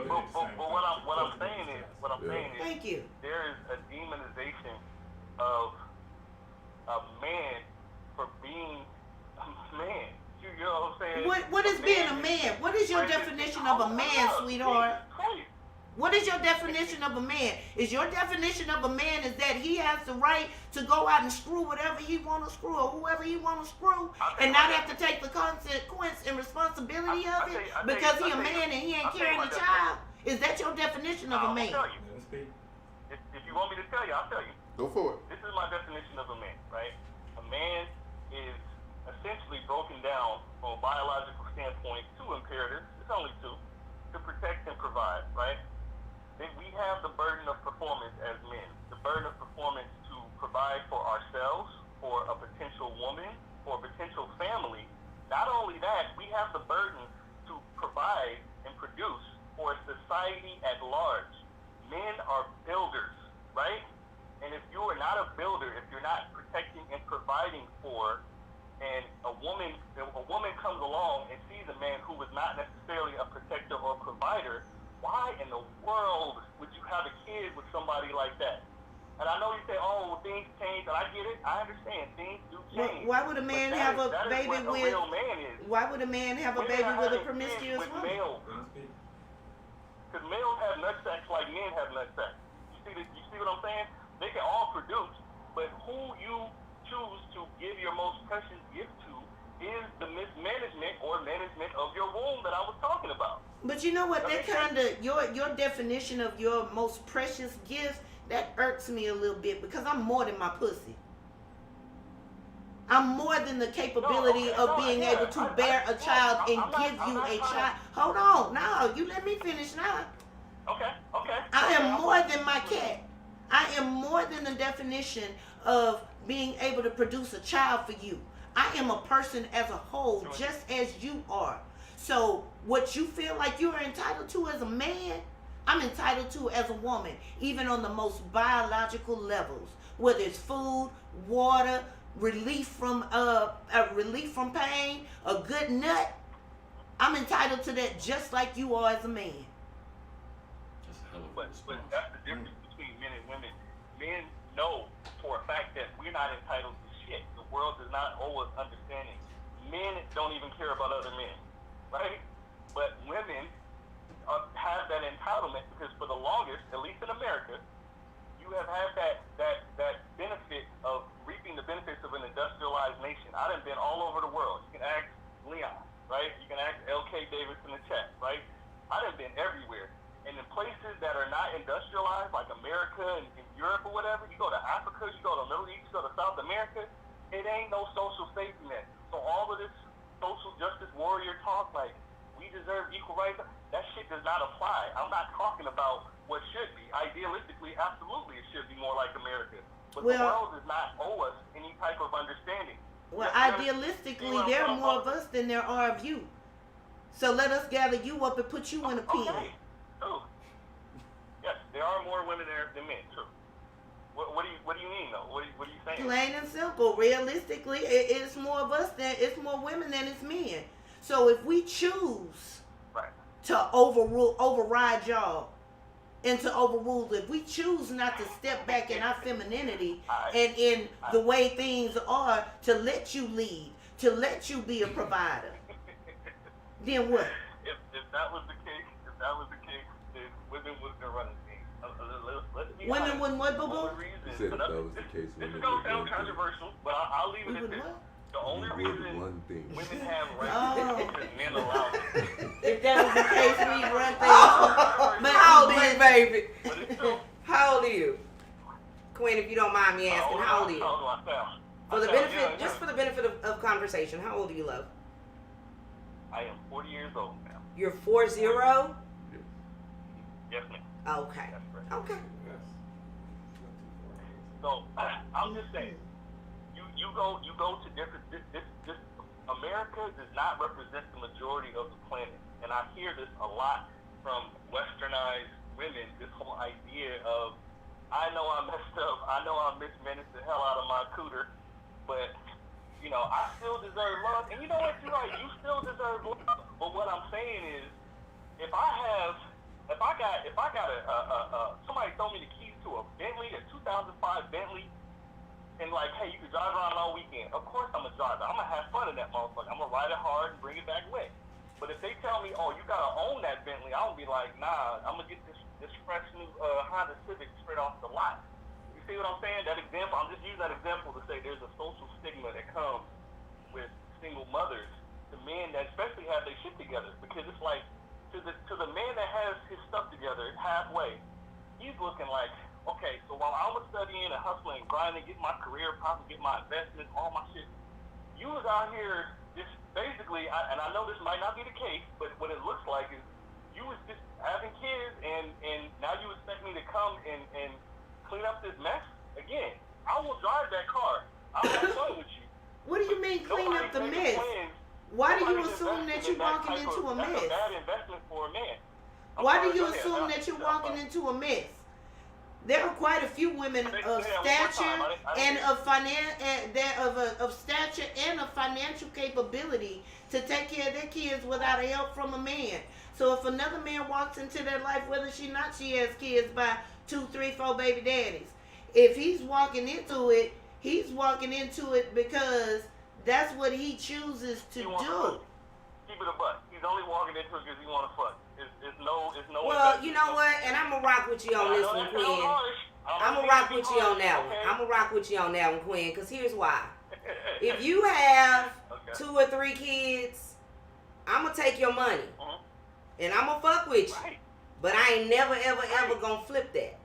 S8: But what I'm saying is
S5: Thank you.
S8: there is a demonization of a man for being a man. You know what I'm saying?
S5: What is being a man? What is your definition of a man, sweetheart? What is your definition of a man? Is your definition of a man is that he has the right to go out and screw whatever he want to screw or whoever he want to screw and not have to take the consequence and responsibility of it because he a man and he ain't carrying a child? Is that your definition of a man?
S8: I'll tell you. If you want me to tell you, I'll tell you.
S4: Go for it.
S8: This is my definition of a man, right? A man is essentially broken down from a biological standpoint, two imperatives, it's only two, to protect and provide, right? Then we have the burden of performance as men, the burden of performance to provide for ourselves, for a potential woman, for a potential family. Not only that, we have the burden to provide and produce for society at large. Men are builders, right? And if you are not a builder, if you're not protecting and providing for, and a woman comes along and sees a man who is not necessarily a protector or provider, why in the world would you have a kid with somebody like that? And I know you say, oh, well, things change, and I get it. I understand. Things do change.
S5: Why would a man have a baby with?
S8: Real man is.
S5: Why would a man have a baby with a promiscuous
S8: with
S5: woman?
S8: males. Because males have nut sex like men have nut sex. You see what I'm saying? They can all produce, but who you choose to give your most precious gift to is the mismanagement or management of your womb that I was talking about.
S5: But you know what? That kind of your definition of your most precious gift that irks me a little bit because I'm more than my pussy. I'm more than the capability of being able to bear a child and give you a child. Hold on, no, you let me finish now.
S8: Okay.
S5: I am more than my cat. I am more than the definition of being able to produce a child for you. I am a person as a whole, just as you are. So what you feel like you are entitled to as a man, I'm entitled to as a woman, even on the most biological levels, whether it's food, water, relief from pain, a good nut. I'm entitled to that just like you are as a man.
S1: That's a hell of a
S8: But
S1: response.
S8: that's the difference between men and women. Men know for a fact that we're not entitled to shit. The world does not owe us understanding. Men don't even care about other men, right? But women have that entitlement because for the longest, at least in America, you have had that benefit of reaping the benefits of an industrialized nation. I done been all over the world. You can ask Leon, right? You can ask L.K. Davis in the chat, right? I done been everywhere. And in places that are not industrialized, like America and Europe or whatever, you go to Africa, you go to the Middle East, you go to South America, it ain't no social safety net. So all of this social justice warrior talk, like we deserve equal rights, that shit does not apply. I'm not talking about what should be. Idealistically, absolutely, it should be more like America. But the world does not owe us any type of understanding.
S5: Well, idealistically, there are more of us than there are of you. So let us gather you up and put you in a pen.
S8: Okay. True. Yes, there are more women there than men. True. What do you mean though? What are you saying?
S5: Plain and simple. Realistically, it's more of us than it's more women than it's men. So if we choose to override y'all, and to overrule, if we choose not to step back in our femininity and in the way things are, to let you lead, to let you be a provider, then what?
S8: If that was the case, then women would have been running things. let's be
S5: Women
S8: honest.
S5: wouldn't what,
S8: The
S5: boo-boo?
S8: only reason,
S3: You said if that was the case,
S8: this
S3: women
S8: is gonna
S3: would
S8: sound
S3: one thing.
S8: controversial, but I'll leave it
S5: We
S8: at
S5: would
S8: this.
S5: what?
S8: The only
S3: We would
S8: reason
S3: one thing.
S8: women have rights
S5: Oh.
S8: is because men allow it.
S5: If that was the case, we'd run things.
S7: But how old are you, baby?
S8: But it's true.
S7: How old are you? Quinn, if you don't mind me asking, how old are you?
S8: How old do I sound?
S7: For the
S8: I sound
S7: benefit,
S8: young,
S7: just for the benefit of conversation, how old are you, love?
S8: I am 40 years old now.
S7: You're 40?
S8: Yes, ma'am.
S7: Okay.
S8: That's correct.
S7: Okay.
S8: So I'm just saying, you go to different. This America does not represent the majority of the planet, and I hear this a lot from westernized women. This whole idea of, I know I messed up, I know I mismanaged the hell out of my cooter, but you know I still deserve love. And you know what? You're right. You still deserve love. But what I'm saying is, if I got somebody throw me the keys to a Bentley, a 2005 Bentley, and like, hey, you can drive around all weekend. Of course I'm gonna drive it. I'm gonna have fun in that motherfucker. I'm gonna ride it hard and bring it back wet. But if they tell me, oh, you gotta own that Bentley, I'll be like, nah, I'm gonna get this fresh new Honda Civic straight off the lot. You see what I'm saying? That example, I'm just using that example to say there's a social stigma that comes with single mothers, the men that especially have their shit together, because it's like, to the man that has his stuff together halfway, he's looking like, okay, so while I was studying and hustling and grinding, getting my career popping, getting my investments, all my shit, you was out here just basically, and I know this might not be the case, but what it looks like is you was just having kids, and now you expect me to come and clean up this mess? Again, I will drive that car. I'll have fun with you.
S5: What do you mean clean up the mess? Why do you assume that you're walking into a
S8: That's
S5: mess?
S8: a bad investment for a man.
S5: Why do you assume that you're walking into a mess? There are quite a few women of stature and of stature and of financial capability to take care of their kids without help from a man. So if another man walks into their life, whether she has kids by 2, 3, 4 baby daddies. If he's walking into it, he's walking into it because that's what he chooses to do.
S8: Keep it a buck. He's only walking into it because he want to fuck. It's no.
S7: Well, you know what? And I'm gonna rock with you on this one, Quinn. I'm gonna rock with you on that one. I'm gonna rock with you on that one, Quinn. Because here's why. If you have 2 or 3 kids, I'm gonna take your money, and I'm gonna fuck with you.
S8: Right.
S7: But I ain't never, ever gonna flip that.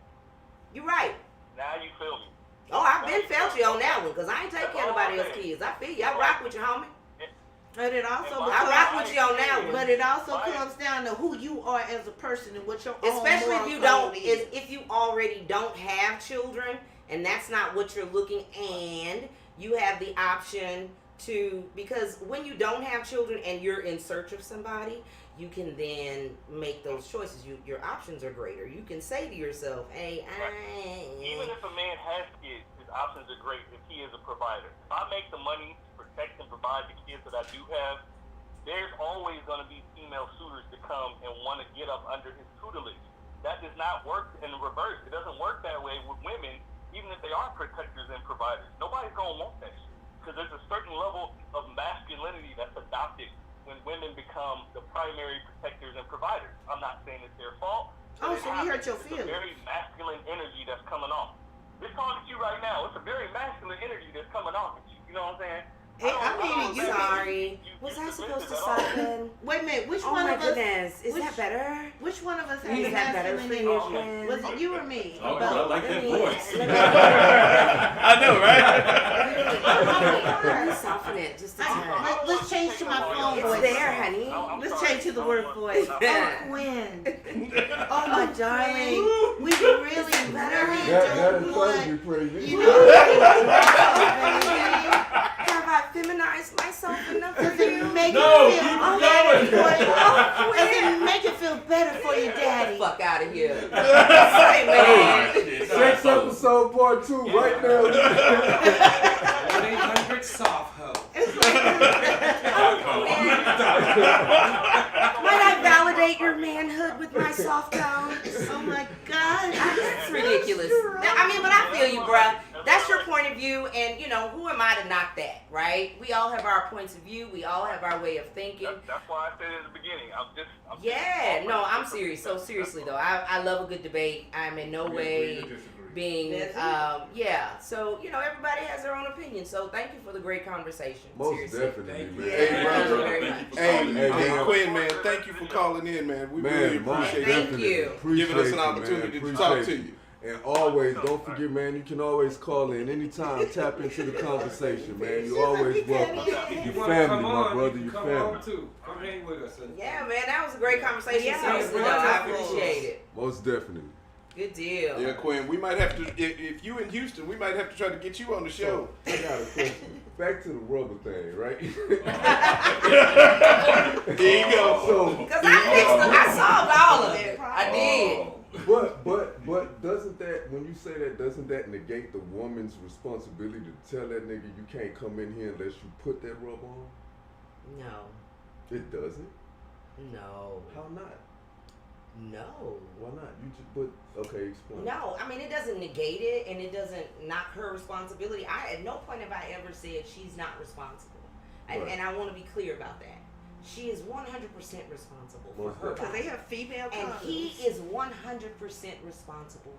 S7: You right.
S8: Now you feel me.
S7: Oh, I've been felt you on that one, because I ain't take care of nobody else's kids. I feel you. I rock with you, homie.
S5: But it also
S7: I rock with you on that one.
S5: But it also comes down to who you are as a person and what your
S7: especially
S5: own
S7: if you
S5: moral
S7: don't,
S5: code is.
S7: if you already don't have children, and that's not what you're looking, and you have the option to, because when you don't have children and you're in search of somebody, you can then make those choices. Your options are greater. You can say to yourself, hey,
S8: even if a man has kids, his options are great if he is a provider. If I make the money to protect and provide the kids that I do have, there's always going to be female suitors to come and want to get up under his tutelage. That does not work in reverse. It doesn't work that way with women, even if they are protectors and providers. Nobody's going to want that shit, because there's a certain level of masculinity that's adopted when women become the primary protectors and providers. I'm not saying it's their fault.
S5: Oh, so you hurt your
S8: It's
S5: feelings.
S8: a very masculine energy that's coming off. This talking to you right now, it's a very masculine energy that's coming off at you. You know what I'm saying?
S5: Hey, I mean,
S7: sorry. Was I supposed to soften?
S5: Wait a minute. Which
S7: Oh
S5: one
S7: my
S5: of us?
S7: goodness. Is that better?
S5: Which one of us has
S7: Is that better
S5: masculine
S7: for
S5: energy?
S7: you,
S8: Okay.
S5: Was it you or me?
S1: Oh,
S5: Both.
S1: I like that voice.
S9: I know, right?
S7: Let me soften it just a touch.
S5: Let's change to my phone
S7: It's
S5: voice.
S7: there, honey.
S5: Let's change to the word voice.
S7: Yeah.
S5: Oh, Gwen. Oh, my darling. We really, really
S3: That
S5: don't
S3: is
S5: want,
S3: funny, crazy.
S5: you know,
S7: Have I feminized myself enough
S5: does
S7: for
S5: it
S7: you?
S5: make
S1: No,
S5: it feel
S1: keep
S5: better
S1: going.
S5: for you? Does it make it feel better for your daddy?
S7: Fuck out of here. Say, man.
S3: Sex episode part 2 right now.
S9: 1-800 soft hoe.
S5: It's like,
S7: Might I validate your manhood with my soft tone?
S5: oh my God.
S7: That's ridiculous. I mean, but I feel you, bruh. that's your point of view, and you know, who am I to knock that, right? We all have our points of view. We all have our way of thinking.
S8: That's why I said at the beginning. I'm
S7: Yeah, no, I'm serious. So seriously though, I love a good debate. I'm in no way being, yeah. So you know, everybody has their own opinion. So thank you for the great conversation.
S3: Most
S7: seriously.
S3: definitely, man.
S4: Hey,
S7: Thank
S4: brother.
S7: you very much.
S4: Hey, Quinn, man, thank you for calling in, man. We really
S3: Man, most
S4: appreciate
S7: Thank
S3: definitely.
S7: you.
S3: Appreciate
S4: giving us an
S3: you, man.
S4: opportunity to
S3: Appreciate
S4: talk to you.
S3: And always, don't forget, man, you can always call in anytime. Tap into the conversation, man. You're always welcome.
S2: If
S3: You
S2: you want to
S3: family,
S2: come
S3: my
S2: on,
S3: brother.
S2: you
S3: You
S2: can come
S3: family.
S2: on too. Come hang with us. And
S7: Yeah, man, that was a great conversation.
S5: Yeah,
S7: Seriously, though,
S5: wonderful.
S7: I appreciate it.
S3: Most definitely.
S7: Good deal.
S4: Yeah, Quinn, we might have to, if you in Houston, we might have to try to get you on the show.
S3: So, I got a question. Back to the rubber thing, right?
S4: There you go.
S3: So,
S7: Because I fixed it. I solved all of it. I did.
S3: but doesn't that, when you say that, doesn't that negate the woman's responsibility to tell that nigga you can't come in here unless you put that rubber on?
S7: No.
S3: It doesn't.
S7: No.
S3: How not?
S7: No.
S3: Why not? You just but okay, explain.
S7: No, I mean, it doesn't negate it, and it doesn't knock her responsibility. At no point have I ever said she's not responsible.
S3: Right.
S7: And I want to be clear about that. She is 100% responsible for
S3: Most
S7: her
S5: Because
S7: body.
S5: they have female
S7: And
S5: condoms.
S7: he is 100% responsible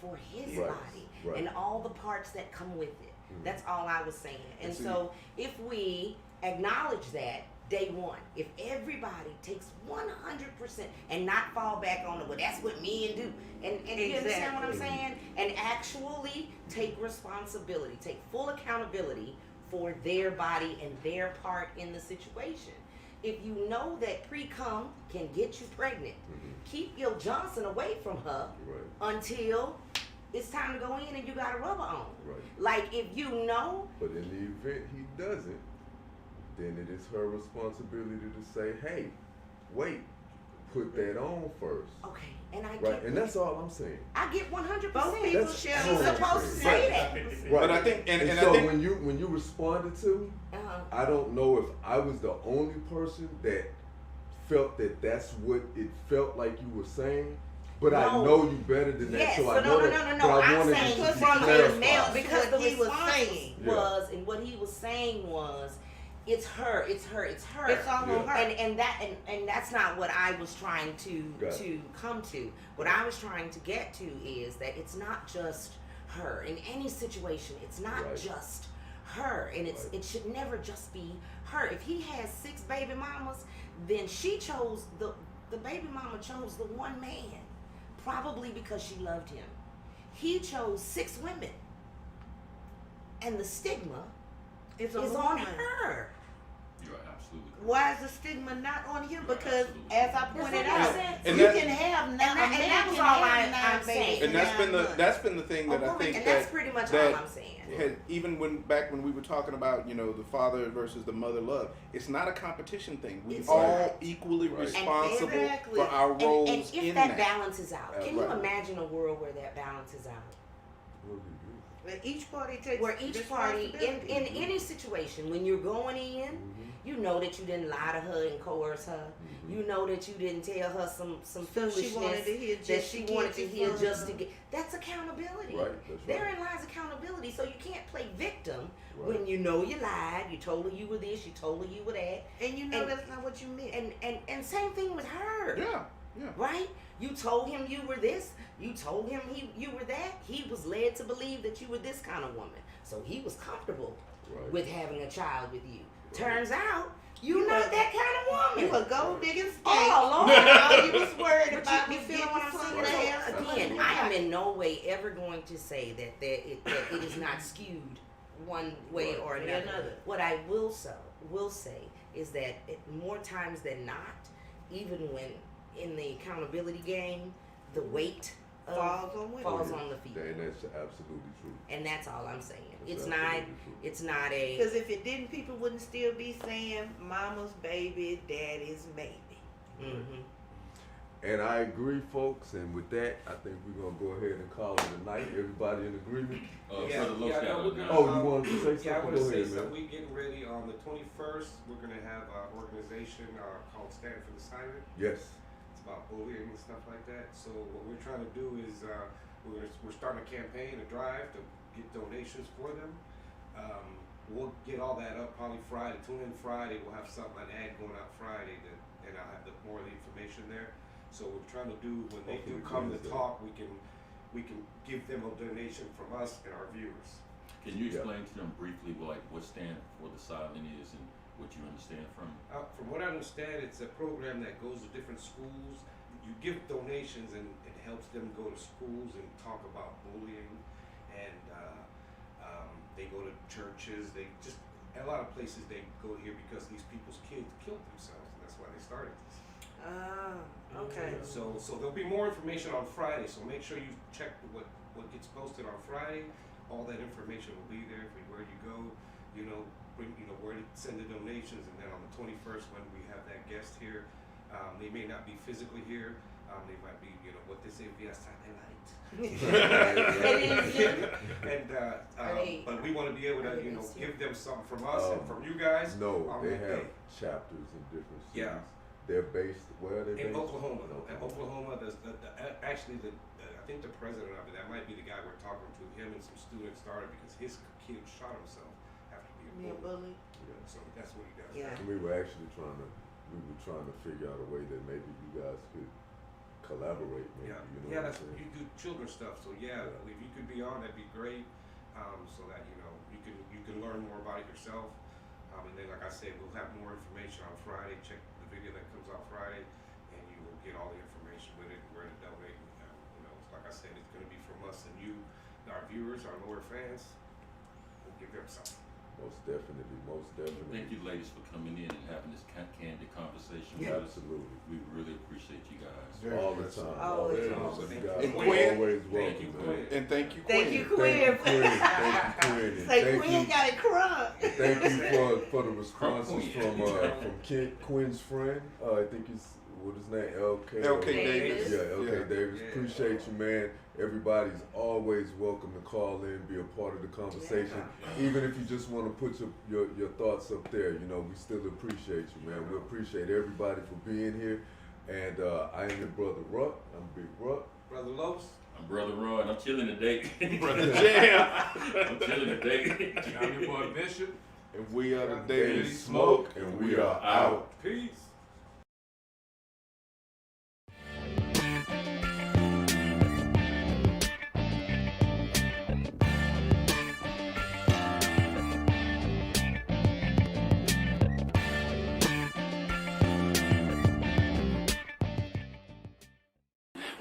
S7: for his
S3: Right,
S7: body
S3: right.
S7: and all the parts that come with it.
S3: Mhm.
S7: That's all I was saying. And
S3: see-
S7: so if we acknowledge that day one, if everybody takes 100% and not fall back on it, well, that's what men do. And you understand what I'm
S5: Exactly.
S7: saying? And actually take responsibility, take full accountability for their body and their part in the situation. If you know that pre-cum can get you pregnant, keep your Johnson away from her
S3: Right,
S7: until it's time to go in and you got a rubber on.
S3: right.
S7: Like if you know,
S3: But in the event he doesn't, then it is her responsibility to say, hey, wait, put that on first.
S7: okay, and I
S3: Right,
S7: get,
S3: and that's all I'm saying.
S7: I get 100%.
S5: Both people
S3: That's
S5: share
S7: She's
S3: all I'm
S7: supposed to
S3: saying.
S7: say that.
S3: Right.
S4: But I think, and
S3: so
S4: I think,
S3: when you responded to me,
S7: Uh-huh.
S3: I don't know if I was the only person that felt that that's what it felt like you were saying, but I
S7: No.
S3: know you better than that,
S7: Yes,
S3: so
S7: but
S3: I know
S7: no,
S3: that.
S7: no.
S3: But I
S7: I'm
S3: wanted
S7: saying
S3: it to be
S7: from the
S3: clarified.
S7: male because the
S5: What he was
S7: response
S5: saying.
S7: was, and what he was saying was, it's her.
S5: It's all
S3: Yeah.
S5: on her.
S7: And that's not what I was trying to
S3: Got it.
S7: to come to. What I was trying to get to is that it's not just her in any situation. It's not
S3: Right.
S7: just her, and
S3: Right.
S7: it should never just be her. If he has 6 baby mamas, then she chose the baby mama chose the one man, probably because she loved him. He chose 6 women, and the stigma
S5: It's
S7: is
S5: a
S7: on
S5: woman.
S1: You're
S7: her.
S1: absolutely correct.
S5: Why is the stigma not on him?
S1: You're
S5: Because
S1: absolutely
S5: as I
S1: correct.
S5: pointed
S7: Does that
S5: out,
S7: make sense?
S4: And
S5: you
S4: that-
S5: can have
S7: And
S5: nine.
S7: that was all I'm saying.
S4: and that's been the thing that I think
S7: and
S4: that
S7: that's pretty much
S4: that
S7: all I'm saying.
S4: had, even back when we were talking about, you know, the father versus the mother love, it's not a competition thing. We
S7: It's
S4: all
S7: not.
S4: equally
S3: Right.
S4: responsible
S5: Exactly.
S4: for our roles
S7: and if
S4: in
S7: that balances out, can you
S4: Right.
S7: imagine a world where that balances out?
S5: But each party takes
S7: Where each party, in
S5: responsibility.
S7: any situation, when you're going in, you know that you didn't lie to her and coerce her. You know that you didn't tell her some
S5: So
S7: foolishness
S5: she wanted to hear just
S7: that she
S5: to
S7: wanted
S5: get
S7: to
S5: you
S7: hear
S5: from
S7: just
S5: her.
S7: to get. That's accountability.
S3: Right, that's right.
S7: Therein lies accountability. So you can't play victim
S3: Right.
S7: when you know you lied. You told her you were this. You told her you were that.
S5: And you know
S7: and-
S5: that's not what you meant.
S7: And same thing with her.
S4: Yeah.
S7: Right? You told him you were this. You told him you were that. He was led to believe that you were this kind of woman. So he was comfortable
S3: Right.
S7: with having a child with you.
S3: Right.
S7: Turns out you're
S5: You
S7: not
S5: a-
S7: that kind of woman.
S5: You a gold digging snake.
S7: Oh, Lord.
S5: All you was worried
S7: But
S5: about
S7: you
S5: was
S7: feel
S5: getting
S7: what I'm
S5: some
S7: saying?
S5: ass.
S7: So, again, I am in no way ever going to say that it is not skewed one way or another. What I will say is that more times than not, even when in the accountability game, the weight
S5: Falls on women.
S7: falls on the feet,
S3: And that's absolutely true.
S7: and that's all I'm saying.
S3: That's
S7: It's not.
S3: absolutely true.
S7: It's not a.
S5: Because if it didn't, people wouldn't still be saying mama's baby, daddy's maybe.
S7: Mhm.
S3: And I agree, folks. And with that, I think we're gonna go ahead and call it a night. Everybody in agreement?
S2: Yeah,
S1: Brother Los
S2: yeah,
S1: got
S2: no,
S1: it
S2: we're
S1: now.
S2: gonna-
S3: Oh, you wanted to say something?
S2: Yeah, I want
S3: Go
S2: to say
S3: ahead,
S2: something.
S3: man.
S2: We're getting ready on the 21st. We're going to have an organization called Stand for the Silent.
S3: Yes.
S2: It's about bullying and stuff like that. So what we're trying to do is we're starting a campaign, a drive to get donations for them. We'll get all that up probably Friday. Tune in Friday. We'll have an ad going out Friday, and I'll have more of the information there. So we're trying to do when they do come to talk, we can give them a donation from us and our viewers.
S1: Can you explain to them briefly what stand for the silent is and what you understand from it?
S2: From what I understand, it's a program that goes to different schools. You give donations and it helps them go to schools and talk about bullying, and they go to churches. They just a lot of places they go here because these people's kids killed themselves, and that's why they started this.
S7: Okay.
S2: So there'll be more information on Friday. So make sure you check what gets posted on Friday. All that information will be there. Where you go, where to send the donations, and then on the 21st when we have that guest here, they may not be physically here. They might be, what they say via satellite. But we want to be able to, give them something from us and from you guys.
S3: No,
S2: on
S3: they
S2: that
S3: have
S2: day.
S3: chapters in different cities.
S2: Yeah.
S3: They're based, where are they
S2: In
S3: based?
S2: Oklahoma. In Oklahoma, I think the president of it, that might be the guy we're talking to. Him and some students started because his kid shot himself after being bullied.
S3: Yeah.
S2: So that's what he does.
S7: Yeah.
S3: And we were actually trying to figure out a way that maybe you guys could collaborate. Maybe,
S2: Yeah,
S3: what I'm saying?
S2: you do children's stuff. So if you could be on, that'd be great. So that you can learn more about it yourself. And then, like I said, we'll have more information on Friday. Check the video that comes out Friday, and you will get all the information with it, where to donate. Like I said, it's going to be from us and you, our viewers, our loyal fans. We'll give them something.
S3: Most definitely.
S1: Thank you, ladies, for coming in and having this candid conversation with us.
S3: Absolutely.
S1: We really appreciate you guys.
S3: All the time.
S7: All the time.
S3: So you guys
S4: And
S3: are
S4: Quinn.
S3: always
S2: Thank
S3: welcome,
S2: you,
S3: man.
S2: Quinn.
S4: And thank you,
S7: Thank
S4: Quinn.
S7: you, Quinn.
S3: Thank you, Quinn. And
S7: Say
S3: thank
S7: Quinn
S3: you,
S7: got it crunk.
S3: thank you for the responses
S1: Quinn.
S3: from Quinn's friend. I think what his name?
S4: LK Davis.
S3: Yeah, LK
S4: Yeah.
S3: Davis.
S2: Yeah.
S3: Appreciate you, man. Everybody's always welcome to call in, be a part of the conversation. Even if you just want to put your thoughts up there, we still appreciate you, man. We appreciate everybody for being here. And I am your brother Ruck. I'm Big Ruck.
S2: Brother Lopes.
S1: I'm Brother Ron. I'm chilling today.
S4: Brother Jam.
S1: I'm chilling today.
S2: I'm your boy Bishop.
S4: And we are the
S3: Daily
S4: Daily
S3: Smoke,
S4: Smoke.
S3: and we are out.
S2: Peace.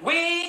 S9: We